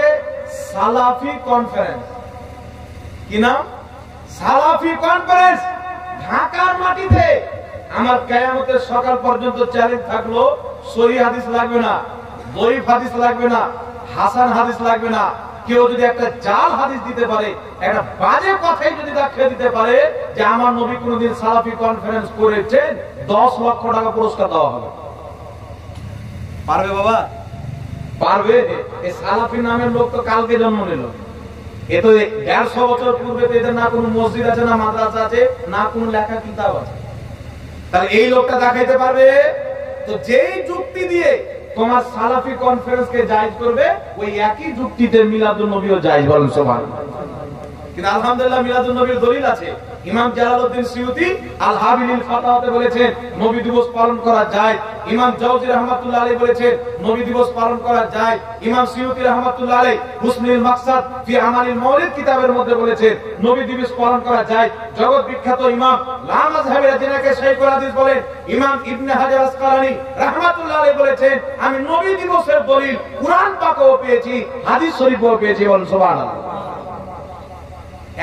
সালাফি কনফারেন্স। কি নাম? সালাফি কনফারেন্স। ঢাকার মাটিতে। আমার কিয়ামতের সকাল পর্যন্ত চ্যালেঞ্জ থাকলো, সহিহ হাদিস লাগবে না, দঈফ হাদিস লাগবে না, হাসান হাদিস লাগবে না। কেউ যদি একটা জাল হাদিস দিতে পারে, একটা বাজে কথাই যদি দেখিয়ে দিতে পারে যে আমার নবী কোনদিন সালাফি কনফারেন্স করেছেন, 10 লক্ষ টাকা পুরস্কার দেওয়া হবে। পারবে বাবা? পারবে? এই সালাফি নামের লোক তো কালকে জন্ম নিল। এ তো 150 বছর পূর্বে তো এদের না কোনো মসজিদ আছে, না মাদ্রাসা আছে, না কোনো লেখা কিতাব আছে। তাহলে এই লোকটা দেখাইতে পারবে? তো যেই যুক্তি দিয়ে তোমার সালাফি কনফারেন্সকে জায়েজ করবে, ওই একই যুক্তিতে মিলাদুন নবীও জায়েজ। বলেন সুবহানাল্লাহ। কিন্তু আলহামদুলিল্লাহ মিলাদুন নবীর দলিল আছে। ইমাম জালালউদ্দিন সিয়ুতি আল হাবিলিল ফাতাওয়াতে বলেছেন নবী দিবস পালন করা যায়। ইমাম জাওজি রাহমাতুল্লাহ আলাইহি বলেছেন নবী দিবস পালন করা যায়। ইমাম সিয়ুতি রাহমাতুল্লাহ আলাইহি হুসনুল মাকসাদ ফি আমালিল মাউলিদ কিতাবের মধ্যে বলেছেন নবী দিবস পালন করা যায়। জগৎ বিখ্যাত ইমাম লামাযহাবীরা যিনাকে শাইখুল হাদিস বলেন, ইমাম ইবনে হাজার আসকালানী রাহমাতুল্লাহ আলাইহি বলেছেন আমি নবী দিবসের দলিল কুরআন পাকেও পেয়েছি, হাদিস শরীফেও পেয়েছি। বলেন সুবহানাল্লাহ।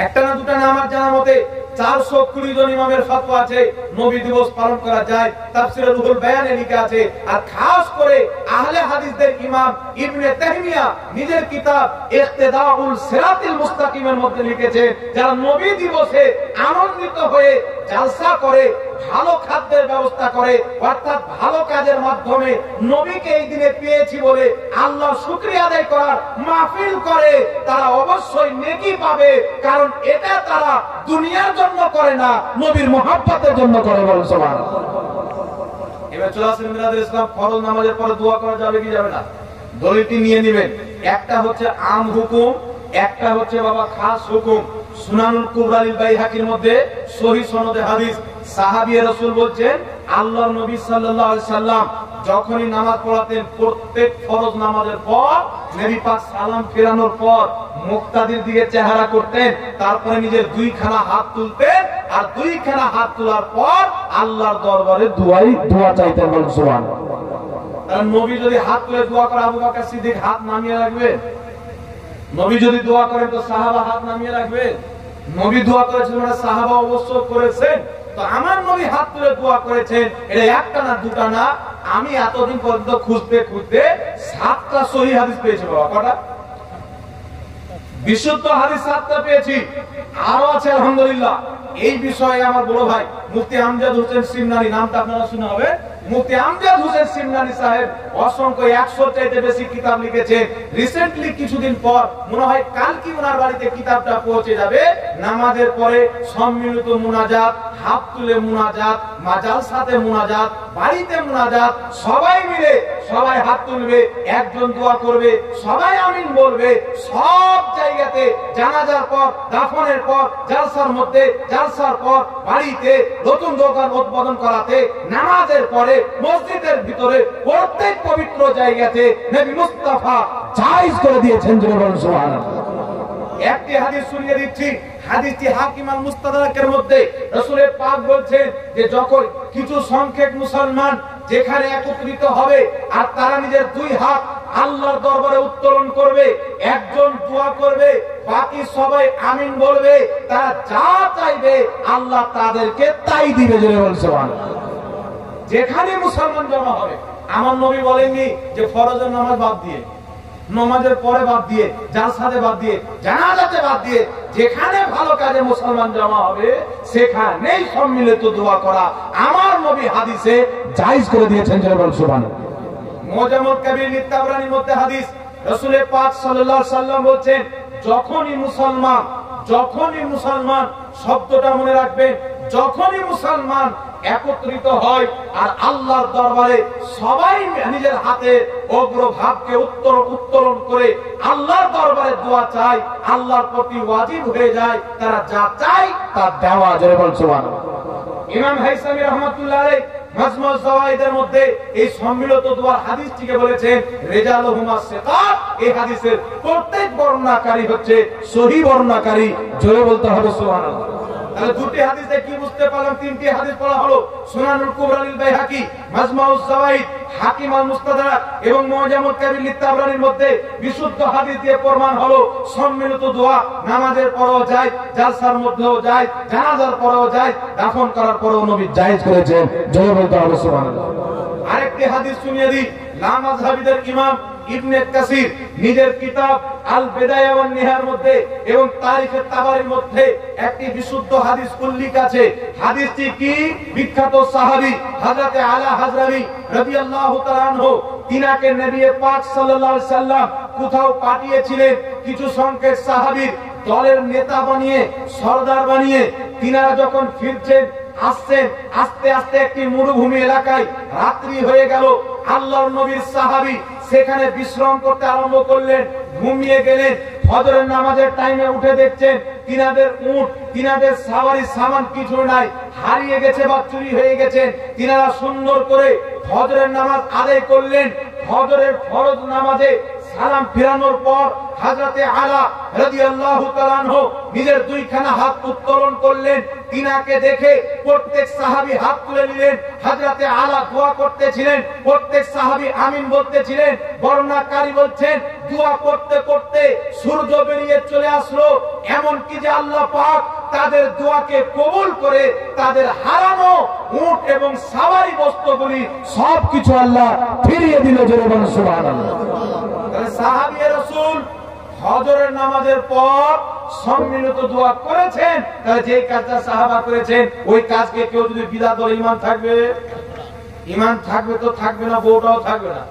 একটা না দুটা না, আমার জানা মতে 420 জন ইমামের ফতোয়া আছে নবী দিবস পালন করা যায়, তাফসীরে রুহুল বায়ানে লেখা আছে। আর খাস করে আহলে হাদিসদের ইমাম ইবনে তাইমিয়া নিজের কিতাব ইক্তেদাউল সিরাতিল মুস্তাকিমের মধ্যে লিখেছে, যারা নবী দিবসে আনন্দিত হয়ে জালসা করে, ভালো খাদ্যের ব্যবস্থা করে, অর্থাৎ ভালো কাজের মাধ্যমে নবীকে এই দিনে পেয়েছি বলে আল্লাহ শুকরিয়া আদায় করার মাহফিল করে, তারা অবশ্যই নেকি পাবে। কারণ এটা তারা দুনিয়ার জন্য করে না, নবীর মহব্বতের জন্য করে। বলেন সুবহানাল্লাহ। এবার চলে আসেন মিলাদুল ইসলাম, ফরজ নামাজের পরে দোয়া করা যাবে কি যাবে না? দলিলটি নিয়ে নেবেন। একটা হচ্ছে আম হুকুম, একটা হচ্ছে বাবা খাস হুকুম। সুনানুল কুবরা লিল বাইহাকির মধ্যে সহিহ সনদে হাদিস, সাহাবী রাসূল বলছেন আল্লাহর নবী সাল্লাল্লাহু আলাইহি সাল্লাম যখনই নামাজ পড়াতেন, প্রত্যেক ফরজ নামাজের পর নবী পাক সালাম ফেরানোর পর মুক্তাদির দিকে চেহারা করতেন, তারপরে নিজের দুইখানা হাত তুলতেন, আর দুইখানা হাত তোলার পর আল্লাহর দরবারে দোয়া চাইতেন। বলেন সুবহানাল্লাহ। কারণ নবী যদি হাত তুলে দোয়া করে, আবু বকর সিদ্দিক হাত নামিয়ে রাখবে? নবী যদি দোয়া করেন তো সাহাবা হাত নামিয়ে রাখবে? নবী দোয়া করেছিলেন মানে সাহাবা অবশ্য করেছেন। তো আমার নবী হাত তুলে দোয়া করেছেন, এটা একটা না দুটা না, আমি এতদিন পর্যন্ত খুঁজতে খুঁজতে 7টা সহিহ হাদিস পেয়েছি। বাবা কটা? বিশুদ্ধ হাদিস 7টা পেয়েছি, আরো আছে আলহামদুলিল্লাহ। এই বিষয়ে আমার বড় ভাই মুফতি আমজাদ হোসেন সিমনানি, নামটা আপনারা শুনে হবে, মুফতি আমজাদ হোসেন সিমনানি সাহেব অসংখ্য 100 চাইতে বেশি কিতাব লিখেছেন। রিসেন্টলি কিছুদিন পর, মনে হয় কালকে ওনার বাড়িতে কিতাবটা পৌঁছে যাবে। নামাজের পরে সম্মিলিত মুনাজাত, হাত তুলে মুনাজাত, মাজাল সাথে মুনাজাত, বাড়িতে মুনাজাত, সবাই মিলে সবাই হাত তুলবে, একজন দোয়া করবে, সবাই আমিন বলবে। সব জায়গাতে জানাজার পর, দাফনের পর, জালসার মধ্যে, জালসার পর বাড়িতে, নতুন দোকান উদ্বোধন করাতে, নামাজের পরে মসজিদের ভিতরে, প্রত্যেক পবিত্র জায়গাতে নবী মুস্তাফা জায়েজ করে দিয়েছেন। সুবহানাল্লাহ। একটি হাদিস শুনিয়ে দিচ্ছি, হাদিসটি হাকিম আল মুস্তাদরাকের মধ্যে রাসূল পাক বলছেন যে যখন কিছু সংখ্যক মুসলমান যেখানে একত্রিত হবে আর তারা নিজের দুই হাত আল্লাহর দরবারে উত্তোলন করবে, একজন দোয়া করবে, বাকি সবাই আমিন বলবে, তারা যা চাইবে আল্লাহ তাদেরকে তাই দিবে। সুবহানাল্লাহ। যেখানে মুসলমান জমা হবে, আমার নবী বলেননি যে ফরজের নামাজ বাদ দিয়ে, নামাজের পরে বাদ দিয়ে, জালসাতে বাদ দিয়ে, জানাজাতে বাদ দিয়ে, যেখানে ভালো কাজে মুসলমান জমা হবে সেখানেই সম্মিলিত দোয়া করা আমার নবী হাদিসে জায়েজ করে দিয়েছেন। সুবহানাল্লাহ। মুজাম্মুল কবির লিতাবরানির মধ্যে হাদিস, রাসূল পাক সাল্লাল্লাহু আলাইহি সাল্লাম বলেন যখনই মুসলমান শব্দটা মনে রাখবেন, যখনই মুসলমান একত্রিত হয় আর আল্লাহর দরবারে সবাই নিজের হাতে অগ্রভাগকে উত্তোলন করে আল্লাহর দরবারে দোয়া চায়, আল্লাহর প্রতি ওয়াজিব হয়ে যায় তারা যা চায় তা দেওয়া। সুবহানাল্লাহ। ইমাম হাইসামি রাহমাতুল্লাহ আলাইহি মাজমুউজ যাওয়াইদের মধ্যে এই সম্মিলিত দোয়ার হাদিসটিকে বলেছেন রিজালুহুমা সিকাত। এই হাদিসের প্রত্যেক বর্ণনাকারী হচ্ছে সহিহ বর্ণনাকারী। জোরে বলতে হবে সুবহানাল্লাহ। তাহলে দুটি হাদিসে কি বুঝতে পারলাম? তিনটি হাদিস পড়া হলো, সুনানুল কুবরা লিল বাইহাকি, মাজমাউজ যাওয়াইদ, হাকিম আল মুস্তাদরাক এবং মুজাম্মুল কবির লিতাবরানির মধ্যে বিশুদ্ধ হাদিস দিয়ে প্রমাণ হলো সম্মিলিত দোয়া নামাজের পরেও যায়, জালসার মধ্যেও যায়, জানাজার পরেও যায়, দাফন করার পরেও নবী জায়েজ করেছেন। জয় বলতে হবে সুবহানাল্লাহ। আরেকটি হাদিস শুনিয়ে দিই, লামাযহাবীদের ইমাম ইবনে কাসির নিজের কিতাব আল বিদায়া ওয়ান নিহার মধ্যে এবং তারিখে তাবারির মধ্যে একটি বিশুদ্ধ হাদিস উল্লেখ আছে। হাদিসটি কি? বিখ্যাত সাহাবী হযরত আলা হাজরামি রাদিয়াল্লাহু তাআলা আনহু, তিনাকে নবী পাক সাল্লাল্লাহু আলাইহি সাল্লাম কোথাও পাঠিয়েছিলেন কিছু সংখ্যক সাহাবীর দলের নেতা বানিয়ে, সরদার বানিয়ে। তিনারা যখন ফিরছেন, আসছেন, আস্তে আস্তে একটি মরুভূমি এলাকায় রাত্রি হয়ে গেল। আল্লাহর নবীর সাহাবী সেখানে বিশ্রাম করতে আরম্ভ করলেন, ঘুমিয়ে গেলেন। ফজরের নামাজের টাইমে উঠে দেখছেন তিনাদের উট, তিনাদের সাওয়ারি সামান কিছু নাই, হারিয়ে গেছে বা চুরি হয়ে গেছে। তিনারা সুন্দর করে ফজরের নামাজ আদায় করলেন। ফজরের ফরজ নামাজে সালাম ফিরানোর পর হযরতে আলা রাদিয়াল্লাহু তাআলা আনহু নিজের দুইখানা হাত উত্তোলন করলেন। তিনাকে দেখে প্রত্যেক সাহাবী হাত তুলে নিলেন। হযরতে আলা দোয়া করতেছিলেন, প্রত্যেক সাহাবী আমিন বলতেছিলেন। বর্ণনাকারী বলছেন দোয়া করতে করতে সূর্য বেরিয়ে চলে আসলো, এমন কি যে আল্লাহ পাক তাদের দোয়াকে কবুল করে তাদের হারানো উট এবং সাওয়ারি বস্তুগুলি সবকিছু আল্লাহ ফিরিয়ে দিল। জোরে বলুন সুবহানাল্লাহ। তাহলে সাহাবী রাসূল হজরের নামাজের পর সম্মিলিত দোয়া করেছেন। তাহলে যে কাজটা সাহাবা করেছেন ওই কাজকে কেউ যদি বিদআত বলে ইমান থাকবে? ইমান থাকবে তো থাকবে না, বউটাও থাকবে না।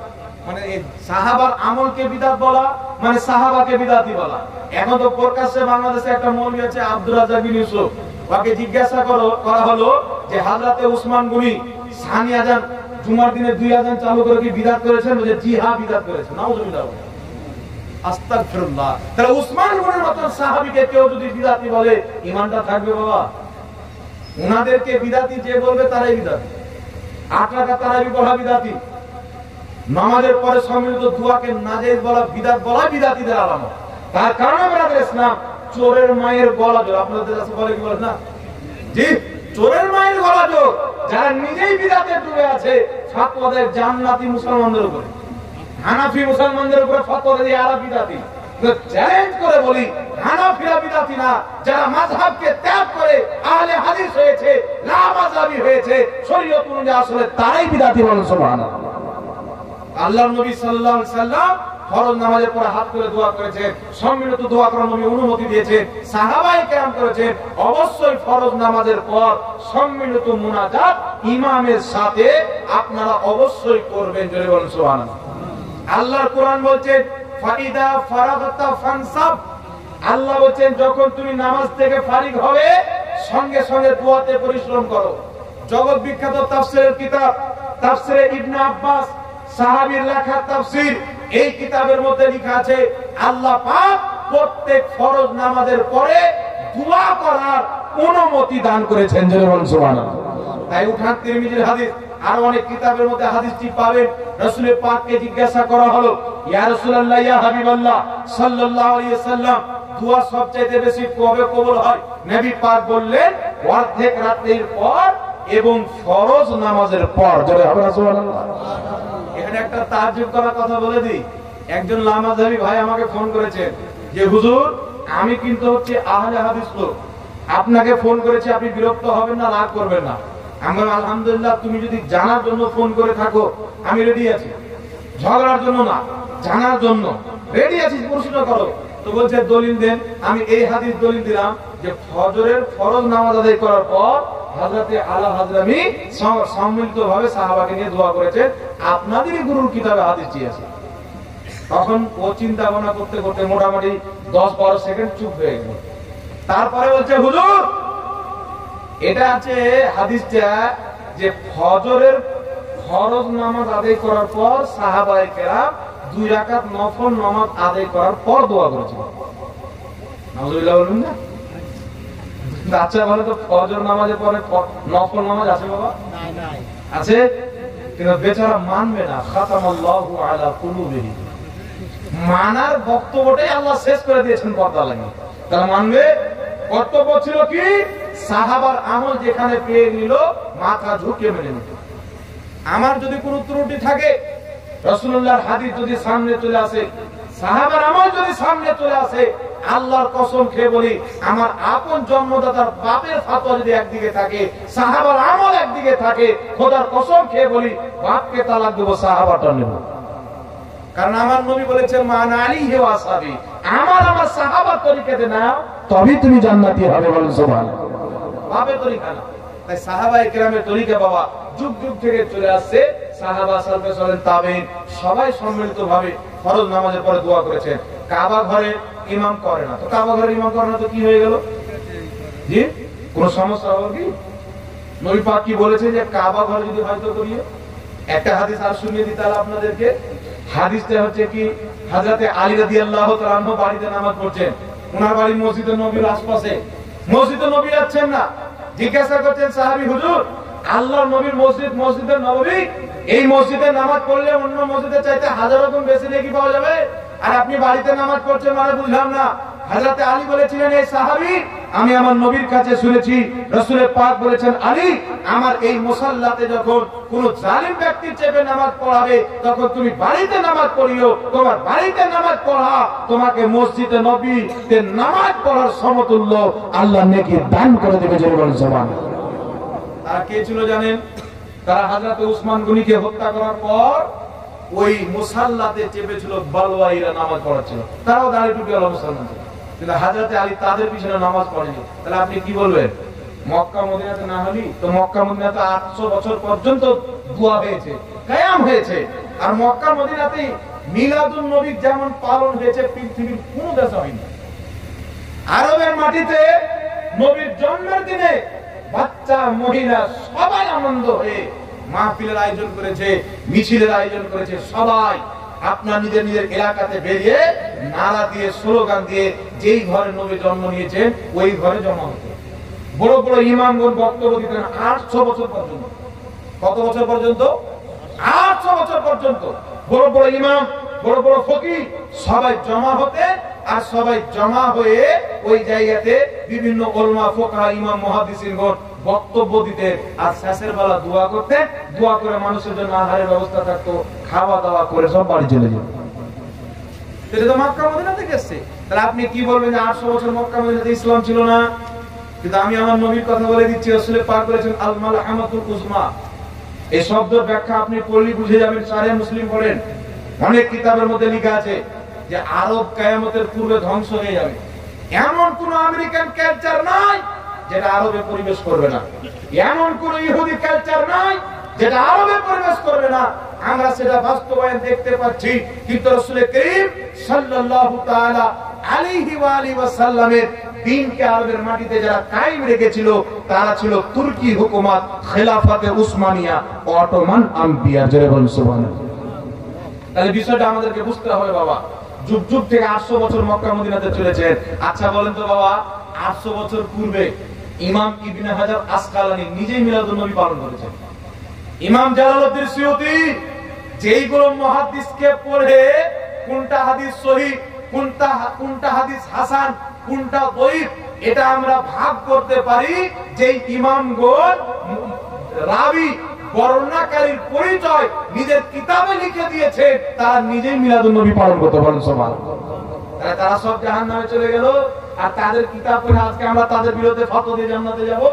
মানে সাহাবার আমলকে বিদআত বলা মানে সাহাবাকে বিদআতি বলা। এখন তো প্রকাশ্যে বাংলাদেশে একটা মৌলভী আছে আব্দুর রাজ্জাক বিন ইউসুফ, ওকে জিজ্ঞাসা করা হলো যে হযরতে উসমান গনি সানি আযান জুমার দিনে 2 আযান চালু করে কি বিদআত করেছেন? বলে জি হ্যাঁ বিদআত করেছেন। নাউযুবিল্লাহ, আস্তাগফিরুল্লাহ। তাহলে উসমান গনির মত সাহাবীকে কেউ যদি বিদআতি বলে ঈমানটা থাকবে বাবা? উনাদেরকে বিদআতি যে বলবে তারাই বিদআতি। 8 রাকাত তারাবি পড়া বিদআতি, নামাজের পরে সম্মিলিত দোয়াকে নাজায়েজ বলা বিদআত বলা বিদআতিদের আলামত। তার কারণে আমাদের ইসলাম চোরের মায়ের গলা জোর, আপনাদের কাছে বলে কি বলেন না? জি, চোরের মায়ের গলা জোর। যারা নিজেই বিদআতে ডুবে আছে ফতোয়া দেয় জান্নাতি মুসলমানদের উপরে, হানাফি মুসলমানদের উপরে ফতোয়া দেয় এরা বিদআতি। চ্যালেঞ্জ করে বলি হানাফিরা বিদআতি না, যারা মাযহাবকে ত্যাগ করে আহলে হাদিস হয়েছে, লা মাযহাবী হয়েছে, শরীয়ত অনুযায়ী আসলে তারাই বিদআতি। বলেন সুবহানাল্লাহ। আল্লাহর নবী সাল্লাল্লাহু আলাইহি সাল্লাম ফরজ নামাজের পরে হাত তুলে দোয়া করেছেন, সম্মিলিত দোয়া করার নবী অনুমতি দিয়েছেন, সাহাবায়ে কেরাম করেছেন। অবশ্যই ফরজ নামাজের পর সম্মিলিত মুনাজাত ইমামের সাথে আপনারা অবশ্যই করবেন। জোরে বলুন সুবহানাল্লাহ। আল্লাহর কোরআন বলছেন ফাইদা ফারাগতা ফানসাব, আল্লাহ বলেন যখন তুমি নামাজ থেকে ফারিগ হবে সঙ্গে সঙ্গে দোয়াতে পরিশ্রম করো। জগৎ বিখ্যাত তাফসীরের কিতাব তাফসীরে ইবনে আব্বাস সাহাবীর লেখা তাফসীর, এই কিতাবের মধ্যে লেখা আছে আল্লাহ পাক প্রত্যেক ফরজ নামাজের পরে দোয়া করার অনুমতি দান করেছেন। জোরে বলুন সুবহানাল্লাহ। তাই উঠান তিরমিজির হাদিস, আর অনেক কিতাবের মধ্যে হাদিসটি পাবেন। রাসূল পাককে জিজ্ঞাসা করা হলো ইয়া রাসূলুল্লাহ ইয়া হাবিবাল্লাহ সাল্লাল্লাহু আলাইহি ওয়াসাল্লাম দোয়া সবচেয়ে বেশি কবে কবুল হয়? নবী পাক বললেন অর্ধেক রাতের পর এবং ফরজ নামাজের পর। জোরে হবে না সুবহানাল্লাহ। এখানে একটা তাজ্জুব করার কথা বলে দিই। একজন লামাযহাবী ভাই আমাকে ফোন করেছেন যে হুজুর আমি কিন্তু হচ্ছে আহলে হাদিস লোক, আপনাকে ফোন করেছি, আপনি বিরক্ত হবেন না, রাগ করবেন না। আমি আলহামদুলিল্লাহ, তুমি যদি জানার জন্য ফোন করে থাকো আমি রেডি আছি, ঝগড়ার জন্য না, জানার জন্য রেডি আছি, প্রশ্ন করো। তো বলছে দলিল দেন। আমি এই হাদিস দলিল দিলাম যে ফজরের ফরজ নামাজ আদায় করার পর হযরতে আলা হাজরামি সম্মিলিতভাবে সাহাবাকে নিয়ে দোয়া করেছে। আপনাদেরই গুরুর কিতাবে হাদিসটি আছে। তখন ও চিন্তা ভাবনা করতে করতে মোটামুটি 10-12 সেকেন্ড চুপ হয়ে গেল। তারপরে বলছে হুজুর এটা আছে হাদিসটা যে ফজরের ফরজ নামাজ আদায় করার পর সাহাবায়ে কেরাম 2 রাকাত নফল নামাজ আদায় করার পর দোয়া করেছিল। নাউযুবিল্লাহ বলুন না। আচ্ছা বলে তো ফজর নামাজের পরে নফল নামাজ আছে বাবা? নাই। আছে, কিন্তু বেচারা মানবে না। খাতামাল্লাহু আলা কুলুবিহি, মানার বক্তব্যটাই আল্লাহ শেষ করে দিয়েছেন পর্দা লাগিয়ে। তারা মানবে? কর্তব্য ছিল কি সাহাবার আমল যেখানে পেয়ে নিল মাথা ঝুঁকিয়ে মেনে নিত। আমার যদি কোনো ত্রুটি থাকে, রাসূলুল্লাহর হাদিস যদি সামনে চলে আসে, সাহাবার আমল যদি সামনে চলে আসে, আল্লাহর কসম খেয়ে বলি আমার আপন জন্মদাতার বাপের ফতোয়া যদি একদিকে থাকে, সাহাবার আমল একদিকে থাকে, খোদার কসম খেয়ে বলি বাপকে তালাক দেব, সাহাবাটা নেব। কারণ আমার নবী বলেছেন মান আলাইহি ওয়া আসহাবি, আমার সাহাবার তরিকাতে নাও তবেই তুমি জান্নাতি হবে। বলেন সুবহানাল্লাহ। বাপের তরিকা না। তাই সাহাবায়ে কেরামের তরিকা বাবা যুগ যুগ থেকে চলে আসছে। সাহাবা সালফে সালেহ তাবেঈন সবাই সম্মিলিতভাবে ফরজ নামাজের পরে দোয়া করেছেন। কাবা ঘরে ইমাম করে না, তো কাবা ঘরে ইমাম করে না তো কি হয়ে গেল? জি, কোন সমস্যা হবে কি? নবী পাক কি বলেছেন যে কাবা ঘরে যদি হয়তো করিয়ে। একটা হাদিস আর শুনিয়ে দিই তাহলে আপনাদেরকে। হাদিসটা হচ্ছে কি হযরতে আলী রাদিয়াল্লাহু তাআলা আনহু বাড়িতে নামাজ পড়ছেন। ওনার বাড়ি মসজিদে নববীর আশেপাশে। মসজিদে নবী যাচ্ছেন না, জিজ্ঞাসা করছেন সাহাবী হুজুর আল্লাহর নবীর মসজিদ মসজিদে নববী, এই মসজিদে নামাজ পড়লে অন্য মসজিদের চাইতে 1000 গুণ বেশি নেকি পাওয়া যাবে, আর আপনি বাড়িতে নামাজ পড়ছেন মানে বুঝলাম না। হযরতে আলী বলেছিলেন এই সাহাবী আমি আমার নবীর কাছে শুনেছি রাসূল পাক বলেছেন, আলী আমার এই মুসাল্লাতে যখন কোন জালিম ব্যক্তি চেপে নামাজ পড়াবে তখন তুমি বাড়িতে নামাজ পড়িও, তোমার বাড়িতে নামাজ পড়া তোমাকে মসজিদে নবীতে নামাজ পড়ার সমতুল্য আল্লাহ নেকি দান করে দেবে। জোরে বলেন সুবহানাল্লাহ। তারা কে ছিল জানেন? তারা হযরত উসমান গনিকে হত্যা করার পর ওই মুসাল্লাতে চেপেছিল বালওয়াইরা নামাজ পড়াচ্ছিল, তারাও দাঁড়িয়ে টুপি ওয়ালা মুসলমান ছিল, কিন্তু হযরত আলী তাদের পিছনে নামাজ পড়েনি। তাহলে আপনি কি বলবেন? মক্কা মদিনাতে না হলি তো মক্কা মদিনাতে 800 বছর পর্যন্ত দোয়া হয়েছে, কায়াম হয়েছে, আর মক্কা মদিনাতে মিলাদুন নবী যেমন পালন হয়েছে পৃথিবীর কোনো দেশে হয়নি। আরবের মাটিতে নবীর জন্মের দিনে বাচ্চা মহিলা সবাই আনন্দ হয়ে মাহফিলের আয়োজন করেছে, মিছিলের আয়োজন করেছে, সবাই আপনার নিজের নিজের এলাকাতে বেরিয়ে নারা দিয়ে স্লোগান দিয়ে যেই ঘরে নবী জন্ম নিয়েছেন ওই ঘরে জমা হতো। বড় বড় ইমামগণ বক্তব্য দিতেন 800 বছর পর্যন্ত। কত বছর পর্যন্ত? 800 বছর পর্যন্ত বড় বড় ইমাম, বড় বড় ফকিহ সবাই জমা হতেন, আর সবাই জমা হয়ে ওই জায়গাতে বিভিন্ন উলামা, ফুকাহা, ইমাম, মুহাদ্দিসিনগণ বক্তব্য দিতেন, আর শেষের বেলা দোয়া করতেন। দোয়া করে মানুষের জন্য আহারের ব্যবস্থা থাকতো, খাওয়া দাওয়া করে সব বাড়ি চলে যেত। এটা তো মক্কা মদিনা থেকে এসেছে। তাহলে আপনি কি বলবেন যে 800 বছর মক্কা মদিনাতে ইসলাম ছিল না? কিন্তু আমি আমার নবীর কথা বলে দিচ্ছি, রাসূল পাক বলেছেন আল মালহামাতুল উজমা। এই শব্দের ব্যাখ্যা আপনি পড়লে বুঝে যাবেন। সাহিহ মুসলিম পড়েন, অনেক কিতাবের মধ্যে লেখা আছে যে আরব কিয়ামতের পূর্বে ধ্বংস হয়ে যাবে। এমন কোন আমেরিকান কালচার নাই যেটা আরবে পরিবেশ করবে না, এমন কোন ইহুদি কালচার নাই যেটা আরবে পরিবেশ করবে না। আমরা সেটা বাস্তবায়ন দেখতে পাচ্ছি। কিন্তু রাসূল করিম সাল্লাল্লাহু তাআলা আলাইহি ওয়া আলিহি ওয়াসাল্লামের দ্বীনকে আরবের মাটিতে যারা কায়েম রেখেছিল তারা ছিল তুর্কি হুকুমত, খেলাফতে উসমানিয়া, অটোমান আম্পিয়ার। জোরে বলুন সুবহানাল্লাহ। তাহলে বিষয়টা আমাদেরকে বুঝতে হবে বাবা। যুগ যুগ থেকে 800 বছর মক্কা মদিনাতে চলেছেন। আচ্ছা বলেন তো বাবা, 800 বছর পূর্বে ইমাম ইবনে হাজার আসকালানী নিজেই মিলাদুন নবী পালন করেছেন। ইমাম জালালউদ্দিন সুয়ুতী যেইগুলো মুহাদ্দিসকে পড়ে কোনটা হাদিস সহিহ, কোনটা হাদিস হাসান, কোনটা দঈফ এটা আমরা ভাগ করতে পারি, যেই ইমামগণ রাবী বর্ণনাকারীর পরিচয় নিজের কিতাবে লিখে দিয়েছে তারা নিজেই মিলাদুন নবী পালন করতে পারেন। সুবহানাল্লাহ। তারা সব জাহান্নামে চলে গেল, আর তাদের কিতাব পড়ে আজকে আমরা তাদের বিরুদ্ধে ফতোয়া দিয়ে জান্নাতে যাব?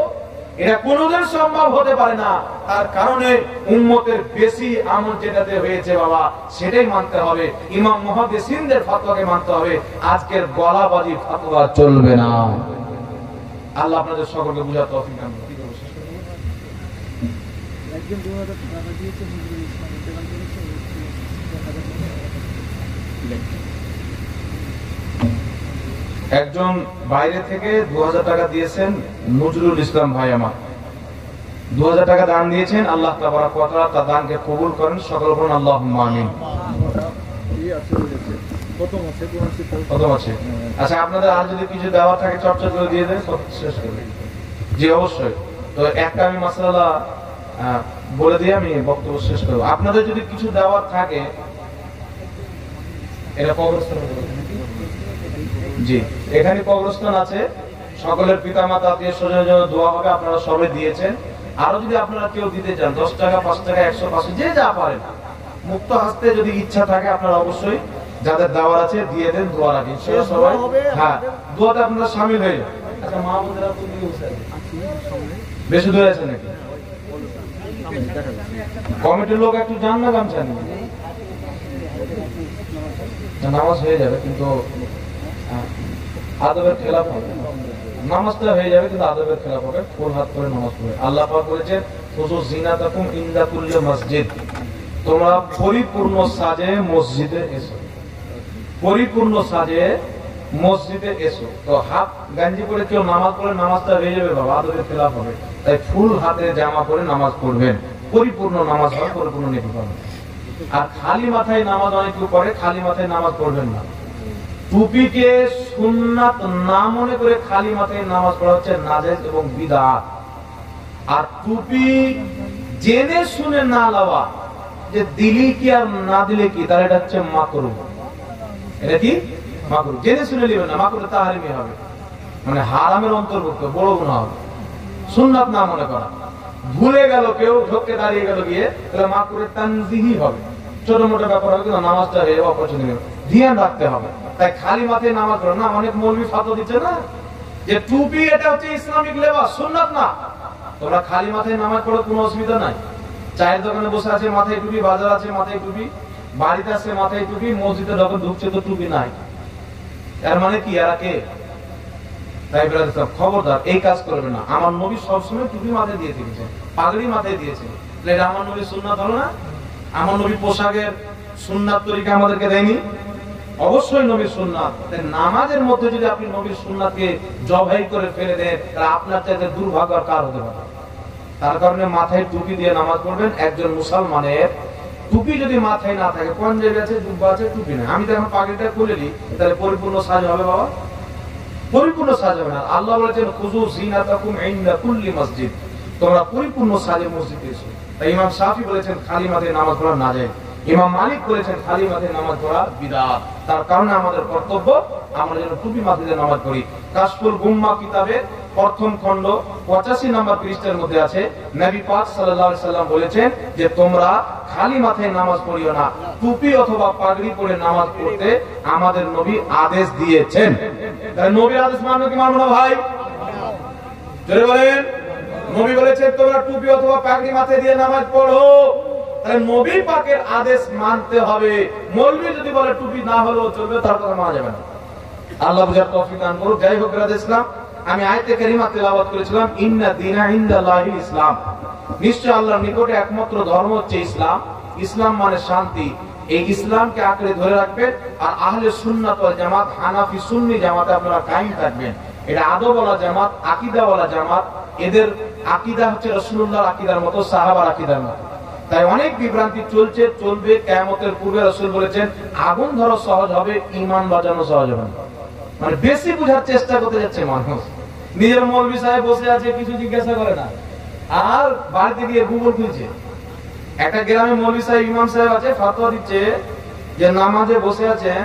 এটা কোনোদিন সম্ভব হতে পারে না। তার কারণে উম্মতের বেশি আমল যেটাতে হয়েছে বাবা সেটাই মানতে হবে, ইমাম মুহাদ্দিসিনদের ফতোয়াকে মানতে হবে। আজকের গলাবাজি ফতোয়া চলবে না। আল্লাহ আপনাদের সকলকে বুঝার তৌফিক দান করুন। একজন বাইরে থেকে 2000 টাকা দিয়েছেন, নজরুল ইসলাম ভাই আমার 2000 টাকা দান দিয়েছেন। আল্লাহ তাবারক ওয়া তাআলা তার দানকে কবুল করেন। সকল বলুন আল্লাহুম্মা আমিন। প্রথম আছে। আচ্ছা আপনাদের আর যদি কিছু দেওয়া থাকে চর্চা করে দিয়ে দেন, সব শেষ করে। জি অবশ্যই। তো একটা আমি মাসআলা বলে দিয়ে আমি বক্তব্য শেষ করব। আপনাদের যদি কিছু দেওয়ার থাকে এটা কবরস্থানে জি এখানে কবরস্থান আছে, সকলের পিতামাতা আত্মীয় স্বজনের জন্য দোয়া হবে, আপনারা সবাই দিয়েছেন। আরো যদি আপনারা কেউ দিতে চান 10 টাকা, 5 টাকা, 100, 500 যে যা পারেন, মুক্ত হস্তে যদি ইচ্ছা থাকে আপনারা অবশ্যই যাদের দেওয়ার আছে দিয়ে দেন। দোয়া রাখেন সবাই, হ্যাঁ দোয়াতে আপনারা শামিল হয়ে যান। আচ্ছা মা বোনেরা বেশি দূরে আছে নাকি? কমিটির লোক একটু জান না গামছা নিয়ে নামাজ হয়ে যাবে, কিন্তু আদবের খেলাফ হবে। নামাজটা হয়ে যাবে কিন্তু আদবের খেলাফ হবে। ফুল হাত করে নামাজ পড়বে। আল্লাহ পাক বলেছেন খুযু যিনাতাকুম ইনদা কুল্লি মসজিদ, তোমরা পরিপূর্ণ সাজে মসজিদে এসো, পরিপূর্ণ সাজে মসজিদে এসো। তো হাত গঞ্জি পরে কেউ নামাজ পড়ে নামাজটা হয়ে যাবে বাবা, আদবের খেলাফ হবে। তাই ফুল হাতে জামা পরে নামাজ পড়বেন, পরিপূর্ণ নামাজ হবে, পরিপূর্ণ নেকি পাবেন। আর খালি মাথায় নামাজ অনেক কেউ পড়ে, খালি মাথায় নামাজ পড়বেন না। টুপিকে সুন্নাত না মনে করে খালি মাথায় নামাজ পড়া হচ্ছে নাজায়েজ এবং বিদআত। আর টুপি জেনে শুনে না লাওয়া, যে দিলি কি আর না দিলে কি, তার এটা হচ্ছে মাকরুহ। এটা কি মাকরুহ, জেনে শুনে নেবেন না, মাকরুহ তাহরিমি হবে। মানে হারামের অন্তর্ভুক্ত, বড় গুনাহ হবে। সুন্নাত না মনে করা, ভুলে গেল কেউ, ঢোকে দাঁড়িয়ে গেল গিয়ে, তাহলে মাকরুহে তানজিহি হবে, ছোট মোটো ব্যাপার হবে, কিন্তু নামাজটা অপছন্দনীয়, ধ্যান রাখতে হবে। তাই খালি মাথায় নামাজ পড়ো না। অনেক মৌলবি ফাতোয়া দিচ্ছে না যে টুপি এটা হচ্ছে ইসলামিক লেবাস, সুন্নাত না। তোমরা খালি মাথায় নামাজ পড়ো, কোনো অসুবিধা নাই। চায়ের দোকানে বসে আছে মাথায় টুপি, বাজার আছে মাথায় টুপি, বাড়িতে আছে মাথায় টুপি, মসজিদে যখন ঢুকছে তো টুপি নাই, এর মানে কি এরা কে? তাই ব্রাদার খবরদার এই কাজ করবে না। আমার নবী সবসময় টুপি মাথায় দিয়ে থেকেছেন, পাগড়ি মাথায় দিয়েছেন, এটা আমার নবীর সুন্নাত হলো না? আমার নবী পোশাকের সুন্নাত তরিকা আমাদেরকে দেয়নি? অবশ্যই নবীর সুন্নাত। নামাজের মধ্যে যদি আপনি নবীর সুন্নাতকে জবাই করে ফেলে দেন, তাহলে আপনার চাইতে দুর্ভাগ্য আর কার হতে পারে? তার কারণে মাথায় টুপি দিয়ে নামাজ পড়বেন। একজন মুসলমানের টুপি যদি মাথায় না থাকে, পাঞ্জাবি আছে, জুব্বা আছে, টুপি নেই, আমি তো এখন পাগড়িটা খুলে নিই, তাহলে পরিপূর্ণ সাজ হবে বাবা? পরিপূর্ণ সাজ হবে না। আল্লাহ বলেছেন খুযু যিনাতাকুম ইনদা কুল্লি মসজিদ, তোমরা পরিপূর্ণ সাজে মসজিদে এসো। তাই ইমাম শাফি বলেছেন খালি মাথায় নামাজ পড়া নাজায়েজ, ইমাম মালিক বলেছেন খালি মাথায় নামাজ পড়া বিদআত। তার কারণে আমাদের কর্তব্য আমরা যেন টুপি মাথায় দিয়ে নামাজ পড়ি। কাশফুল গুম্মা কিতাবের প্রথম খণ্ড 85 নম্বর পৃষ্ঠার মধ্যে আছে, নবী পাক সাল্লাল্লাহু আলাইহি সাল্লাম বলেছেন যে তোমরা খালি মাথায় নামাজ পড়িও না, টুপি অথবা পাগড়ি পরে নামাজ পড়তে আমাদের নবী আদেশ দিয়েছেন। তাই নবীর আদেশ মানবো কি মানবো না ভাই? জোরে বলেন। নবী বলেছেন তোমরা টুপি অথবা পাগড়ি মাথায় দিয়ে নামাজ পড়ো, তাহলে নবী পাকের আদেশ মানতে হবে। মৌলবি যদি বলে টুপি না হলেও চলবে, তার কথা মানা যাবে না। আল্লাহ বুঝার তৌফিক দান করুন। যাই হোক ব্রাদার ইসলাম, আমি আয়াতে কারিমা তেলাওয়াত করেছিলাম, ইন্না দীনা ইনদাল্লাহিল ইসলাম, নিশ্চয় আল্লাহর নিকটে একমাত্র ধর্ম হচ্ছে ইসলাম। ইসলাম মানে শান্তি। এই ইসলামকে আঁকড়ে ধরে রাখবেন, আর আহলে সুন্নাত ওয়াল জামাত, হানাফি সুন্নি জামাতে আপনারা কায়েম থাকবেন। এটা আদবওয়ালা জামাত, আকীদাওয়ালা জামাত। এদের আকীদা হচ্ছে রাসূলুল্লাহর আকীদার মতো, সাহাবার আকীদার মতো। তাই অনেক বিভ্রান্তি চলছে, চলবে। কিয়ামতের পূর্বে রাসূল বলেছেন আগুন ধরা সহজ হবে, ঈমান বাঁচানো সহজ হবে না। মানে বেশি বুঝার চেষ্টা করতে যাচ্ছে মানুষ। নিজের মৌলবি সাহেব বসে আছে, কিছু জিজ্ঞাসা করে না, আর বাড়িতে গিয়ে গুগল খুলছে। একটা গ্রামে মৌলবি সাহেব, ইমাম সাহেব আছে, ফতোয়া দিচ্ছে যে নামাজে বসে আছেন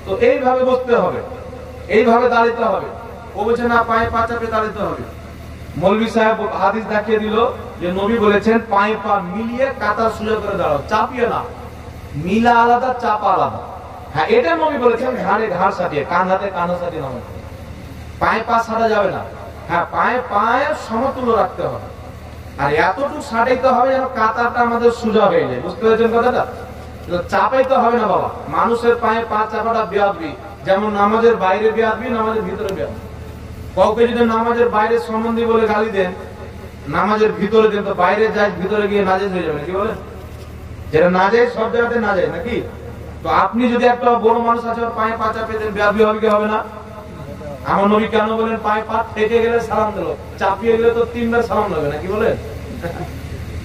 তো এইভাবে বসতে হবে, এইভাবে দাঁড়াতে হবে। ও বলছে না, পায়ে পা চাপে দাঁড়াতে হবে। মৌলবি সাহেব হাদিস দেখিয়ে দিল যে নবী বলেছেন পায়ে পা মিলিয়ে কাতার সোজা করে দাঁড়াও, চাপিয়ে না। মিলা আলাদা, চাপা আলাদা। হ্যাঁ, এটা নবী বলেছেন ঘাড়ে ঘাড় সাটিয়ে, কান হাতে কান সাটিয়ে নামাজ। পায়ে পা সাটা যাবে না। হ্যাঁ, পায়ে পায়ে সমতুল্য রাখতে হবে, আর এতটুকু সাটাইতে হবে যেন কাতারটা আমাদের সোজা হয়ে যায়। বুঝতে পেরেছেন কথাটা? চাপাইতে হবে না বাবা। মানুষের পায়ে পা চাপাটা বেয়াদবি, যেমন নামাজের বাইরে বেয়াদবি, নামাজের ভিতরে বেয়াদবি। কাউকে যদি নামাজের বাইরে সম্বন্ধী বলে গালি দেন, নামাজের ভিতরে দেন, তো বাইরে যায়, ভিতরে গিয়ে নাজেজ হয়ে যাবে, কি বলেন? যেটা নাজেজ সব জায়গাতে নাজেজ নাকি? তো আপনি যদি একটা বড় মানুষ আছে, পায়ে পা চাপিয়ে দেন, বেয়াদবি হবে কি হবে না? আমার নবী কেন বলেন পায়ে পা থেকে গেলে সালাম দিল, চাপিয়ে গেলে তো 3 বার সালাম লাগবে না, কি বলেন?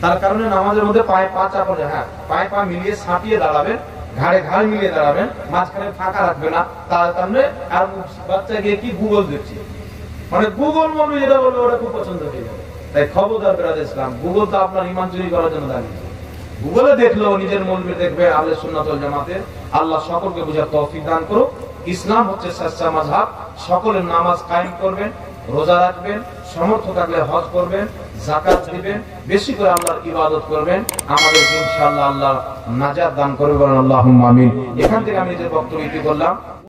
তার কারণে নামাজের মধ্যে পায়ে পা চাপানো, হ্যাঁ, পায়ে পা মিলিয়ে সাঁটিয়ে দাঁড়াবেন, ঘাড়ে ঘাড় মিলিয়ে দাঁড়াবেন, মাঝখানে ফাঁকা রাখবে না। তার কারণে আর বাচ্চা গিয়ে কি গুগল দেখছি, মানে গুগল মৌলবি যেটা বলবে ওটা খুব পছন্দ হয়ে যাবে। তাই খবরদার ব্রাদার ইসলাম, গুগল তো আপনার ঈমান চুরি করার জন্য দাঁড়িয়ে। গুগলে দেখলেও নিজের মৌলবি দেখবে আহলে সুন্নাত ওয়াল জামাতের। আল্লাহ সকলকে বুঝার তৌফিক দান করুক। ইসলাম হচ্ছে সচ্চা মাযহাব। সকলের নামাজ কায়েম করবেন, রোজা রাখবেন, সামর্থ্য থাকলে হজ করবেন, যাকাত দিবেন, বেশি করে আল্লাহর ইবাদত করবেন। আমাদের ইনশাআল্লাহ আল্লাহ নাজাত দান করবেন, আল্লাহুম্মা আমিন। এখান থেকে আমি নিজের বক্তব্য ইতি করলাম।